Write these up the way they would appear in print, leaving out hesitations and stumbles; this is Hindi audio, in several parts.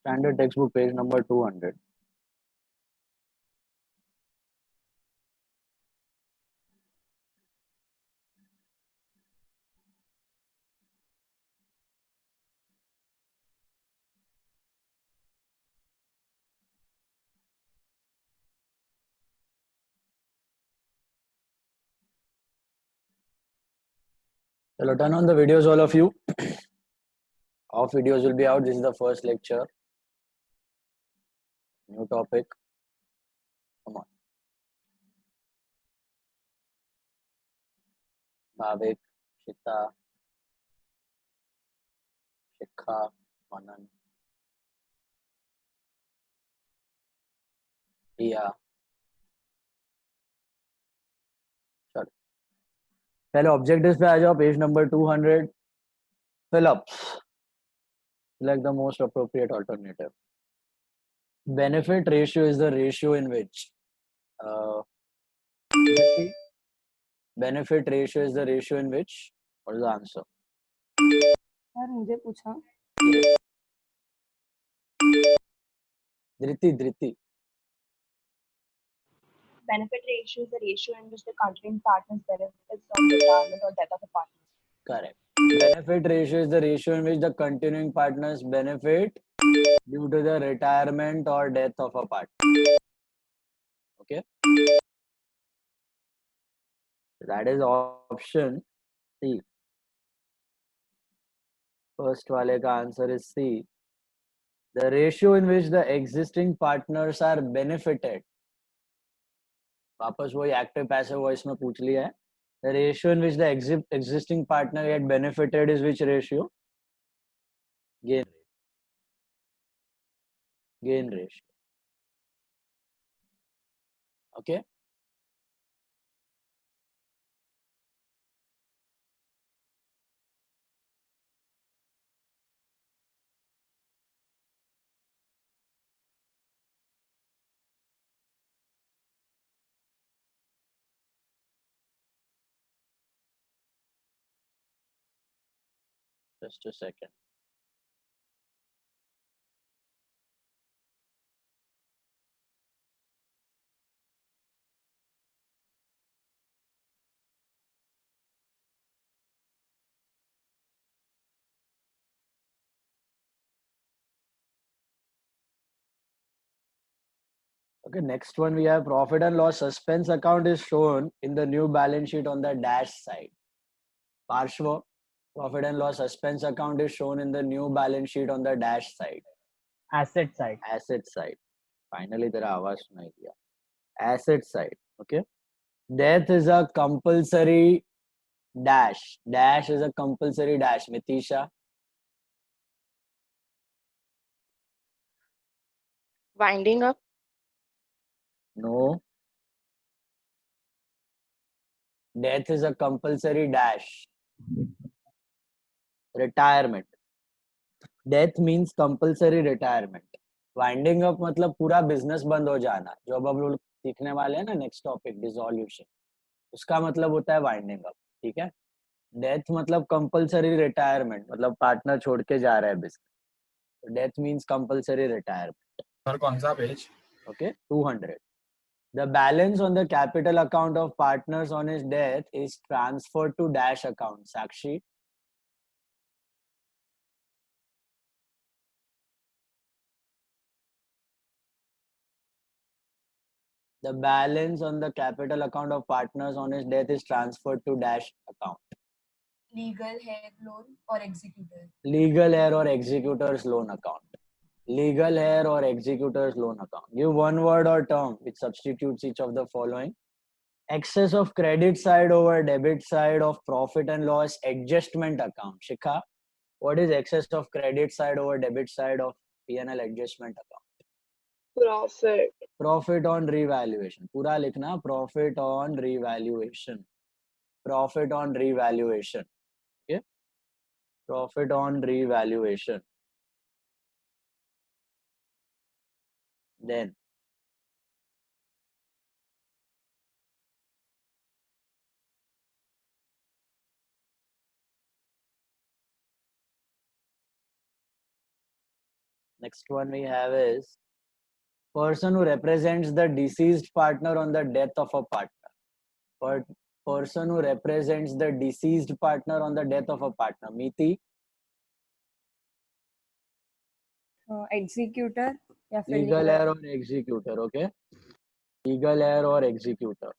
Standard textbook, page number 200. Chalo, turn on the videos, all of you. Off videos will be out. This is the first lecture. New topic. Come on. Bhavik, Shita, Shikha, Manan, Iya. चलो पहले ऑब्जेक्टिव्स पे आ जाओ. Page number 200. Fill up. Select the most appropriate alternative. Benefit ratio is the ratio in which uh, benefit ratio is the ratio in which. What is the answer? यार मुझे पूछा. Driti. Benefit ratio is the ratio in which the continuing partners benefits from the retirement or death of a partner. Correct. Benefit ratio is the ratio in which the continuing partners benefit due to the retirement or death of a partner. Okay. That is option C. First वाले का answer is C. The ratio in which the existing partners are benefited. वापस वही active passive voice में पूछ लिया है. The ratio in which the existing partner get benefited is which ratio? Gain ratio. Okay. Just a second. Okay, next one we have profit and loss suspense account is shown in the new balance sheet on the dash side. Parshva, profit and loss suspense account is shown in the new balance sheet on the dash side. Asset side. Asset side. Finally, तेरा आवाज सुनाई दिया. Asset side. Okay. Death is a compulsory dash. Dash is a compulsory dash. Nitisha. Winding up. No. Death is a compulsory dash. Retirement. Death means compulsory retirement. Winding up मतलब पूरा बिजनेस बंद हो जाना. जो अब हम लोग सीखने वाले हैं ना नेक्स्ट टॉपिक डिसॉल्यूशन, उसका मतलब होता है वाइंडिंग अप. ठीक है. डेथ मतलब कंपलसरी रिटायरमेंट, मतलब पार्टनर छोड़ के जा रहा है business. Death means compulsory retirement. Sir कौन सा page? Okay, 200. The balance on the capital account of partners on his death is transferred to dash account. Sakshi. The balance on the capital account of partners on his death is transferred to dash account. Legal heir loan or executor. Legal heir or executor's loan account. Legal heir or executor's loan account. Give one word or term which substitutes each of the following. Excess of credit side over debit side of profit and loss adjustment account. Shikha, what is excess of credit side over debit side of P&L adjustment account? Profit. Profit on revaluation. पूरा लिखना. Profit on revaluation. Profit on revaluation. Okay. Profit on revaluation. Then Next one we have is person who represents the deceased partner on the death of a partner. Person who represents the deceased partner on the death of a partner. Meeti? Executor या फिर Legal heir or executor, okay? Legal heir or executor.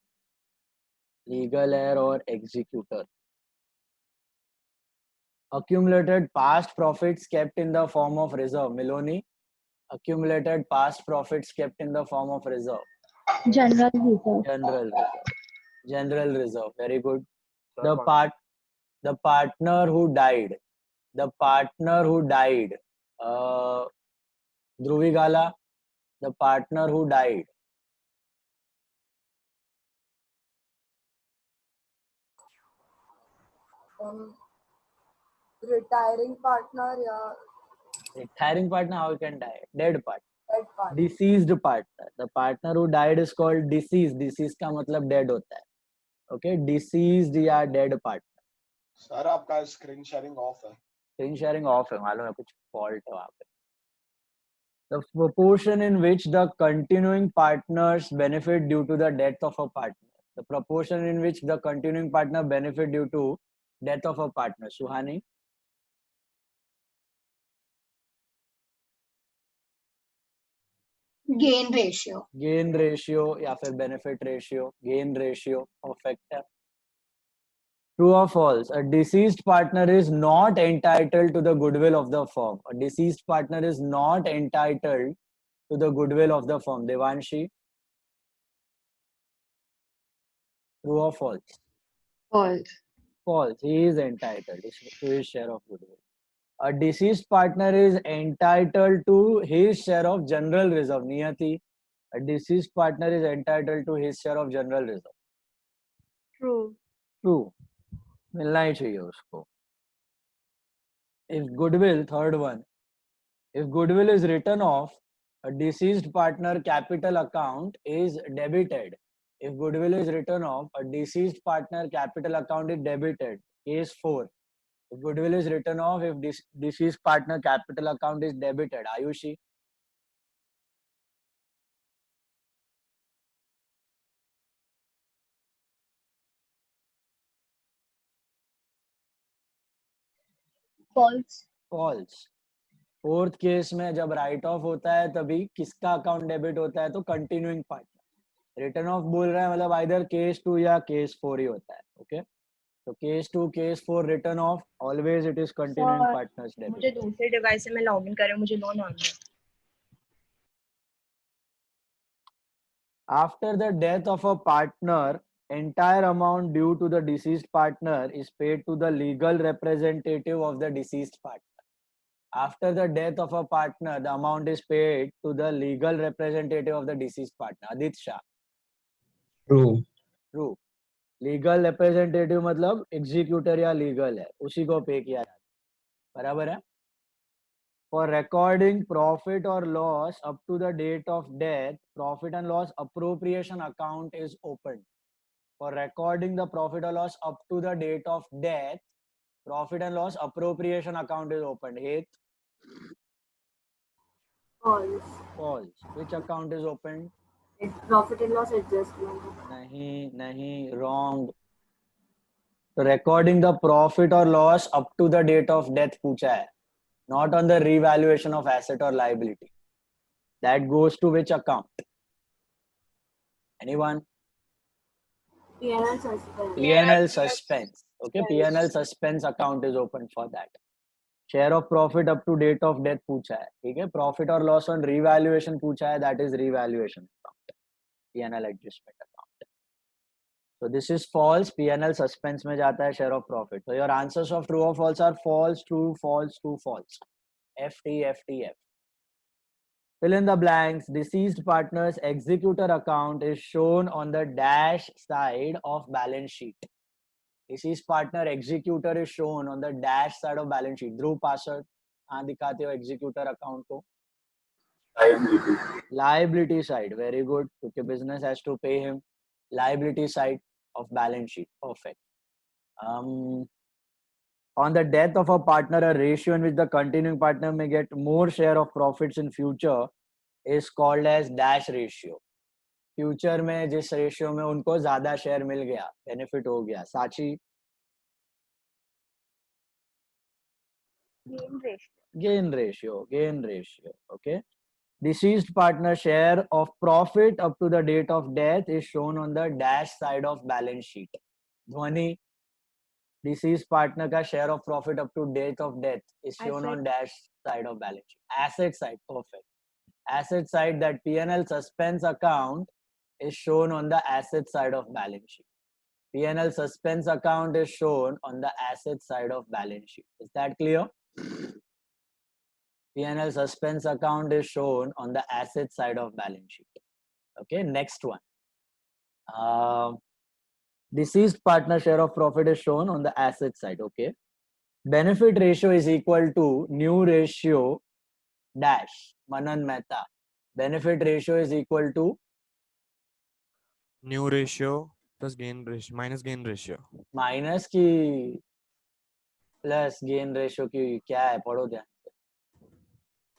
Legal heir or executor. Accumulated past profits kept in the form of reserve. Miloni? Accumulated past profits kept in the form of reserve. General reserve. General reserve. General reserve. Very good. The partner who died. The partner who died. Dhruvi Gala. The partner who died. Retiring partner या Retiring partner, how you can die? Dead partner. dead partner. Deceased partner. The partner who died is called deceased. Deceased का मतलब dead होता है. Okay, deceased या dead partner. सर आपका स्क्रीन शेयरिंग ऑफ है. Screen sharing off है. मालूम है कुछ fault है वहाँ पे. The proportion in which the continuing partners benefit due to the death of a partner. The proportion in which the continuing partner benefit due to death of a partner. Suhani? Gain ratio. Gain ratio या फिर benefit ratio. Gain ratio. Perfect है. True or false? A deceased partner is not entitled to the goodwill of the firm. A deceased partner is not entitled to the goodwill of the firm. Devanshi? True or false? False. False. He is entitled to his share of goodwill. A deceased partner is entitled to his share of general reserve. Niyati? A deceased partner is entitled to his share of general reserve. True. True. मिलना ही चाहिए उसको. If goodwill, third one, if goodwill is written off, a deceased partner capital account is debited. If goodwill is written off, a deceased partner capital account is debited. Case 4. If goodwill is written off, if deceased partner capital account is debited. Ayushi? false. False. Fourth case में जब राइट ऑफ होता है तभी किसका अकाउंट डेबिट होता है? तो कंटिन्यूइंग पार्टनर. रिटर्न ऑफ बोल रहा है मतलब आइदर केस 2 या केस 4 ही होता है. ओके, तो case 2 case 4 return of always it is continuing Sir, partners debit. मुझे दूसरे डिवाइस से मैं लॉगिन कर रही हूँ, मुझे लोन आना है. After the death of a partner, entire amount due to the deceased partner is paid to the legal representative of the deceased partner. After the death of a partner, the amount is paid to the legal representative of the deceased partner. Adit Shah. True. True. Legal representative मतलब एग्जीक्यूटर या लीगल है, उसी को पे किया जाता है. बराबर है. फॉर रिकॉर्डिंग प्रॉफिट और loss up to the date of death, profit and loss appropriation account is open. For recording the profit और loss up to the date of death, profit and loss appropriation account is open. हेत? False. False. Which account is opened? It's profit and loss adjustment. नहीं, wrong. So recording the profit or loss up to the date of death पूछा है, not on the revaluation of asset or liability. That goes to which account? Anyone? P&L suspense. P&L suspense. Okay, P&L suspense account is open for that. Share of profit up to date of death पूछा है, ठीक है. Profit or loss on revaluation पूछा है, that is revaluation account. P&L adjustment account. So this is false. P&L suspense में जाता है share of profit. So your answers of true or false are false, true, false, true, false. F, T, F, T, F. Fill in the blanks. Deceased partner's executor account is shown on the dash side of balance sheet. Deceased partner executor is shown on the dash side of balance sheet. Dhruv Passard, हाँ दिखाते हो executor account को? Liability. Liability side. Very good. क्योंकि business has to pay him. Liability side of balance sheet. Perfect. On the death of a partner, a ratio in which the continuing partner may get more share of profits in future is called as dash ratio. Future में जिस रेशियो में उनको ज्यादा शेयर मिल गया, बेनिफिट हो गया, साची Gain ratio. gain ratio. Okay. Deceased partner share of profit up to the date of death is shown on the dash side of balance sheet. Dhwani, deceased partner का share of profit up to date of death is shown on dash side of balance sheet. Asset side, perfect. Asset side, that P&L suspense account is shown on the asset side of balance sheet. P&L suspense account is shown on the asset side of balance sheet. Is that clear? P&L suspense account is shown on the asset side of balance sheet. Okay, next one. Deceased partner share of profit is shown on the asset side. Okay. Benefit ratio is equal to new ratio dash. Manan Mehta. Benefit ratio is equal to new ratio plus gain ratio minus gain ratio. Minus की प्लस गेन रेशियो की क्या है, पढ़ो ध्यान से.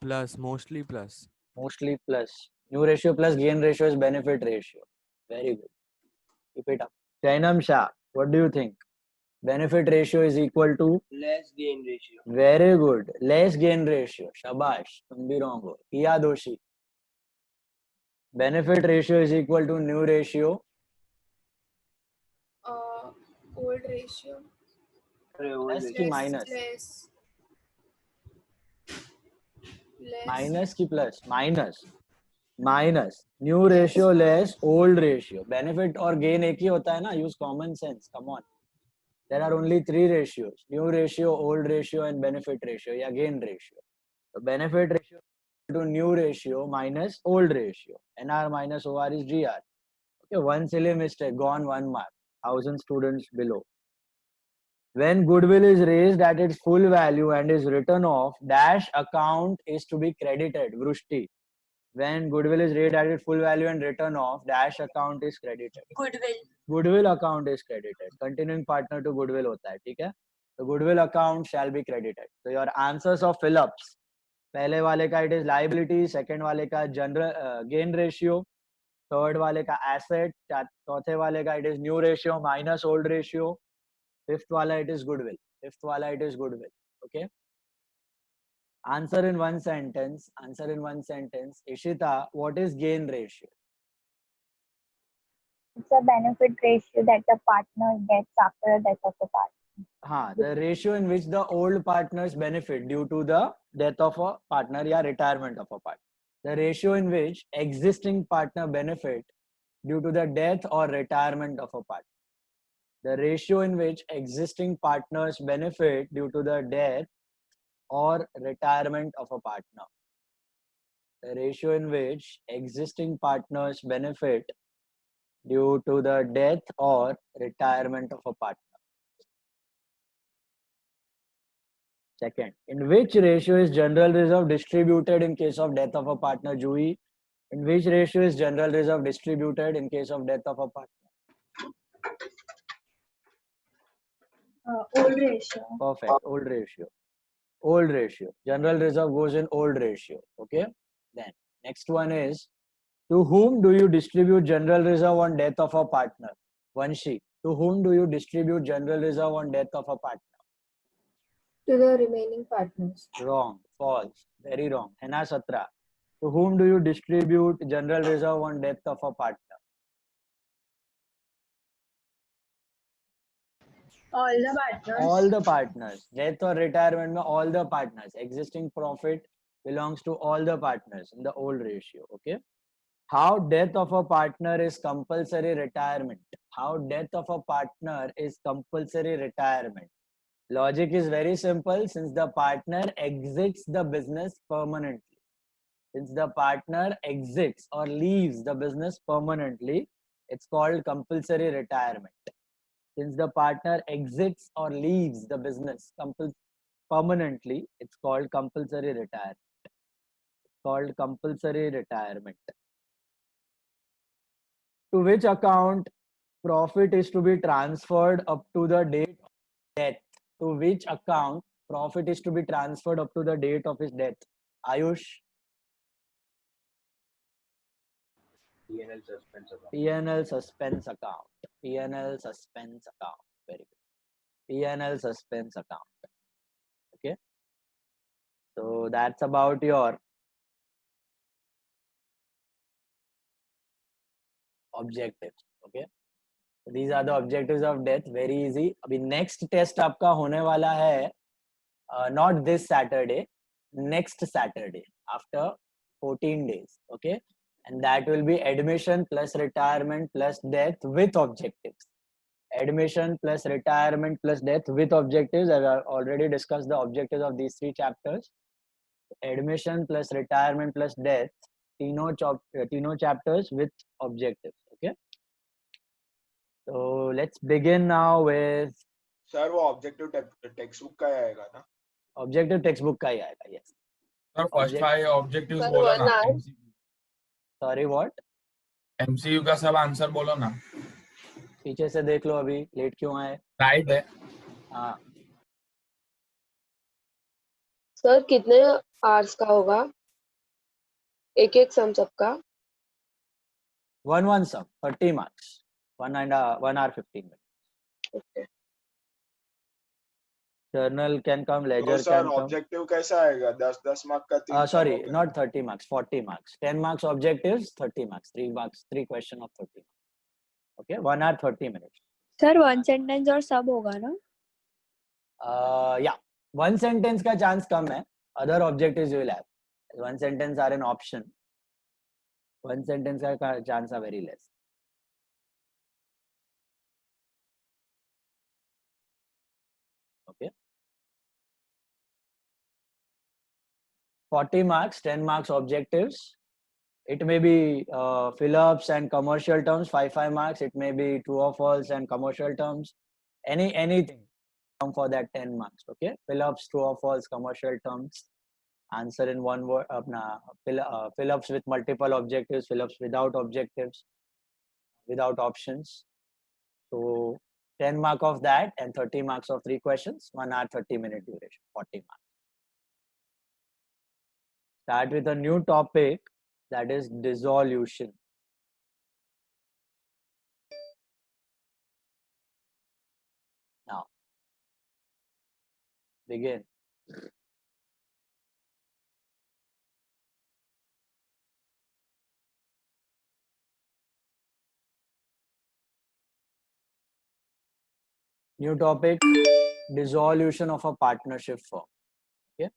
Plus, mostly plus. Mostly plus. New ratio plus gain ratio is benefit ratio. Very good. Keep it up. Jainam Shah, what do you think? Benefit ratio is equal to Less gain ratio. very good. Less gain ratio. Shabash. तुम भी wrong हो. Hiya Doshi. Benefit ratio is equal to new ratio. Old ratio. Plus की minus. Less. Minus की plus. Minus. New ratio less old ratio. Benefit और gain एक ही होता है ना. Use common sense. Come on. There are only three ratios: new ratio, old ratio, and benefit ratio. या gain ratio. So benefit ratio to new ratio minus old ratio. NR minus OR is GR. Okay, one silly mistake, gone 1 mark. 1000 students below. When goodwill is raised at its full value and is written off, dash account is to be credited. Vrushti. When goodwill is raised at its full value and written off, dash account is credited. Goodwill account is credited. Continuing partner to goodwill होता है, ठीक है? The goodwill account shall be credited. So your answers of fill-ups. पहले वाले का it is liability, second वाले का general gain ratio, third वाले का asset, चौथे वाले का it is new ratio minus old ratio, fifth वाला it is goodwill. Okay. Answer in one sentence. Ishita, what is gain ratio? It's a benefit ratio that the partner gets after the death of the partner. The ratio in which the old partners benefit due to the death of a partner or retirement of a partner. The ratio in which existing partner benefit due to the death or retirement of a partner. The ratio in which existing partners benefit due to the death or retirement of a partner. The ratio in which existing partners benefit due to the death or retirement of a partner. Second, in which ratio is general reserve distributed in case of death of a partner, Jui? In which ratio is general reserve distributed in case of death of a partner? Old ratio. Perfect, old ratio. General reserve goes in old ratio. Okay. Then next one is, to whom do you distribute general reserve on death of a partner? Vanshi, to whom do you distribute general reserve on death of a partner? To the remaining partners. Wrong, false, very wrong. Hena Satra, to whom do you distribute general reserve on death of a partner? All the partners. All the partners. Death or retirement mein all the partners. Existing profit belongs to all the partners in the old ratio. Okay. How death of a partner is compulsory retirement? How death of a partner is compulsory retirement? Logic is very simple. Since the partner exits the business permanently. Since the partner exits or leaves the business permanently, it's called compulsory retirement. Since the partner exits or leaves the business permanently, it's called compulsory retirement. To which account profit is to be transferred up to the date of death? to which account profit is to be transferred up to the date of his death? Ayush? PNL suspense account. PNL suspense account. PNL suspense account. Very good. PNL suspense account. Okay. So that's about your objectives. Okay. So these are the objectives of death. Very easy. अभी next test आपका होने वाला है not this Saturday, next Saturday after 14 days. Okay. And that will be admission plus retirement plus death with objectives. Admission plus retirement plus death with objectives. I've already discussed the objectives of these 3 chapters. Admission plus retirement plus death, तीनों chapters with objectives. Okay. So let's begin now with sir वो ऑब्जेक्टिव टेक्स्ट बुक का ही आएगा ना? objective textbook का ही आएगा. Yes. Sir first Object- 5 objectives Sir, बोलो one ना. hour. Sorry, what? एमसीयू का सब आंसर बोलो ना. पीछे से देख लो अभी लेट क्यों आए. राइट है. हाँ. सर कितने आवर्स का होगा? एक सम सबका. 1 sum, 30 marks. 1 hour 15 minutes. Okay. Journal can come, तो ledger sir can come. Objective कैसा आएगा? 10 मार्क का 3 Sorry, not 30 marks, 40 marks. 10 marks objectives, 30 marks. 3 marks, 3 question of 30 marks. Okay, 1 hour 30 minutes. Sir one sentence और सब होगा ना? Yeah, one sentence का chance कम है. Other objectives you will have. One sentence are an option. One sentence का chance are very less. Okay. 40 marks, 10 marks objectives. It may be fill-ups and commercial terms, 5 marks. It may be true or false and commercial terms. Anything come for that 10 marks. Okay. Fill-ups, true or false, commercial terms. Answer in one word. Fill-ups with multiple objectives, fill-ups without objectives, without options. So 10 mark of that and 30 marks of 3 questions, 1 hour 30 minute duration, 40 marks. Start with a new topic, that is dissolution. Now, begin. New topic, dissolution of a partnership firm. Okay.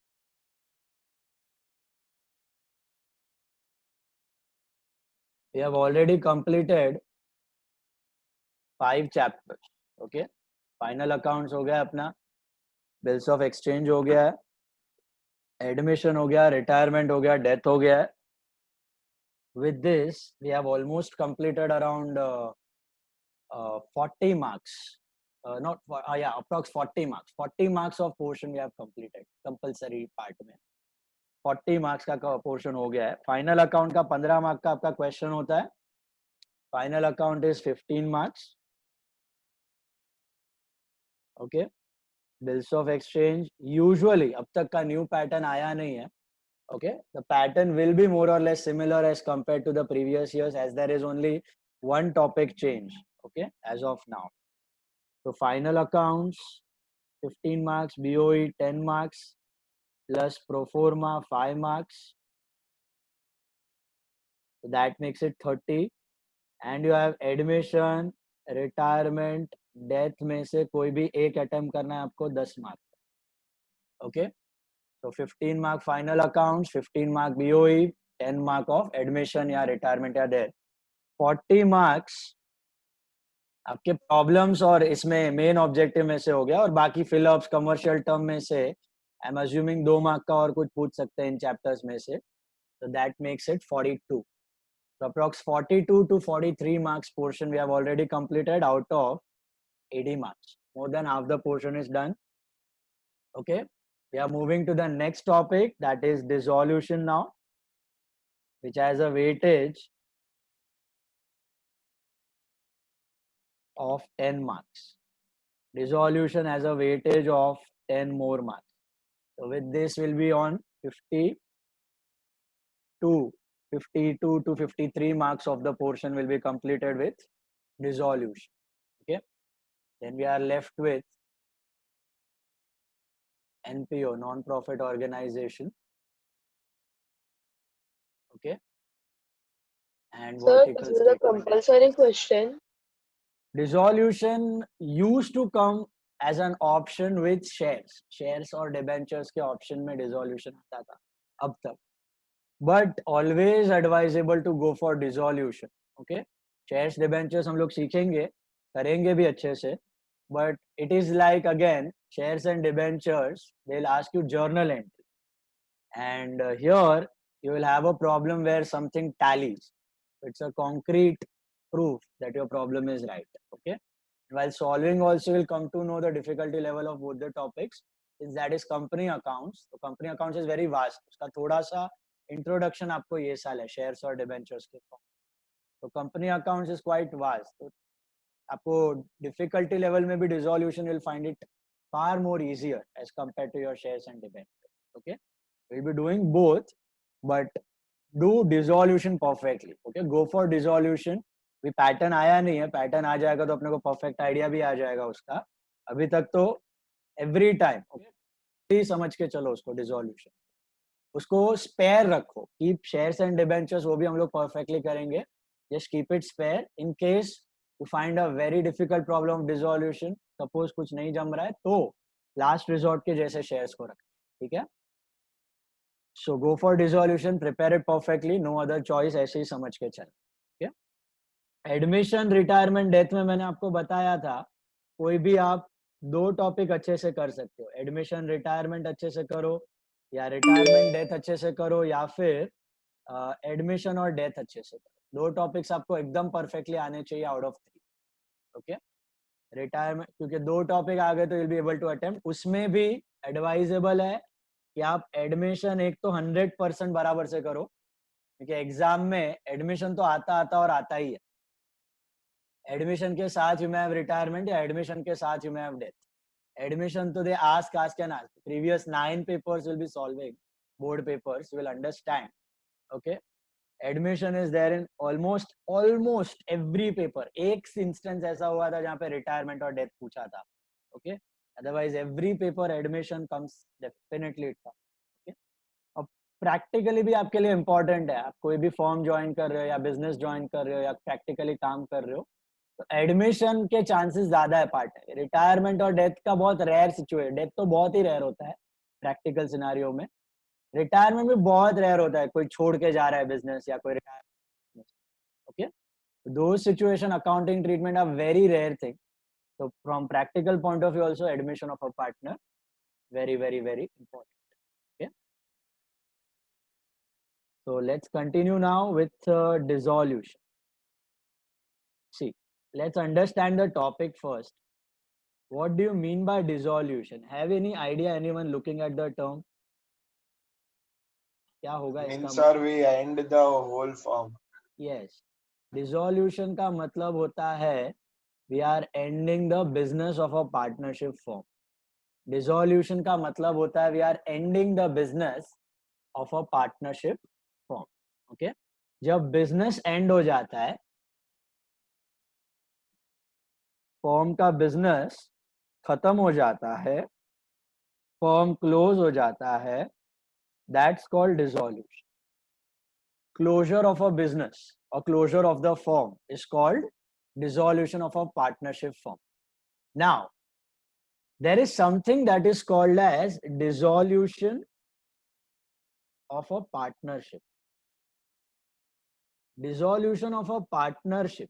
We have already completed 5 chapters. Okay. Final accounts हो गया अपना, bills of exchange हो गया है, admission हो गया, retirement हो गया, death हो गया है. With this, we have almost completed around 40 marks. Approx 40 marks. 40 marks of portion we have completed. Compulsory part में 40 marks का portion हो गया है. Final account का 15 mark का आपका question होता है. Final account is 15 marks. Okay. Bills of exchange usually अब तक का new pattern आया नहीं है. Okay. The pattern will be more or less similar as compared to the previous years, as there is only one topic change. Okay. As of now. So final accounts, 15 marks, BOE 10 marks, plus pro forma 5 marks. So that makes it 30. And you have admission, retirement, death में से कोई भी एक attempt करना है आपको 10 mark. Okay. So 15 mark final accounts, 15 mark BOE, 10 mark of admission या retirement या death. 40 marks आपके प्रॉब्लम्स और इसमें मेन ऑब्जेक्टिव में से हो गया, और बाकी फिलअप्स कमर्शियल टर्म में से आई एम अज्यूमिंग 2 मार्क का और कुछ पूछ सकते हैं इन चैप्टर्स में से. So that makes it 42. So approx 42 to 43 marks portion we have already completed out of 80 marks. More than half the portion is done. Okay. We are moving to the next topic, that is dissolution now, which has a weightage of 10 marks. Dissolution has a weightage of 10 more marks. So with this will be on 52 to 53 marks of the portion will be completed with dissolution. Okay. Then we are left with NPO, non-profit organization. Okay. And Sir, vertical this is a statement. compulsory question. Dissolution used to come as an option with shares और debentures के option में dissolution आता था अब तक, but always advisable to go for dissolution. Okay, shares debentures हम लोग सीखेंगे, करेंगे भी अच्छे से, but it is like again shares and debentures they'll ask you journal entry, and here you will have a problem where something tallies. It's a concrete proof that your problem is right. Okay. While solving also will come to know the difficulty level of both the topics, since that is company accounts. So company accounts is very vast. उसका थोड़ा सा introduction आपको ये साल है shares और debentures के form. So company accounts is quite vast. So आपको difficulty level में भी dissolution will find it far more easier as compared to your shares and debentures. Okay, we'll be doing both, but do dissolution perfectly. Okay, go for dissolution. भी पैटर्न आया नहीं है, पैटर्न आ जाएगा तो अपने को परफेक्ट आइडिया भी आ जाएगा उसका. अभी तक तो एवरी टाइम ओके समझ के चलो उसको डिसोल्यूशन, उसको स्पेयर रखो. कीप शेयर्स एंड डिबेंचर्स वो भी हम लोग परफेक्टली करेंगे. Just keep it spare in case you find a very difficult problem of dissolution. Suppose कुछ नहीं जम रहा है तो लास्ट रिजॉर्ट के जैसे शेयर्स को रखें. ठीक है. So go for dissolution, prepare it perfectly, no other choice, ऐसे ही समझ के चल. एडमिशन रिटायरमेंट डेथ में मैंने आपको बताया था कोई भी आप दो टॉपिक अच्छे से कर सकते हो. एडमिशन रिटायरमेंट अच्छे से करो, या रिटायरमेंट डेथ अच्छे से करो, या फिर एडमिशन और डेथ अच्छे से करो. दो टॉपिक्स आपको एकदम परफेक्टली आने चाहिए आउट ऑफ 3. ओके. रिटायरमेंट क्योंकि दो टॉपिक आ गए तो will be able to attempt. उसमें भी एडवाइजेबल है कि आप एडमिशन एक तो 100% बराबर से करो, क्योंकि एग्जाम में एडमिशन तो आता और आता ही है. एडमिशन के साथ यू मे हैव रिटायरमेंट या एडमिशन के साथ you may have death. Admission तो they ask and ask. Previous 9 papers will be solving board papers, will understand. Okay. Admission is there in almost every paper. एक इंस्टेंस ऐसा हुआ था जहाँ पे रिटायरमेंट और डेथ पूछा था. Okay. Otherwise every paper admission comes definitely. Okay. अब प्रैक्टिकली भी आपके लिए इंपॉर्टेंट है. आप कोई भी फॉर्म ज्वाइन कर रहे हो या बिजनेस ज्वाइन कर रहे हो या प्रैक्टिकली काम कर रहे हो तो एडमिशन के चांसेस ज्यादा है पार्ट है. रिटायरमेंट और डेथ का बहुत रेयर सिचुएशन. डेथ तो बहुत ही रेयर होता है प्रैक्टिकल सिनेरियो में. रिटायरमेंट भी बहुत रेयर होता है, कोई छोड़ के जा रहा है बिजनेस या कोई रिटायर. ओके. दो situation accounting treatment are very rare thing. So from practical point of view also admission of a partner very important. Okay. So let's continue now with dissolution. See, let's understand the topic first. What do you mean by dissolution? Have any idea, anyone looking at the term? क्या होगा इसका? Means sir we end the whole form. Yes. Dissolution का मतलब होता है we are ending the business of a partnership firm. Dissolution का मतलब होता है we are ending the business of a partnership firm. Okay? जब business end हो जाता है, फॉर्म का बिजनेस खत्म हो जाता है, फॉर्म क्लोज हो जाता है, that's called dissolution. Closure of a business or closure of the firm is called dissolution of a partnership firm. Now, there is something that is called as dissolution of a partnership. Dissolution of a partnership.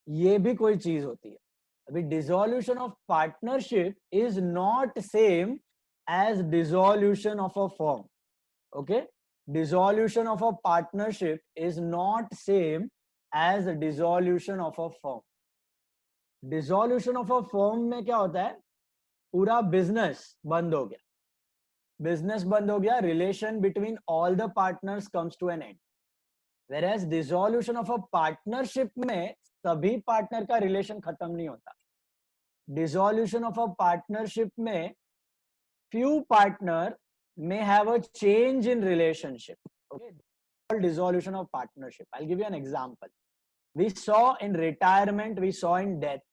ये भी कोई चीज होती है. अभी dissolution of partnership is not same as dissolution of a firm. Okay? Dissolution of a partnership is not same as dissolution of a firm. Dissolution of a firm में क्या होता है? पूरा business बंद हो गया. Business बंद हो गया. Relation between all the partners comes to an end. Whereas dissolution of a partnership में सभी पार्टनर का रिलेशन खत्म नहीं होता. डिसोल्यूशन ऑफ अ पार्टनरशिप में few partner may have a change in relationship. Okay, called dissolution of partnership. I'll give you an example. We saw in retirement, we saw in death.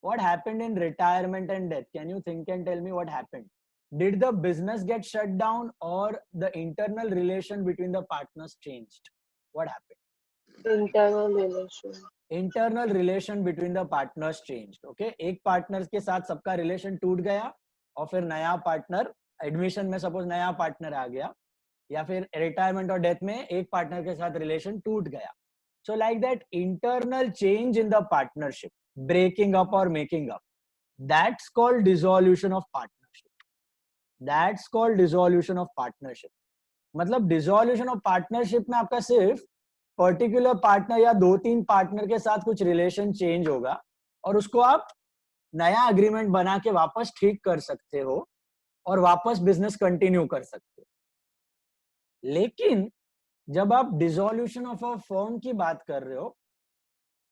What happened in retirement and death? Can you think and tell me what happened? Did the business get shut down or the internal relation between the partners changed? What happened? Internal relation. Internal relation between the partners changed. Okay, एक partners के साथ सबका relation टूट गया और फिर नया पार्टनर एडमिशन में सपोज नया पार्टनर आ गया या फिर रिटायरमेंट और डेथ में एक पार्टनर के साथ रिलेशन टूट गया. So like that internal change in the partnership, breaking up और making up, that's called dissolution of partnership. That's called dissolution of partnership. मतलब डिसोल्यूशन ऑफ पार्टनरशिप में आपका सिर्फ पर्टिकुलर पार्टनर या 2-3 पार्टनर के साथ कुछ रिलेशन चेंज होगा और उसको आप नया एग्रीमेंट बना के वापस ठीक कर सकते हो और वापस बिजनेस कंटिन्यू कर सकते हो. लेकिन जब आप डिसोल्यूशन ऑफ अ फर्म की बात कर रहे हो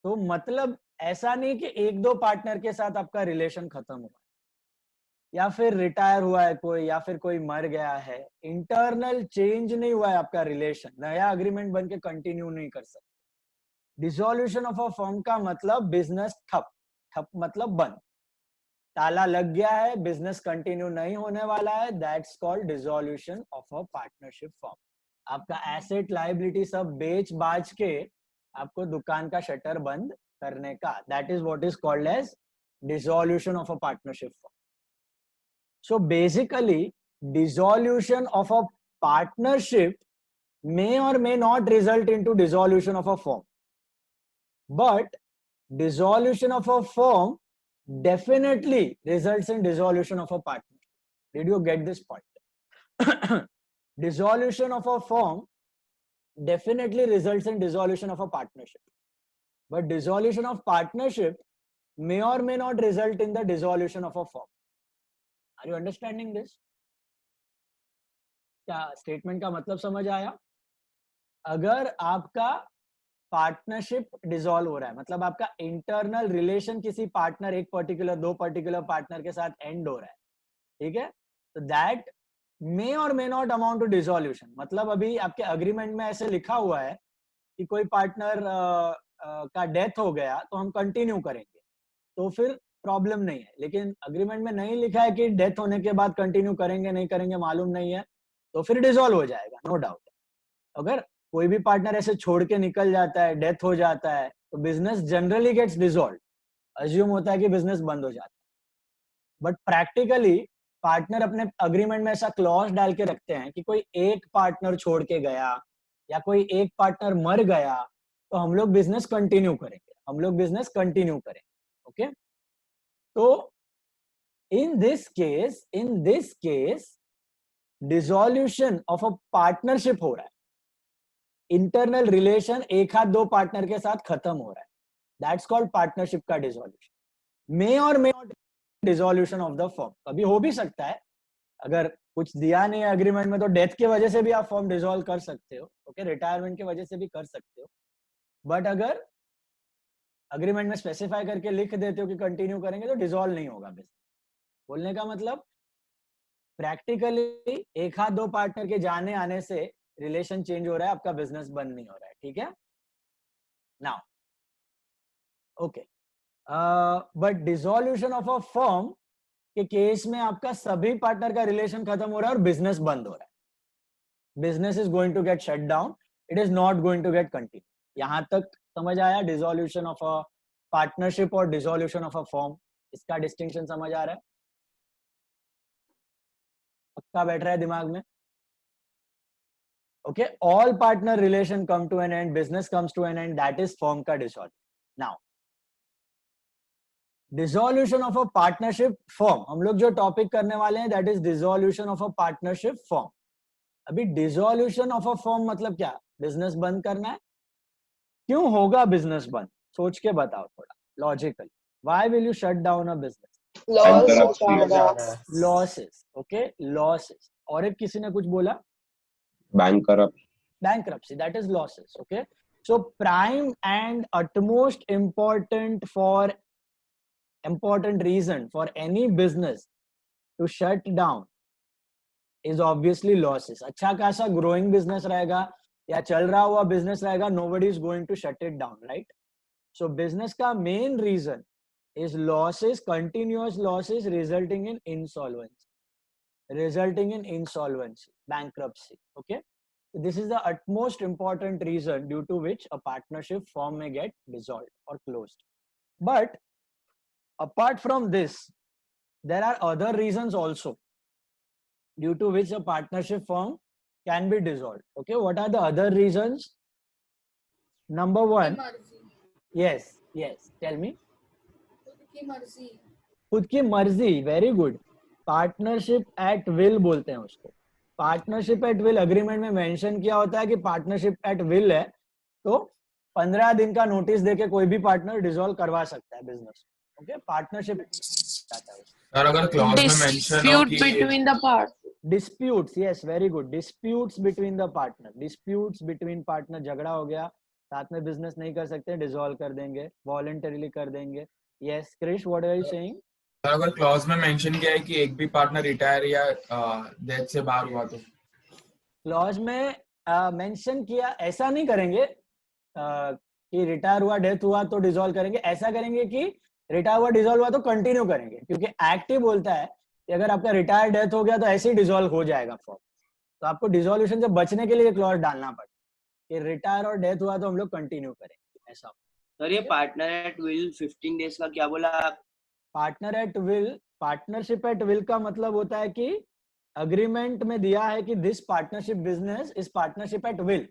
तो मतलब ऐसा नहीं कि 1-2 पार्टनर के साथ आपका रिलेशन खत्म हुआ है या फिर रिटायर हुआ है कोई या फिर कोई मर गया है. इंटरनल चेंज नहीं हुआ है आपका रिलेशन, नया एग्रीमेंट बन के कंटिन्यू नहीं कर सकते. डिसोल्यूशन ऑफ अ फर्म का मतलब बिजनेस ठप, ठप मतलब बंद, ताला लग गया है, बिजनेस कंटिन्यू नहीं होने वाला है. That's called dissolution of a partnership firm. आपका एसेट लायबिलिटी सब बेच बाज के आपको दुकान का शटर बंद करने का, that is what is called as dissolution of a partnership firm. So basically dissolution of a partnership may or may not result into dissolution of a firm, but dissolution of a firm definitely results in dissolution of a partnership. Did you get this point? Dissolution of a firm definitely results in dissolution of a partnership, but dissolution of partnership may or may not result in the dissolution of a firm. Are you understanding this? क्या स्टेटमेंट का मतलब समझ आया? अगर आपका पार्टनरशिप डिसॉल्व हो रहा है मतलब आपका इंटरनल रिलेशन किसी पार्टनर, एक पर्टिकुलर 2 पर्टिकुलर पार्टनर के साथ एंड हो रहा है, ठीक है, तो that may or may not amount to dissolution. मतलब अभी आपके अग्रीमेंट में ऐसे लिखा हुआ है कि कोई पार्टनर का डेथ हो गया तो हम कंटिन्यू करेंगे, तो फिर प्रॉब्लम नहीं है. लेकिन अग्रीमेंट में नहीं लिखा है कि डेथ होने के बाद कंटिन्यू करेंगे नहीं करेंगे मालूम नहीं है, तो फिर डिसॉल्व हो जाएगा, नो डाउट. अगर कोई भी पार्टनर ऐसे छोड़ के निकल जाता है, डेथ हो जाता है, तो business generally gets dissolve. Assume होता है कि बिजनेस बंद हो जाता है, बट प्रैक्टिकली पार्टनर अपने अग्रीमेंट में ऐसा क्लॉज डाल के रखते हैं कि कोई एक पार्टनर छोड़ के गया या कोई एक पार्टनर मर गया तो हम लोग बिजनेस कंटिन्यू करेंगे, हम लोग बिजनेस कंटिन्यू करेंगे. ओके, तो in this case dissolution of a partnership हो रहा है, इंटरनल रिलेशन 1-2 पार्टनर के साथ खत्म हो रहा है, दैट्स कॉल्ड पार्टनरशिप का dissolution. May or may not dissolution of the firm. कभी हो भी सकता है, अगर कुछ दिया नहीं है एग्रीमेंट में तो डेथ की वजह से भी आप फर्म डिसॉल्व कर सकते हो. ओके, रिटायरमेंट की वजह से भी कर सकते हो, बट अगर अग्रीमेंट में स्पेसिफाई करके लिख देते हो कि कंटिन्यू करेंगे तो डिसॉल्व नहीं होगा बिजनेस. बोलने का मतलब प्रैक्टिकली 1-2 पार्टनर के जाने आने से रिलेशन चेंज हो रहा है, आपका बिजनेस बंद नहीं हो रहा है. ठीक है, now okay, but dissolution of a firm के केस में आपका सभी पार्टनर का रिलेशन खत्म हो रहा है और बिजनेस बंद हो रहा है. Business is going to get shut down, it is not going to get continue. यहां तक समझ आया? डिसोल्यूशन ऑफ अ पार्टनरशिप और डिसोल्यूशन ऑफ अ फर्म, इसका डिस्टिंक्शन समझ आ रहा है? पक्का बैठ रहा है दिमाग में? Okay, all partner relation come to an end, business comes to an end, that is firm ka dissolution. Now, dissolution of a partnership firm, हम लोग जो टॉपिक करने वाले हैं that is dissolution of a partnership firm. अभी dissolution of a firm मतलब क्या? बिजनेस बंद करना है. क्यों होगा बिजनेस बंद? सोच के बताओ थोड़ा logically. Why will you shut down a business? Losses. Okay, losses. और एक किसी ने कुछ बोला? Bankruptcy, that is losses. Okay, so prime and utmost important for important reason for any business to shut down is obviously losses. अच्छा खासा growing business रहेगा या चल रहा हुआ business रहेगा, nobody is going to shut it down, right? So business का main reason is losses, continuous losses resulting in insolvency, bankruptcy. Okay, this is the utmost important reason due to which a partnership firm may get dissolved or closed. But apart from this, there are other reasons also due to which a partnership firm can be dissolved. Okay, what are the other reasons? Number one, yes, tell me. खुद की मर्जी, very good. Partnership at will बोलते हैं उसको. पार्टनरशिप एट विल अग्रीमेंट में मेंशन किया होता है कि पार्टनरशिप एट विल है, तो 15 दिन का नोटिस देके कोई भी पार्टनर डिसॉल्व करवा सकता है बिजनेस. ओके, पार्टनरशिप सर अगर क्लॉज में मेंशन हो कि between the part, disputes, yes very good, disputes between the partner, disputes between partner, झगड़ा हो गया, साथ में बिजनेस नहीं कर सकते, डिसॉल्व कर देंगे, वॉलंटरीली कर देंगे. Yes Krish, what are you saying? Sir अगर क्लॉज में मेंशन किया है कि एक भी पार्टनर रिटायर या डेथ से बाहर हुआ तो क्लॉज में मेंशन किया, ऐसा नहीं करेंगे कि रिटायर हुआ, डेथ हुआ तो डिसॉल्व करेंगे. ऐसा करेंगे कि रिटायर हुआ, डिसॉल्व हुआ तो कंटिन्यू करेंगे, क्योंकि एक्ट ही बोलता है कि अगर आपका रिटायर, डेथ हो गया तो ऐसे ही डिसॉल्व हो जाएगा फॉर्म. तो आपको डिसॉल्यूशन से बचने के लिए क्लॉज डालना पड़ेगा कि रिटायर और डेथ हुआ तो हम लोग कंटिन्यू करेंगे, ऐसा. सर ये पार्टनर एट विल 15 डेज का क्या बोला? Partner eight will, partnership at will का मतलब होता है कि अग्रीमेंट में दिया है कि this partnership business is partnership at will.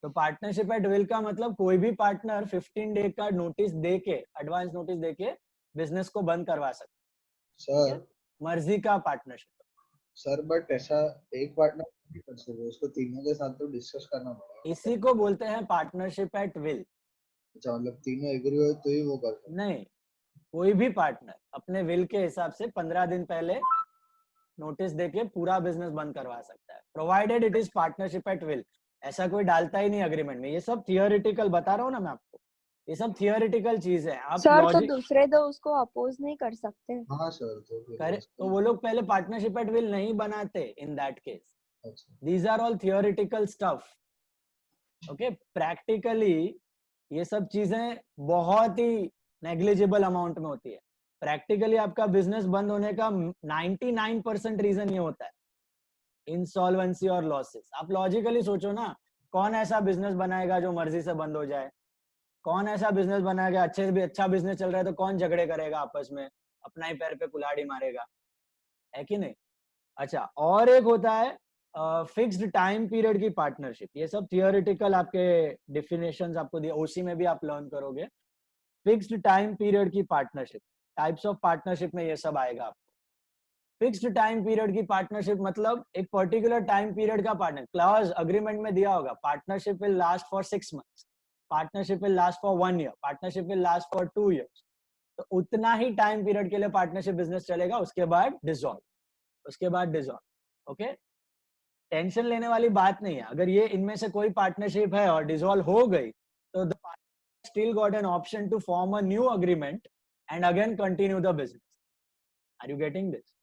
तो पार्टनरशिप एट विल का मतलब कोई भी पार्टनर 15 डे का नोटिस देके, एडवांस नोटिस देके बिजनेस को बंद करवा सकता है. सर मर्जी का पार्टनरशिप. सर बट ऐसा एक पार्टनर नहीं कर सकते, उसको तीनों के साथ तो डिस्कस करना पड़ेगा. इसी को बोलते हैं पार्टनरशिप एट विल. अच्छा, मतलब तीनों एग्री हो तो ही वो कर सकते. नहीं, कोई भी पार्टनर अपने विल के हिसाब से 15 दिन पहले नोटिस देके पूरा बिजनेस बंद करवा सकता है, provided it is partnership at will. ऐसा कोई डालता ही नहीं अग्रीमेंट में. ये सब थियोरिटिकल बता रहा हूँ ना मैं आपको, ये सब थियोरिटिकल चीज है. आप सर तो लॉजिक दूसरे तो उसको अपोज नहीं कर सकते. हाँ सर, तो फिर करे तो वो लोग पहले पार्टनरशिप एट विल नहीं बनाते इन दैट केस. अच्छा. These are all theoretical stuff. Okay, practically ये सब चीजें बहुत ही नेग्लिजिबल अमाउंट में होती है. प्रैक्टिकली आपका बिजनेस बंद होने का 99% रीजन ये होता है इंसॉल्वेंसी और लॉसेस. आप लॉजिकली सोचो ना, कौन ऐसा बिजनेस बनाएगा जो मर्जी से बंद हो जाए? कौन ऐसा बिजनेस बनाएगा, अच्छा बिजनेस चल रहा है तो कौन झगड़े करेगा आपस में, अपना ही पैर पे कुल्हाड़ी मारेगा, है कि नहीं? अच्छा, और एक होता है फिक्स्ड टाइम पीरियड की पार्टनरशिप. ये सब थियोरिटिकल आपके डिफिनेशंस आपको दिए, ओसी में भी आप लर्न करोगे. फिक्स्ड टाइम पीरियड की पार्टनरशिप, टाइप्स ऑफ पार्टनरशिप में ये सब आएगा आपको. फिक्स्ड टाइम पीरियड की पार्टनरशिप मतलब एक पर्टिकुलर टाइम पीरियड का पार्टनर, क्लॉज अग्रीमेंट में दिया होगा, partnership will last for 6 months, partnership will last for 1 year, partnership will last for 2 years. तो उतना ही टाइम पीरियड के लिए पार्टनरशिप बिजनेस चलेगा, उसके बाद डिसॉल्व. ओके, टेंशन लेने वाली बात नहीं है. अगर ये इनमें से कोई पार्टनरशिप है और डिसॉल्व हो गई तो the partner still got an option to form a new agreement and again continue the business. Are you getting this?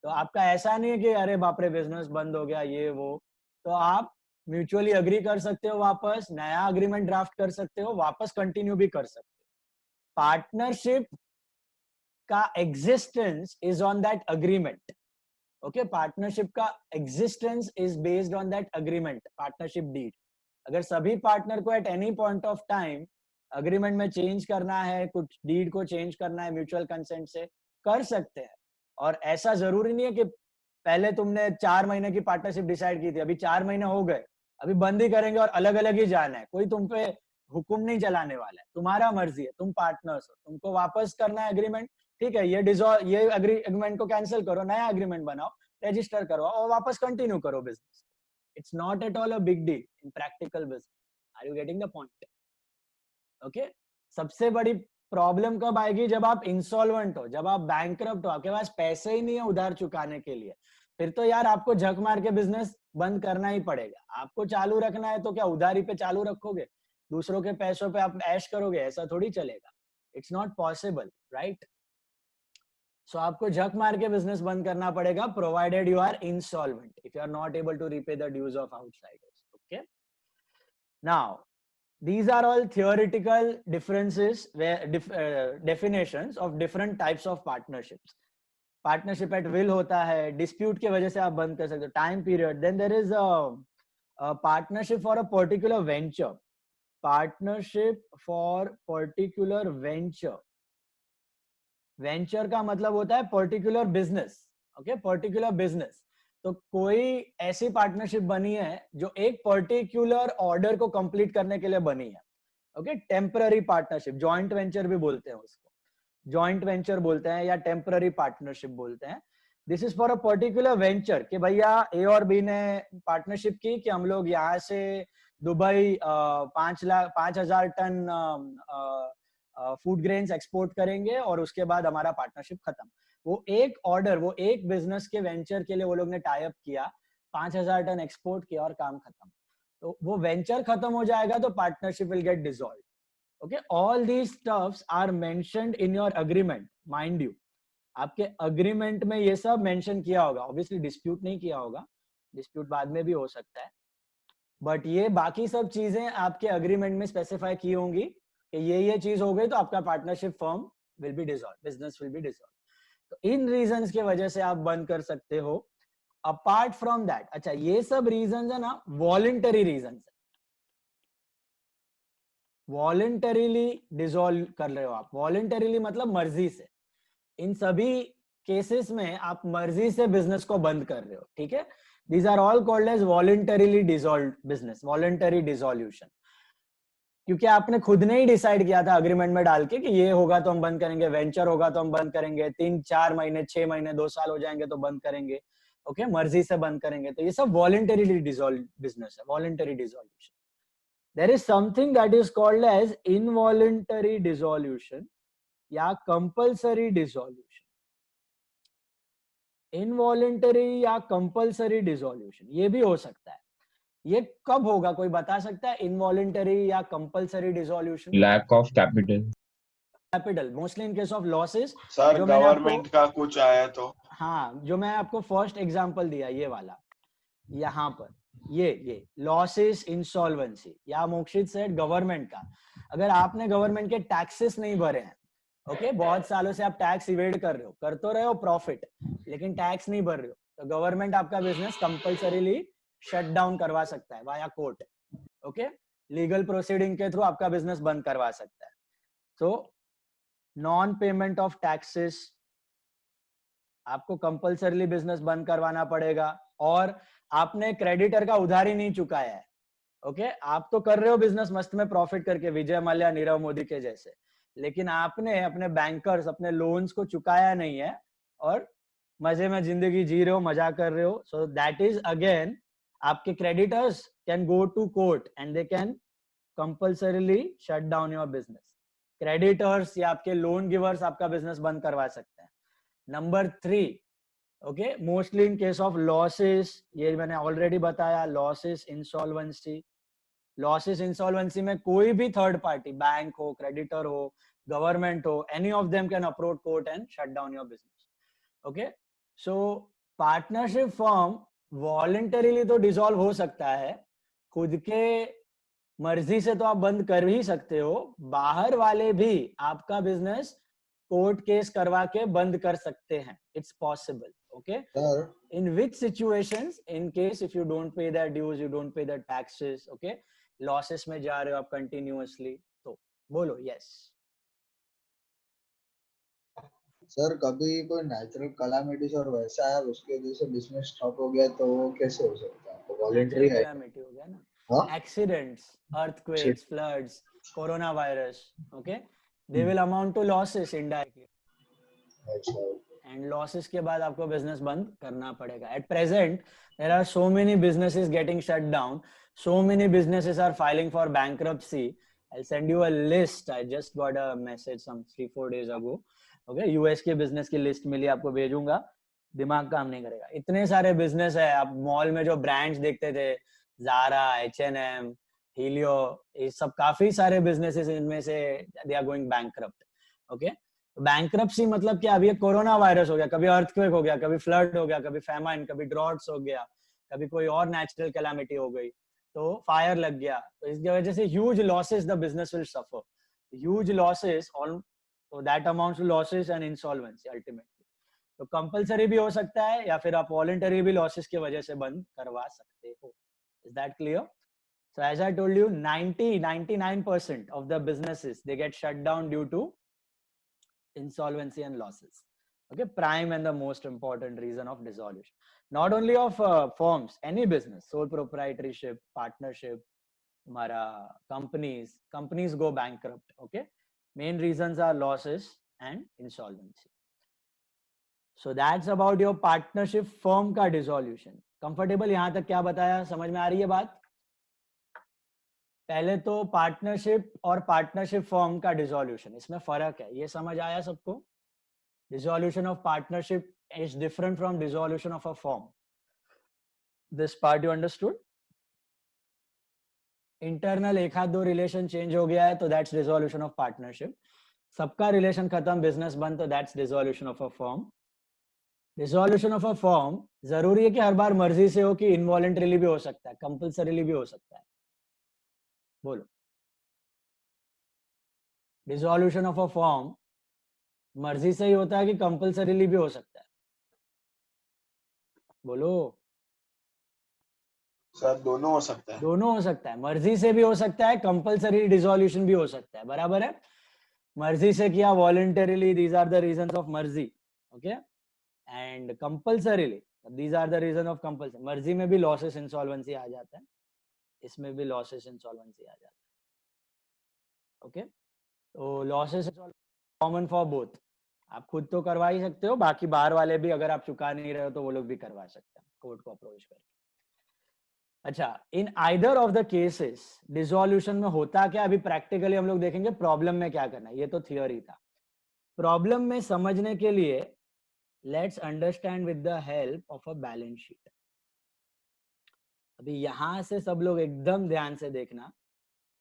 तो आपका ऐसा नहीं है कि अरे बाप रे बिजनेस बंद हो गया ये वो. तो आप म्यूचुअली अग्री कर सकते हो, वापस नया अग्रीमेंट ड्राफ्ट कर सकते हो, वापस कंटिन्यू भी कर सकते हो. पार्टनरशिप का existence is on that agreement. Okay, partnership का existence is based on that agreement, partnership deed. अगर सभी पार्टनर को at any point of time agreement में चेंज करना है, कुछ डीड को चेंज करना है म्यूचुअल कंसेंट से, कर सकते हैं. और ऐसा जरूरी नहीं है कि पहले तुमने 4 महीने की पार्टनरशिप डिसाइड की थी, अभी 4 महीने हो गए, अभी बंद ही करेंगे और अलग अलग ही जाना है. कोई तुम पे हुक्म नहीं चलाने वाला है, तुम्हारा मर्जी है, तुम पार्टनर्स हो, तुमको वापस करना है एग्रीमेंट, ठीक है, ये एग्रीमेंट को कैंसिल करो, नया एग्रीमेंट बनाओ, रजिस्टर करवाओ और वापस कंटिन्यू करो business. It's not at all a big deal in practical business. Are you getting the point? Okay, सबसे बड़ी प्रॉब्लम कब आएगी? जब आप इंसॉल्वेंट हो, जब आप बैंकरप्ट हो, आपके पास पैसे ही नहीं है उधार चुकाने के लिए. फिर तो यार आपको झक मार के बिजनेस बंद करना ही पड़ेगा. आपको चालू रखना है तो क्या उधारी पे चालू रखोगे? दूसरों के पैसों पे आप ऐश करोगे? ऐसा थोड़ी चलेगा. It's not possible, right? So आपको झक मार के बिजनेस बंद करना पड़ेगा provided you are insolvent if you are not able to repay the dues of outsiders. Okay, now these are all theoretical differences where definitions of different types of partnerships. Partnership at will होता है, dispute के वजह से आप बंद कर सकते हो, time period. Then there is a partnership for a particular venture. Partnership for particular venture. Venture का मतलब होता है particular business. Okay, particular business. तो कोई ऐसी पार्टनरशिप बनी है जो एक पर्टिकुलर ऑर्डर को कंप्लीट करने के लिए बनी है. Okay, temporary partnership, joint venture भी बोलते हैं उसको, जॉइंट वेंचर बोलते हैं या टेम्पररी पार्टनरशिप बोलते हैं. This is for a particular venture कि भैया ए और बी ने पार्टनरशिप की कि हम लोग यहाँ से Dubai 5,000 ton food grains export करेंगे और उसके बाद हमारा पार्टनरशिप खत्म. वो एक ऑर्डर, वो एक बिजनेस के वेंचर के लिए वो लोग ने टाई अप किया, 5,000 टन एक्सपोर्ट किया और काम खत्म. तो वो वेंचर खत्म हो जाएगा तो partnership will get dissolved. Okay, all these stuffs are mentioned in your agreement. Mind you, आपके अग्रीमेंट में ये सब मेंशन किया होगा. ऑब्वियसली डिस्प्यूट नहीं किया होगा, डिस्प्यूट बाद में भी हो सकता है, बट ये बाकी सब चीजें आपके अग्रीमेंट में स्पेसिफाई की होंगी कि ये चीज हो गई तो आपका partnership firm will be dissolve, business will be dissolve. तो इन रीजंस की वजह से आप बंद कर सकते हो. अपार्ट फ्रॉम दैट, अच्छा ये सब रीजंस है ना वॉलंटरी रीजंस है. वॉलंटरीली डिसॉल्व कर रहे हो आप. वॉलंटरीली मतलब मर्जी से. इन सभी केसेस में आप मर्जी से बिजनेस को बंद कर रहे हो. ठीक है, these are all called as voluntarily dissolve business, voluntary dissolution. क्योंकि आपने खुद ने ही डिसाइड किया था अग्रीमेंट में डाल के कि ये होगा तो हम बंद करेंगे, वेंचर होगा तो हम बंद करेंगे, 3-4 महीने 6 महीने 2 साल हो जाएंगे तो बंद करेंगे. ओके, मर्जी से बंद करेंगे. तो ये सब वॉलंटरीली डिसॉल्व बिजनेस है, voluntary dissolution. There is something that is called as involuntary dissolution या कंपल्सरी डिसॉल्यूशन. इनवॉलंटरी या कंपल्सरी डिसॉल्यूशन ये भी हो सकता है. ये कब होगा कोई बता सकता है? इनवॉलंटरी या compulsory dissolution. Lack of capital mostly in case of losses. Sir government का कुछ आया तो. हाँ, जो मैं आपको फर्स्ट एग्जांपल दिया ये वाला, यहाँ पर ये लॉसेस, इंसॉल्वेंसी या मोक्षित सेड गवर्नमेंट का. अगर आपने गवर्नमेंट के टैक्सेस नहीं भरे हैं, ओके, बहुत सालों से आप टैक्स इवेड कर रहे हो, कर तो रहे हो प्रॉफिट, लेकिन टैक्स नहीं भर रहे हो, तो गवर्नमेंट आपका बिजनेस कंपल्सरीली शट डाउन करवा सकता है via court. Okay, legal proceeding के थ्रू आपका बिजनेस बंद करवा सकता है. तो नॉन पेमेंट ऑफ टैक्सेस, आपको कंपल्सरीली बिजनेस बंद करवाना पड़ेगा. और आपने क्रेडिटर का उधारी नहीं चुकाया है. ओके, आप तो कर रहे हो बिजनेस मस्त में प्रॉफिट करके, विजय माल्या, नीरव मोदी के जैसे, लेकिन आपने अपने बैंकर्स, अपने लोन्स को चुकाया नहीं है और मजे में जिंदगी जी रहे हो, मजा कर रहे हो. सो दैट इज अगेन, आपके creditors can go to court and they can compulsorily shut down your business. Creditors या आपके लोन गिवर्स आपका बिजनेस बंद करवा सकते हैं. Number 3, okay, mostly in case of losses, ये मैंने ऑलरेडी बताया, लॉसेस, इंसॉल्वेंसी. लॉसेस इंसॉल्वेंसी में कोई भी थर्ड पार्टी, बैंक हो, क्रेडिटर हो, गवर्नमेंट हो, any of them can approach court and shut down your business. Okay, so partnership firm voluntarily तो डिसॉल्व हो सकता है, खुद के मर्जी से तो आप बंद कर ही सकते हो, बाहर वाले भी आपका बिजनेस कोर्ट केस करवा के बंद कर सकते हैं. It's possible. Okay, in which situations, in case if you don't pay their dues, you don't pay the taxes, okay, losses में जा रहे हो आप continuously, तो बोलो. yes सर, कभी कोई नेचुरल कैलामिटीज और वैसा है उसके वजह से बिजनेस स्टॉप हो गया तो वो कैसे हो सकता है? वॉलंटरी है, कैलामिटी हो गया ना, accidents, earthquakes, floods, corona virus. Okay, they will amount to losses indirectly. अच्छा, एंड लॉसेस के बाद आपको बिजनेस बंद करना पड़ेगा. At present there are so many businesses getting shut down, so many businesses are filing for bankruptcy. I'll send you a list. I just got a message some 3-4 days ago. Okay, US के बिजनेस की लिस्ट मिली, आपको भेजूंगा. दिमाग काम नहीं करेगा, इतने सारे बिजनेस है. आप मॉल में जो ब्रांड्स देखते थे, Zara, H&M, Helio, ये सब काफी सारे बिजनेसेस, इनमें से they are going bankrupt. Okay, bankruptcy मतलब क्या, अभी ये कोरोना वायरस हो गया, कभी अर्थक्वेक हो गया, कभी फ्लड हो गया, कभी फैमाइन, कभी ड्रॉट्स हो गया, कभी कोई और नेचुरल कैलामिटी हो गई, तो फायर लग गया, तो इसकी वजह से huge losses the business will suffer, huge losses on, so that amounts to losses and insolvency ultimately. तो कंपलसरी भी हो सकता है या फिर आप वॉलंटरी भी लॉसेस की वजह से बंद करवा सकते हो. Is that clear? So as I told you, 99% of the businesses, they get shut down due to insolvency and losses. Okay, prime and the most important reason of dissolution. Not only of firms, any business, sole proprietorship, partnership, companies go bankrupt. Okay, main reasons are losses and insolvency. So that's about your partnership firm का dissolution. Comfortable यहाँ तक क्या बताया, समझ में आ रही है बात? पहले तो पार्टनरशिप और पार्टनरशिप फर्म का डिसोल्यूशन, इसमें फर्क है, ये समझ आया सबको? Dissolution of partnership is different from dissolution of a firm. This part you understood? Internal एक हाथ दो रिलेशन चेंज हो गया है तो दैट्स डिसोल्यूशन ऑफ पार्टनरशिप. सबका रिलेशन खत्म, बिजनेस बंद, तो that's dissolution of a firm. Dissolution of a firm जरूरी है कि हर बार मर्जी से हो कि इनवॉलंटरीली भी हो सकता है, कंपल्सरीली भी हो सकता है? बोलो. डिसोल्यूशन ऑफ अ फर्म मर्जी से ही होता है कि कंपल्सरीली भी हो सकता है? बोलो. सर दोनों हो सकता है. दोनों हो सकता है, मर्जी से भी हो सकता है, कंपल्सरी डिसोल्यूशन भी हो सकता है. बराबर है? मर्जी से किया voluntarily, these are the reasons of मर्जी. Okay, and compulsorily, these are the reason of compulsory. मर्जी में भी लॉसेस इंसॉल्वेंसी आ जाता है, इसमें भी लॉसेस इंसॉल्वेंसी आ जाता है. ओके, तो लॉसेस कॉमन फॉर बोथ. आप खुद तो करवा ही सकते हो, बाकी बाहर वाले भी अगर आप चुका नहीं रहे हो तो वो लोग भी करवा सकते हैं कोर्ट को अप्रोच करके. अच्छा, in either of the cases dissolution में होता क्या, अभी प्रैक्टिकली हम लोग देखेंगे प्रॉब्लम में क्या करना है. ये तो थियोरी था. प्रॉब्लम में समझने के लिए let's understand with the help of a balance sheet. अभी यहां से सब लोग एकदम ध्यान से देखना.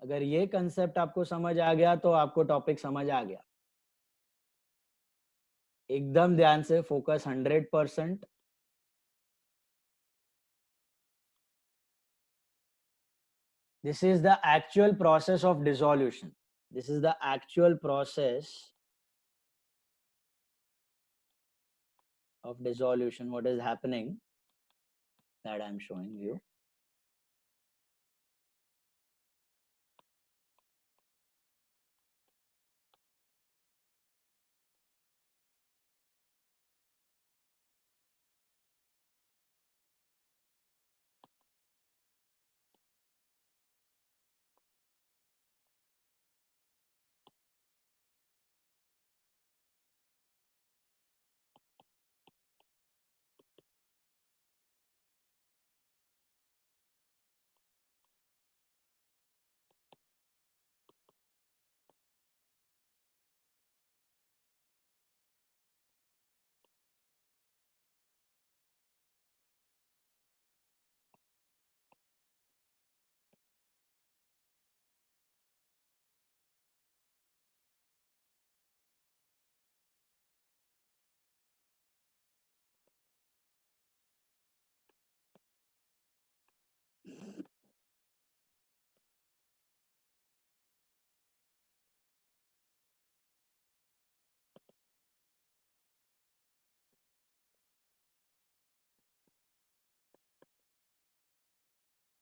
अगर ये कंसेप्ट आपको समझ आ गया तो आपको टॉपिक समझ आ गया. एकदम ध्यान से focus 100%. This is the actual process of dissolution. This is the actual process of dissolution. What is happening that I'm showing you.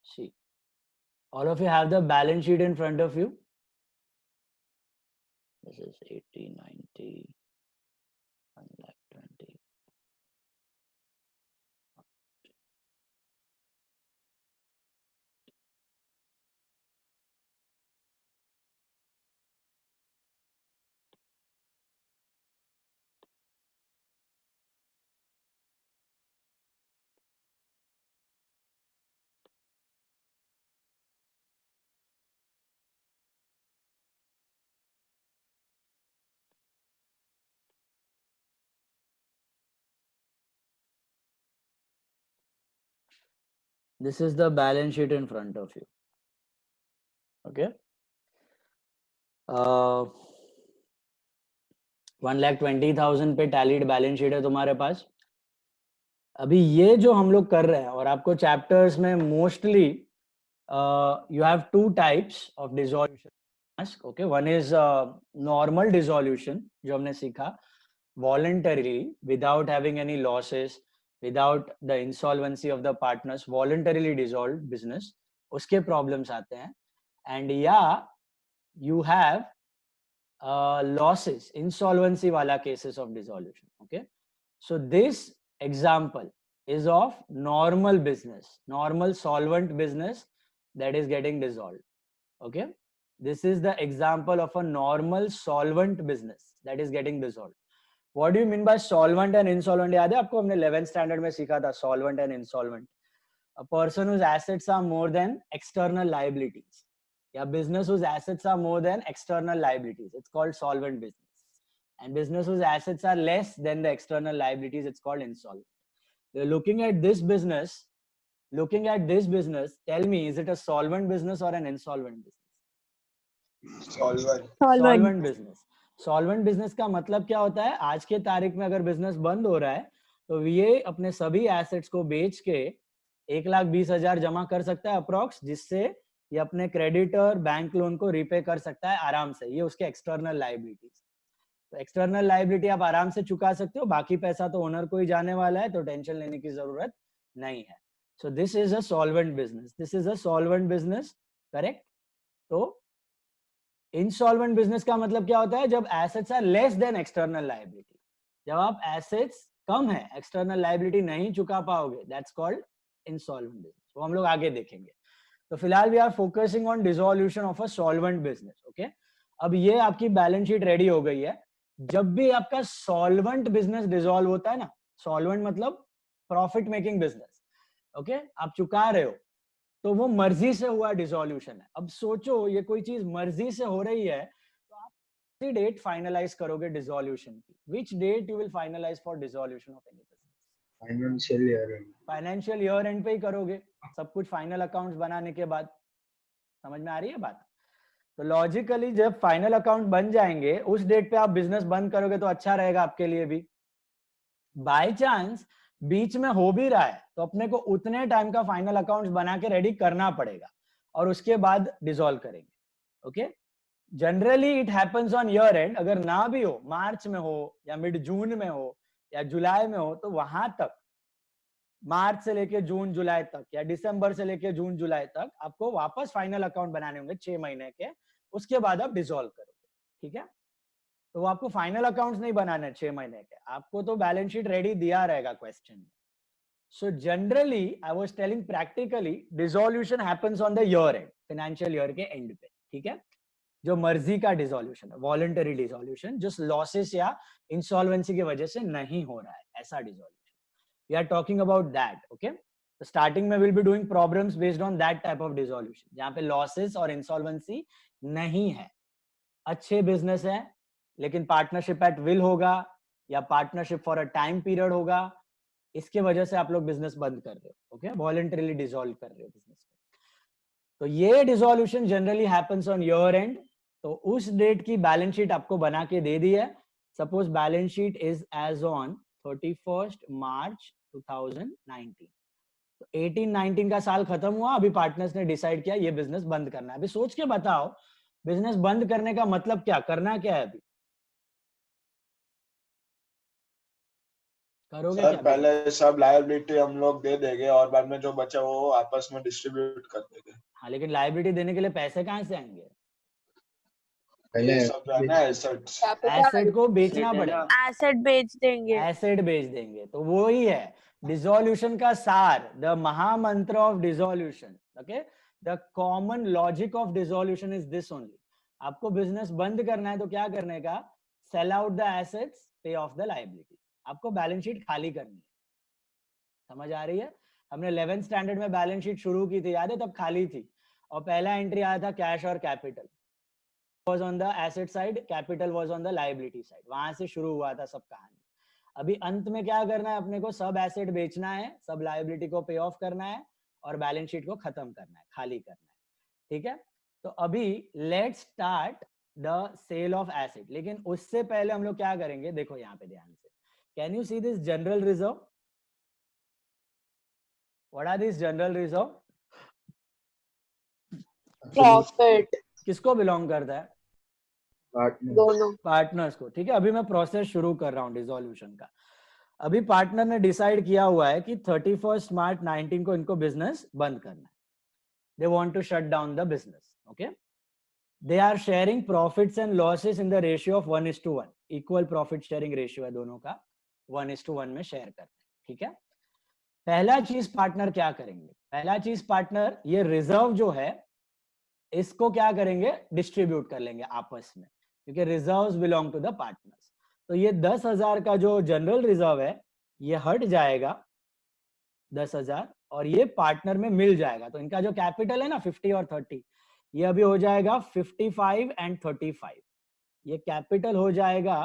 See, all of you have the balance sheet in front of you. This is 80, 90, 1,20,000. This is the balance sheet in front of you. Okay. 1,20,000 पे टैलीड बैलेंस शीट है तुम्हारे पास। अभी ये जो हम लोग कर रहे हैं, और आपको चैप्टर्स में mostly you have two types of dissolution. Okay, one is normal dissolution जो हमने सीखा, voluntarily without having any losses, without the insolvency of the partners, voluntarily dissolved business, उसके problems आते हैं। And yeah, you have losses, insolvency वाला cases of dissolution. Okay, so this example is of normal business, normal solvent business that is getting dissolved. Okay, this is the example of a normal solvent business that is getting dissolved. What do you mean by solvent and insolvent? याद है आपको, हमने 11th standard में सीखा था solvent and insolvent. A person whose assets are more than external liabilities, या business whose assets are more than external liabilities, it's called solvent business. And business whose assets are less than the external liabilities, it's called insolvent. You're looking at this business, tell me, is it a solvent business or an insolvent business? Solvent business. Solvent business का मतलब क्या होता है? आज के तारीख में अगर बिजनेस बंद हो रहा है तो ये अपने सभी एसेट्स को बेच के 1,20,000 जमा कर सकता है अप्रोक्स, जिससे ये अपने क्रेडिटर बैंक लोन को रीपे कर सकता है आराम से। ये उसके एक्सटर्नल लायबिलिटीज। तो एक्सटर्नल लायबिलिटी आप आराम से चुका सकते हो, बाकी पैसा तो ओनर को ही जाने वाला है, तो टेंशन लेने की जरूरत नहीं है। So this is a solvent business, this is a solvent business, correct. तो इंसॉल्वेंट बिजनेस का मतलब क्या होता है? जब assets are less than external liability, जब आप एसेट्स कम है, एक्सटर्नल लायबिलिटी नहीं चुका पाओगे, दैट्स कॉल्ड इंसॉल्वेंट बिजनेस। वो हम लोग आगे देखेंगे। तो फिलहाल we are focusing on dissolution of a solvent business. Okay, अब ये आपकी बैलेंस शीट रेडी हो गई है। जब भी आपका सॉल्वेंट बिजनेस डिसॉल्व होता है ना, सॉल्वेंट मतलब प्रॉफिट मेकिंग बिजनेस, ओके, आप चुका रहे हो, तो वो मर्जी से हुआ डिसॉल्यूशन है। अब सोचो, ये कोई चीज मर्जी से हो रही है, तो आप किसी डेट फाइनलाइज करोगे डिसॉल्यूशन की? Which date you will finalise for dissolution of any business? Financial year end पे ही करोगे, सब कुछ फाइनल अकाउंट्स बनाने के बाद। समझ में आ रही है बात? तो लॉजिकली जब फाइनल अकाउंट बन जाएंगे, उस डेट पे आप बिजनेस बंद करोगे तो अच्छा रहेगा आपके लिए भी। बाय चांस बीच में हो भी रहा है तो अपने को उतने टाइम का फाइनल अकाउंट्स बना के रेडी करना पड़ेगा, और उसके बाद डिसॉल्व करेंगे। Okay, generally it happens on year and. अगर ना भी हो, मार्च में हो या मिड जून में हो या जुलाई में हो, तो वहां तक, मार्च से लेके जून जुलाई तक या दिसंबर से लेके जून जुलाई तक आपको वापस फाइनल अकाउंट बनाने होंगे 6 महीने के, उसके बाद आप डिसॉल्व करोगे। ठीक है, तो वो आपको फाइनल अकाउंट्स नहीं बनाने 6 महीने के, आपको तो बैलेंस शीट रेडी दिया रहेगा क्वेश्चन में। So generally I was telling, practically dissolution happens on the year end, financial year के एंड पे। ठीक है, जो मर्जी का डिसॉल्यूशन है, वॉलंटरी डिसॉल्यूशन, जो लॉसेस या इंसॉल्वेंसी की वजह से नहीं हो रहा है, ऐसा dissolution we are talking about that. Okay, तो स्टार्टिंग में will be doing problems based on that type of dissolution, जहां पे लॉसेस और इंसॉल्वेंसी नहीं है। अच्छे बिजनेस है लेकिन पार्टनरशिप एट विल होगा या partnership for a time period होगा, इसके वजह से आप लोग बिजनेस बंद कर रहे हो। ओके, वॉलंटरीली डिसॉल्व कर रहे हो बिजनेस को। तो ये dissolution generally happens on year and. तो उस डेट की बैलेंस शीट आपको बना के दे दी है। Suppose balance sheet is as on 31 March 2019। तो 18-19 का साल खत्म हुआ, अभी पार्टनर्स ने डिसाइड किया ये बिजनेस बंद करना है। अभी सोच के बताओ, बिजनेस बंद करने का मतलब क्या, करना क्या है अभी? करोगे सर क्या? पहले सब लायबिलिटी हम लोग दे देंगे और बाद में जो बचा वो आपस में डिस्ट्रीब्यूट कर देंगे। हाँ, लेकिन लायबिलिटी देने के लिए पैसे कहाँ से आएंगे? ये सब है ना एसेट्स, एसेट को बेचना पड़ेगा, एसेट बेच देंगे। एसेट बेच देंगे। तो वो ही है डिसॉल्यूशन का सार, द महामंत्र of dissolution. Okay, the common logic of dissolution is this only. आपको बिजनेस बंद करना है तो क्या करने का? सेल आउट द एसेट्स, पे ऑफ द लायबिलिटी। आपको बैलेंस शीट खाली करनी है। समझ आ रही है? हमने 11th स्टैंडर्ड में बैलेंस शीट शुरू की थी, याद है? तब खाली थी और पहला एंट्री आया था कैश और capital was on the asset side, capital was on the liability side। वहां से शुरू हुआ था सब कहानी। अभी अंत में क्या करना है अपने को? सब एसेट बेचना है, सब लायबिलिटी को पे ऑफ करना है और बैलेंस शीट को खत्म करना है, खाली करना है। ठीक है, तो अभी let's start the sale of asset. लेकिन उससे पहले हम लोग क्या करेंगे, देखो यहाँ पे ध्यान से, can you see this general reserve? What are this general reserve? Profit किसको बिलोंग करता है? दोनों पार्टनर्स को। ठीक है, अभी मैं प्रोसेस शुरू कर रहा हूँ डिसोल्यूशन का। अभी पार्टनर ने डिसाइड किया हुआ है कि 31 मार्च 19 को इनको बिजनेस बंद करना है। They want to shut down the business. Okay, they are sharing profits and losses in the ratio of 1:1। Equal profit sharing ratio है दोनों का, 1:1 में शेयर करते हैं। ठीक है, पहला चीज पार्टनर क्या करेंगे? पहला चीज पार्टनर ये रिजर्व जो है इसको क्या करेंगे? डिस्ट्रीब्यूट कर लेंगे आपस में, क्योंकि reserves belong to the partners. तो ये 10,000 का जो जनरल रिजर्व है ये हट जाएगा 10,000 और ये पार्टनर में मिल जाएगा। तो इनका जो कैपिटल है ना 50 और 30, ये अभी हो जाएगा 55 एंड 35। ये कैपिटल हो जाएगा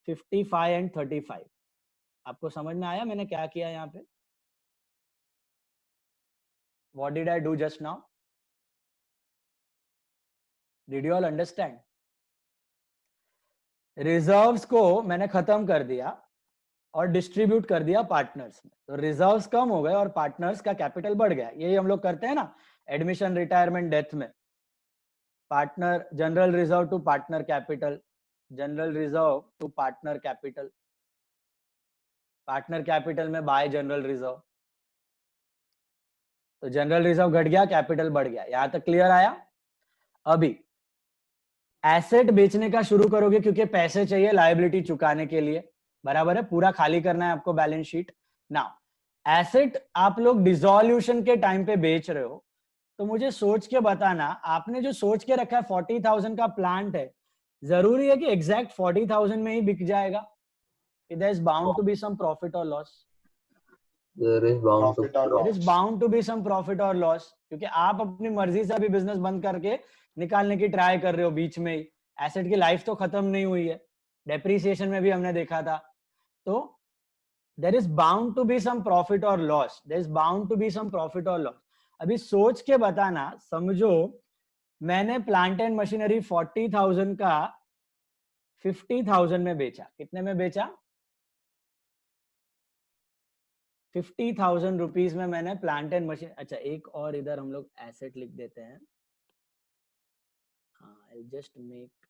55 एंड 35। आपको समझ में आया मैंने क्या किया यहाँ पे? What did I do just now? Did you all understand? Reserves को मैंने खत्म कर दिया और डिस्ट्रीब्यूट कर दिया पार्टनर्स में, तो रिजर्व्स कम हो गए और पार्टनर्स का कैपिटल बढ़ गया। यही हम लोग करते हैं ना एडमिशन, रिटायरमेंट, डेथ में। Partner general reserve to partner capital, general reserve to partner capital, partner capital में बाय जनरल रिजर्व। तो जनरल रिजर्व घट गया, कैपिटल बढ़ गया। यहां तक क्लियर आया? अभी एसेट बेचने का शुरू करोगे क्योंकि पैसे चाहिए लायबिलिटी चुकाने के लिए, बराबर है? पूरा खाली करना है आपको बैलेंस शीट। नाउ एसेट आप लोग डिसोल्यूशन के टाइम पे बेच रहे हो, तो मुझे सोच के बताना, आपने जो सोच के रखा है 40,000 का प्लांट है, जरूरी है कि एग्जैक्ट 40,000 में ही बिक जाएगा? There is bound to be some profit और loss. There is bound to be some profit or loss, क्योंकि आप अपनी मर्जी से अभी बिजनेस बंद करके निकालने की ट्राई कर रहे हो बीच में ही। एसेट की लाइफ तो खत्म नहीं हुई है, डेप्रिसिएशन में भी हमने देखा था। तो there is bound to be some profit or loss, there is bound to be some profit or loss। अभी सोच के बताना, समझो मैंने प्लांट एंड मशीनरी 40,000 का 50,000 में बेचा। कितने में बेचा? 50,000 रुपीज में मैंने प्लांट एंड मशीन। अच्छा, एक और इधर हम लोग एसेट लिख देते हैं। हाँ, I'll just make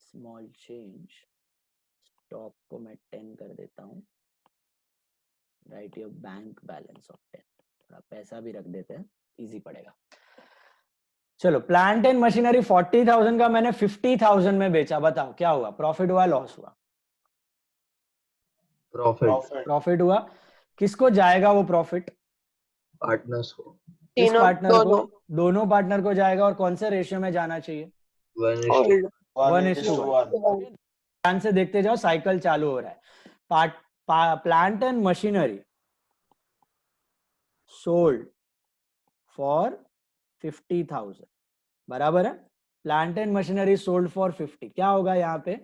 small change। Stock को मैं 10 कर देता हूँ। Right your bank balance of 10। थोड़ा पैसा भी रख देते हैं, इजी पड़ेगा। चलो, प्लांट एंड मशीनरी 40,000 का मैंने 50,000 में बेचा। बताओ क्या हुआ? प्रॉफिट हुआ, लॉस हुआ? प्रॉफिट हुआ। किसको जाएगा वो प्रॉफिट? पार्टनर्स को। किस पार्टनर को? दोनों पार्टनर को जाएगा। और कौन से रेशियो में जाना चाहिए? 1:1। ध्यान से देखते जाओ, साइकिल चालू हो रहा है। Plant and machinery sold for 50,000, बराबर है? Plant and machinery sold for 50। क्या होगा यहाँ पे?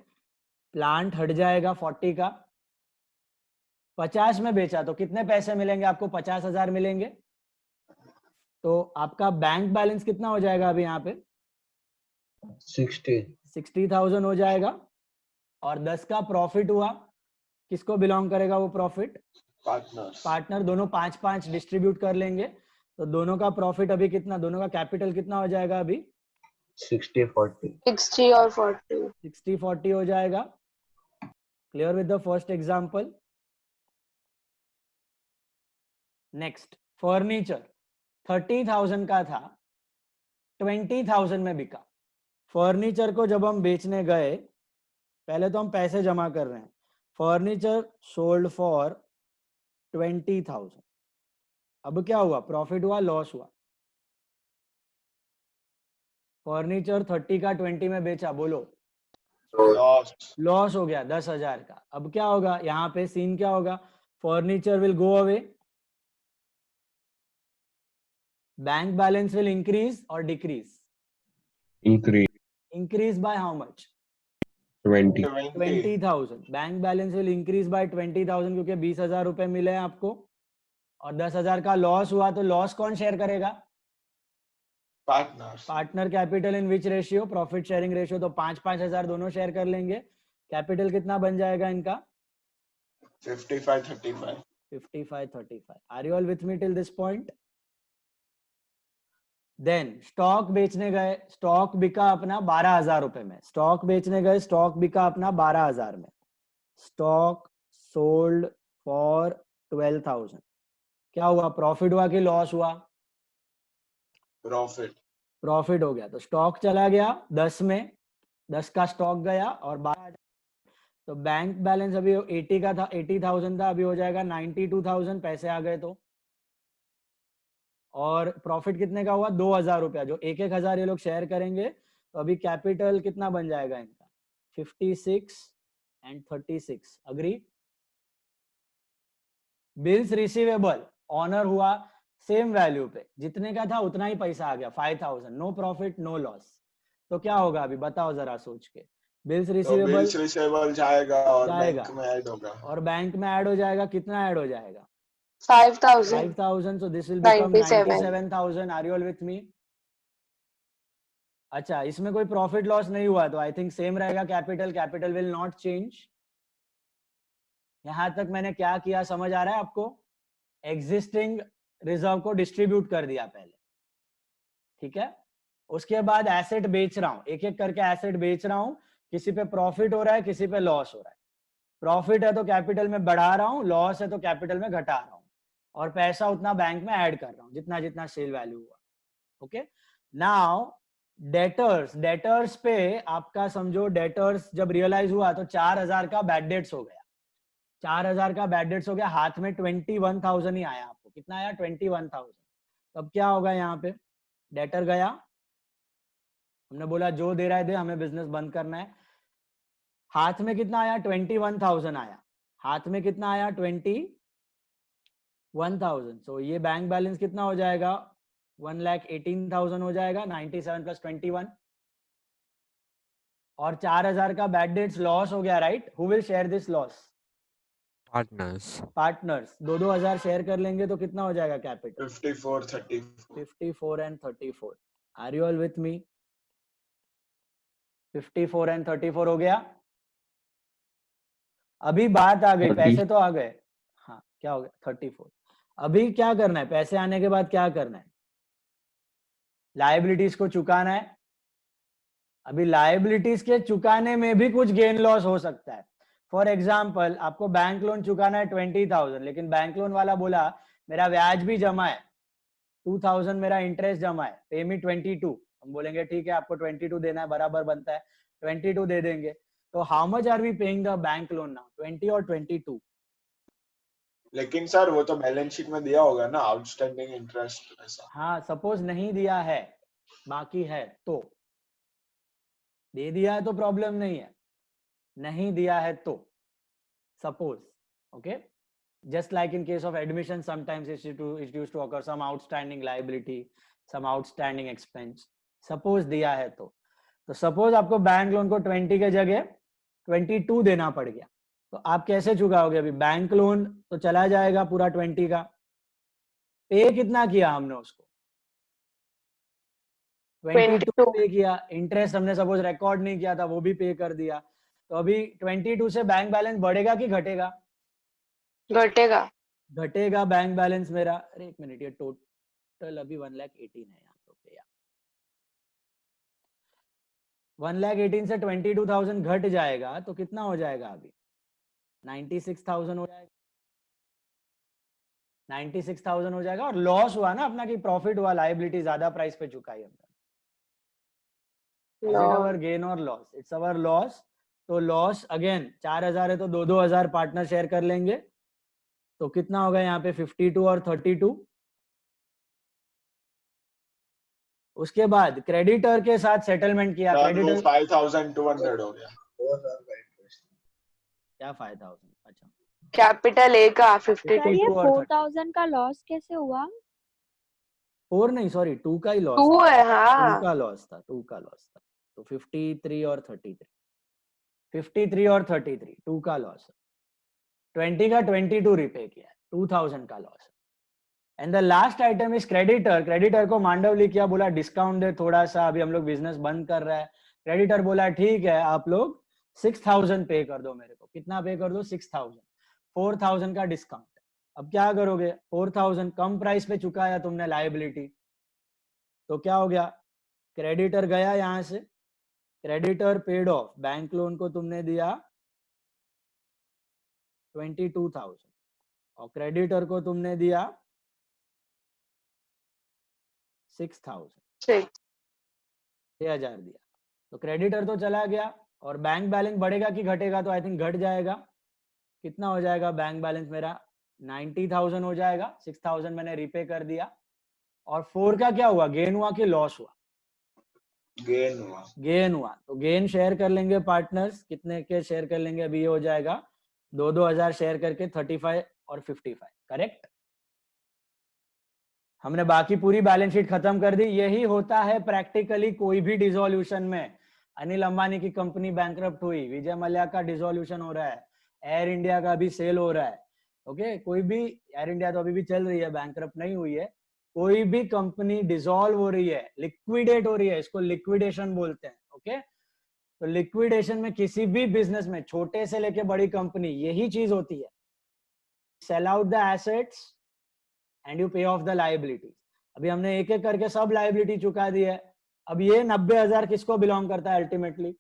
प्लांट हट जाएगा 40 का, 50 में बेचा तो कितने पैसे मिलेंगे आपको? 50,000 मिलेंगे। तो आपका बैंक बैलेंस कितना हो जाएगा अभी यहाँ पे? 60,000 हो जाएगा। और 10 का प्रॉफिट हुआ, किसको बिलोंग करेगा वो प्रॉफिट? पार्टनर। दोनों 5-5 डिस्ट्रीब्यूट कर लेंगे, तो दोनों का प्रॉफिट अभी कितना? दोनों का कैपिटल कितना हो जाएगा अभी? 60-40। 60 और 40। 60-40 हो जाएगा। Clear with the first example? Next, furniture 30,000 का था, 20,000 में बिका। फर्नीचर को जब हम बेचने गए, पहले तो हम पैसे जमा कर रहे हैं। Furniture sold for 20,000। अब क्या हुआ? प्रॉफिट हुआ, लॉस हुआ? फर्नीचर 30 का 20 में बेचा, बोलो। लॉस हो गया 10,000 का। अब क्या होगा यहाँ पे? सीन क्या होगा? Furniture will go away, bank balance will increase और decrease? Increase by how much? 20,000। Bank balance will increase by 20,000 क्योंकि 20,000 रुपए मिले हैं आपको। और 10,000 का लॉस हुआ, तो लॉस कौन शेयर करेगा? Partners partner capital in which ratio, profit sharing ratio, तो 5,000 दोनों शेयर कर लेंगे। कैपिटल कितना बन जाएगा इनका? 55-35 55-35। Are you all with me till this point? Then stock बेचने गए, स्टॉक बिका अपना 12,000 रुपए में। स्टॉक बेचने गए, स्टॉक बिका अपना 12,000 में। Stock sold for 12,000। क्या हुआ? प्रॉफिट हुआ कि लॉस हुआ? प्रॉफिट प्रॉफिट हो गया। तो स्टॉक चला गया 10 में, 10 का स्टॉक गया और 12, तो बैंक बैलेंस अभी 80 का था, 80,000 था, अभी हो जाएगा 92,000 पैसे आ गए तो। और प्रॉफिट कितने का हुआ? 2,000 रुपया, जो 1,000 ये लोग शेयर करेंगे। तो अभी कैपिटल कितना बन जाएगा इनका? 56 and 36। Agree? Bills receivable honour हुआ सेम वैल्यू पे, जितने का था उतना ही पैसा आ गया 5,000। No profit no loss. तो क्या होगा अभी बताओ जरा सोच के? बिल्स रिसीवेबल जाएगा और जाएगा बैंक में ऐड होगा। और बैंक में ऐड हो जाएगा। कितना ऐड हो जाएगा? 5,000. 5,000। So this will become 97. 97,000. Are you all with me? अच्छा, इसमें कोई प्रॉफिट लॉस नहीं हुआ तो आई थिंक सेम रहेगा capital. Capital will not change. यहां तक मैंने क्या किया समझ आ रहा है आपको? एग्जिस्टिंग रिजर्व को डिस्ट्रीब्यूट कर दिया पहले, ठीक है। उसके बाद एसेट बेच रहा हूं, एक एक करके एसेट बेच रहा हूं। किसी पे प्रॉफिट हो रहा है, किसी पे लॉस हो रहा है। प्रॉफिट है तो कैपिटल में बढ़ा रहा हूं, लॉस है तो कैपिटल में घटा रहा हूं, और पैसा उतना बैंक में ऐड कर रहा हूं जितना जितना सेल वैल्यू हुआ। ओके, नाउ डेटर्स, डेटर्स पे आपका समझो, डेटर्स जब रियलाइज हुआ तो 4,000 का बैड डेट्स हो गया। 4,000 का बैड डेट्स हो गया, हाथ में 21,000 ही आया। आपको कितना आया? 21,000। तब क्या होगा यहाँ पे? डेटर गया, हमने बोला जो दे रहा है दे, हमें बिजनेस बंद करना है। हाथ में कितना आया? 21,000 आया। हाथ में कितना आया? 21,000। सो ये बैंक बैलेंस कितना हो जाएगा? 1,18,000 हो जाएगा। 97 + 21 और 4,000 का बैड डेट्स लॉस हो गया, right? Who will share this loss? Partners. Partners 2,000 share कर लेंगे तो कितना हो जाएगा capital? 54-34 54 and 34। Are you all with me? 54 and 34 हो गया। अभी बात आ गई, पैसे तो आ गए। हाँ, क्या हो गया? 34। अभी क्या करना है? पैसे आने के बाद क्या करना है? लायबिलिटीज को चुकाना है। अभी लायबिलिटीज के चुकाने में भी कुछ गेन लॉस हो सकता है। फॉर एग्जाम्पल, आपको बैंक लोन चुकाना है 20,000, लेकिन बैंक लोन वाला बोला मेरा ब्याज भी जमा है 2,000, मेरा इंटरेस्ट जमा है, पे मी 22। हम बोलेंगे ठीक है, आपको 22 देना है, बराबर बनता है, 22 दे देंगे। तो how much are we paying the bank loan now? 20 और 22? लेकिन सर वो तो बैलेंस शीट में दिया होगा ना, आउटस्टैंडिंग इंटरेस्ट ऐसा। हाँ, सपोज नहीं दिया है, बाकी है तो। दे दिया है तो प्रॉब्लम नहीं है, नहीं दिया है तो suppose, okay. Just like in case of admission, sometimes it used to occur some outstanding liability, some outstanding expense. Suppose दिया है तो suppose आपको बैंक लोन को 20 के जगह 22 देना पड़ गया, तो आप कैसे चुकाओगे? अभी बैंक लोन तो चला जाएगा पूरा 20 का। पे कितना किया हमने उसको? 22 पे किया। इंटरेस्ट हमने सपोज रिकॉर्ड नहीं किया था, वो भी पे कर दिया। तो अभी 22 से बैंक बैलेंस बढ़ेगा कि घटेगा? घटेगा। घटेगा बैंक बैलेंस मेरा। अरे एक मिनट, ये टोटल अभी 1,18,000 है यहाँ पे। 1,18,000 से 22,000 घट जाएगा तो कितना हो जाएगा? अभी 96,000 हो जाएगा। 96,000 हो जाएगा। और लॉस हुआ ना अपना, कि प्रॉफिट हुआ, लायबिलिटी ज्यादा प्राइस पे चुकाई हमने। Is it our gain or loss? It's our loss। तो लॉस अगेन 4,000 है तो 2,000 पार्टनर शेयर कर लेंगे, तो कितना होगा यहाँ पे? 52 और 32। उसके बाद क्रेडिटर के साथ सेटलमेंट किया। क्रेडिटर 5,200 हो गया। क्या 5,000? अच्छा, कैपिटल ए का 52 सर, ये और 4,000 का लॉस कैसे हुआ? 4 नहीं, सॉरी 2 का ही लॉस 2 है। हाँ, 2 का लॉस था, 2 का लॉस था। तो 53 और 33, 53 और 33 2 का लॉस है। 20 का 22 रिपे किया है, 2,000 का लॉस है। And the last item is creditor. Creditor को मांडवली क्या बोला, डिस्काउंट दे थोड़ा सा, अभी हम लोग बिजनेस बंद कर रहे हैं. क्रेडिटर बोला ठीक है आप लोग 6,000 पे कर दो मेरे को. कितना पे कर दो? 6,000. 4,000 का डिस्काउंट. अब क्या करोगे? 4,000 कम प्राइस पे चुकाया तुमने लायबिलिटी, तो क्या हो गया? क्रेडिटर गया यहां से, creditor paid of, bank loan को तुमने दिया 22,000 और क्रेडिटर को तुमने दिया 6,000, 6,000 दिया. तो क्रेडिटर तो चला गया और बैंक बैलेंस बढ़ेगा कि घटेगा? तो आई थिंक घट जाएगा. कितना हो जाएगा बैंक बैलेंस मेरा? 90,000 हो जाएगा. 6,000 मैंने रीपे कर दिया. और 4 का क्या हुआ? गेन हुआ कि लॉस हुआ? गेन हुआ. गेन हुआ. तो गेन शेयर कर लेंगे पार्टनर्स. कितने के शेयर कर लेंगे? अभी ये हो जाएगा 2,000 शेयर करके 35 और 55. करेक्ट. हमने बाकी पूरी बैलेंस शीट खत्म कर दी. यही होता है प्रैक्टिकली कोई भी डिसोल्यूशन में. अनिल अंबानी की कंपनी बैंकरप्ट हुई, विजय मल्ल्या का डिसोल्यूशन हो रहा है, एयर इंडिया का भी सेल हो रहा है. ओके, कोई भी, एयर इंडिया तो अभी भी चल रही है, बैंकरप्ट नहीं हुई है. कोई भी कंपनी डिसॉल्व हो रही है, लिक्विडेट हो रही है, इसको लिक्विडेशन बोलते हैं. ओके, तो लिक्विडेशन में किसी भी बिजनेस में, छोटे से लेके बड़ी कंपनी, यही चीज होती है. Cell out the assets and you pay off the liability. अभी हमने एक एक करके सब लायबिलिटी चुका दी है. अब ये 90,000 किसको बिलोंग करता है अल्टीमेटली?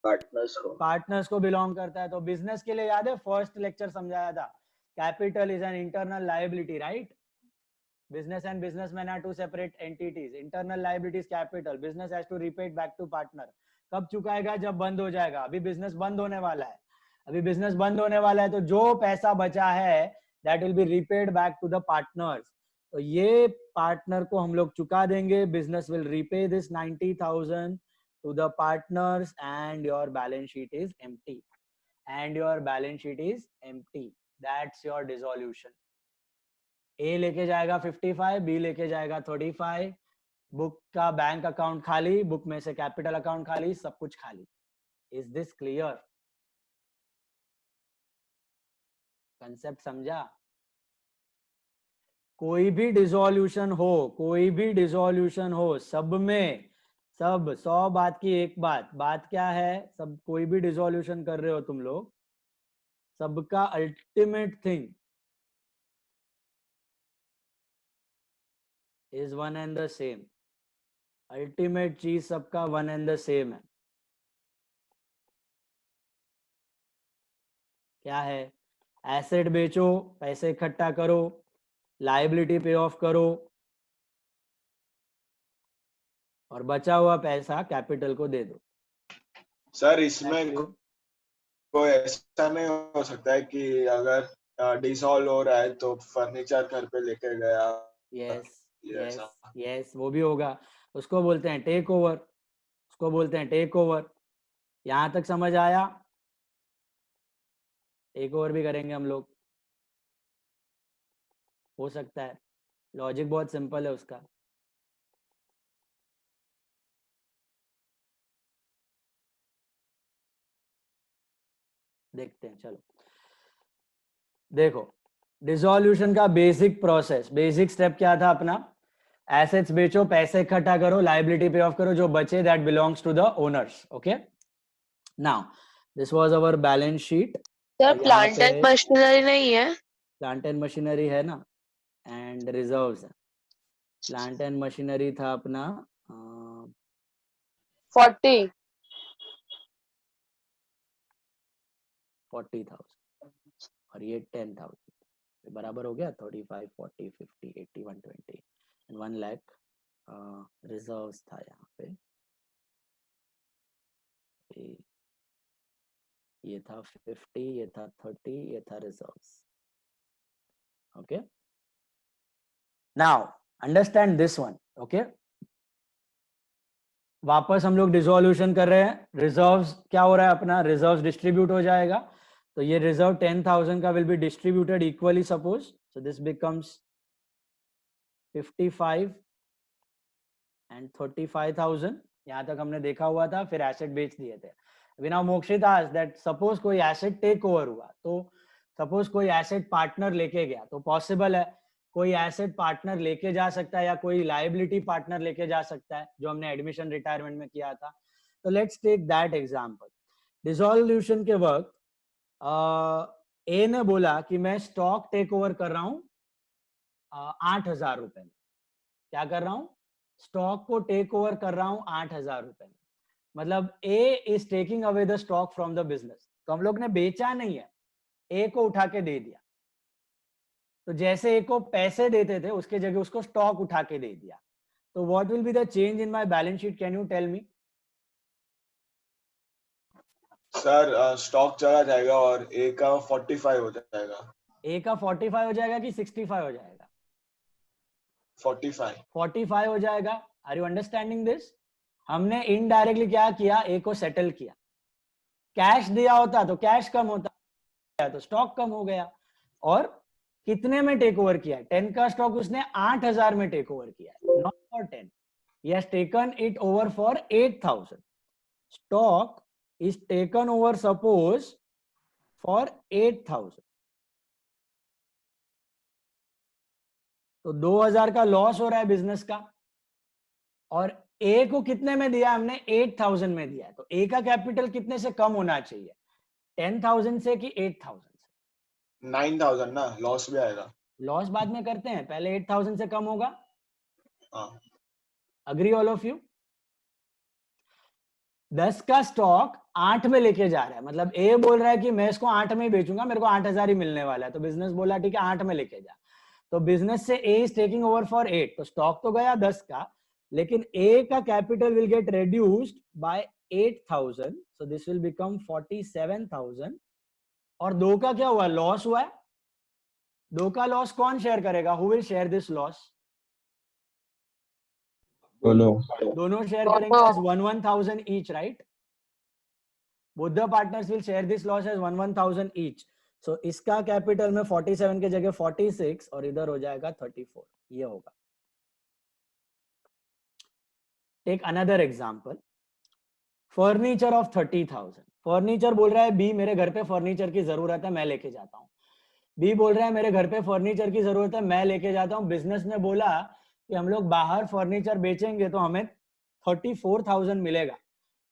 पार्टनर्स को बिलोंग करता है. तो बिजनेस के लिए याद है फर्स्ट लेक्चर समझाया था, capital is an internal liability, right? Business and businessmen are two separate entities. Internal liabilities capital. Business has to repay it back to partner. कब चुकाएगा? जब बंद हो जाएगा. अभी बिजनेस बंद होने वाला है. अभी बिजनेस बंद होने वाला है, तो जो पैसा बचा है that will be repaid back to the partners. तो ये पार्टनर को हम लोग चुका देंगे. Business will repay this 90,000 to the partners and your balance sheet is empty. And your balance sheet is empty. That's your dissolution. ए लेके जाएगा 55, बी लेके जाएगा 35. बुक का बैंक अकाउंट खाली, बुक में से कैपिटल अकाउंट खाली, सब कुछ खाली. Is this clear? कंसेप्ट समझा? कोई भी डिसोल्यूशन हो, कोई भी डिसोल्यूशन हो, सब में, सब 100 बात की एक बात. बात क्या है? सब कोई भी डिसोल्यूशन कर रहे हो तुम लोग, सबका ultimate thing is one and the same. Ultimate चीज सबका वन एंड द सेम है. क्या है? एसेट बेचो, पैसे इकट्ठा करो, लायबिलिटी पे ऑफ करो, और बचा हुआ पैसा कैपिटल को दे दो. सर इसमें कोई ऐसा नहीं हो सकता है कि अगर डिसॉल्व हो रहा है तो फर्नीचर घर पे लेके गया? यस यस यस, वो भी होगा. उसको बोलते हैं टेक ओवर. उसको बोलते हैं टेक ओवर. यहां तक समझ आया? टेक ओवर भी करेंगे हम लोग, हो सकता है. लॉजिक बहुत सिंपल है उसका. देखते हैं. चलो देखो, डिसोल्यूशन का बेसिक प्रोसेस, बेसिक स्टेप क्या था अपना? एसेट्स बेचो, पैसे इकट्ठा करो, लायबिलिटी पे ऑफ करो, जो बचे that belongs to the owners. Okay, now this was our balance sheet. Sir plant and machinery नहीं है? प्लांट एंड मशीनरी है ना, एंड रिजर्व्स है. प्लांट एंड मशीनरी था अपना 40,000 और ये 10,000, बराबर हो गया. 35, 40, 50, 80, 120 एंड 1 लाख रिजर्व्स था यहाँ पे. ये था 50, ये था 30, ये था reserves. Okay, now understand this one. Okay, वापस हम लोग डिसोल्यूशन कर रहे हैं. रिजर्व्स क्या हो रहा है अपना? रिजर्व्स डिस्ट्रीब्यूट हो जाएगा. तो ये रिजर्व 10,000 का will be distributed equally suppose. So this becomes 55 and 35,000. यहां तक हमने देखा हुआ था, फिर एसेट बेच दिए थे. अभी now Mokshit asked that suppose कोई एसेट टेक ओवर हुआ, तो सपोज कोई एसेट पार्टनर लेके गया तो पॉसिबल है, कोई एसेट पार्टनर लेके जा सकता है या कोई लायबिलिटी पार्टनर लेके जा सकता है, जो हमने एडमिशन रिटायरमेंट में किया था। तो let's take that example. Dissolution के वक्त ए ने बोला कि मैं स्टॉक टेक ओवर कर रहा हूं 8,000 रुपए में। क्या कर रहा हूं? स्टॉक को टेक ओवर कर रहा हूं 8,000 रुपए में। मतलब A is taking away the stock from the business. तो हम लोग ने बेचा नहीं है, ए को उठा के दे दिया। तो जैसे ए को पैसे देते थे उसके जगह उसको स्टॉक उठा के दे दिया। तो what will be the change in my balance sheet? Can you tell me? Sir stock चला जाएगा और ए का 45 हो जाएगा। ए का 45 हो जाएगा कि 65 हो जाएगा? 45 45 हो जाएगा। Are you understanding this? हमने इनडायरेक्टली क्या किया? ए को सेटल किया। कैश दिया होता तो कैश कम होता, तो स्टॉक कम हो गया। और कितने में टेक ओवर किया है? 10 का स्टॉक उसने 8,000 में टेक ओवर किया है, not for 10। He has taken it over for 8,000। Stock is taken over suppose for 8,000। तो 2,000 का लॉस हो रहा है बिजनेस का, और ए को कितने में दिया हमने? 8,000 में दिया है। तो ए का कैपिटल कितने से कम होना चाहिए? 10,000 से कि 8,000 से? 9,000 ना, लॉस भी आएगा। लॉस बाद में करते हैं, पहले 8,000 से कम होगा। हाँ। Agree all of you? 10 का स्टॉक 8 में लेके जा रहा है, मतलब ए बोल रहा है कि मैं इसको 8 में ही बेचूंगा, मेरे को 8,000 ही मिलने वाला है। तो बिजनेस बोला ठीक है 8 में लेके जा। तो बिजनेस से ए इज टेकिंग ओवर फॉर 8। तो स्टॉक तो गया 10 का, लेकिन ए का capital will get reduced by 8,000। So this will become 47,000। और 2 का क्या हुआ? लॉस हुआ है। 2 का लॉस कौन शेयर करेगा? Who will share this loss? दोनों शेयर करेंगे as 1,000 each, right? Both the partners will share this loss as 1,000 each. So इसका कैपिटल में 47 के जगह 46 और इधर हो जाएगा 34। ये होगा। Take another example. Furniture of 30,000। Furniture बोल रहा है बी मेरे घर पे फर्नीचर की जरूरत है, मैं लेके जाता हूँ। बी बोल रहा है मेरे घर पे फर्नीचर की जरूरत है, मैं लेके जाता हूँ। बिजनेस ने बोला कि हम लोग बाहर फर्नीचर बेचेंगे तो हमें 34,000 मिलेगा,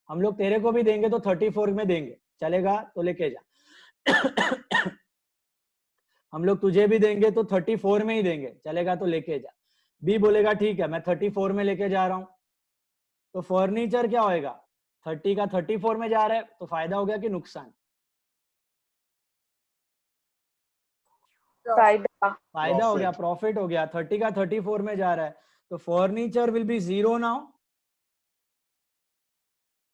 हम लोग तेरे को भी देंगे तो 34 में देंगे, चलेगा तो लेके जा। हम लोग तुझे भी देंगे तो 34 में ही देंगे, चलेगा तो लेके जा। बी बोलेगा ठीक है मैं 34 में लेके जा रहा हूं। तो फर्नीचर क्या होएगा? 30 का 34 में जा रहा है, तो फायदा हो गया कि नुकसान? फायदा हो गया, प्रॉफिट हो गया। 30 का 34 में जा रहा है, तो furniture will be 0 now,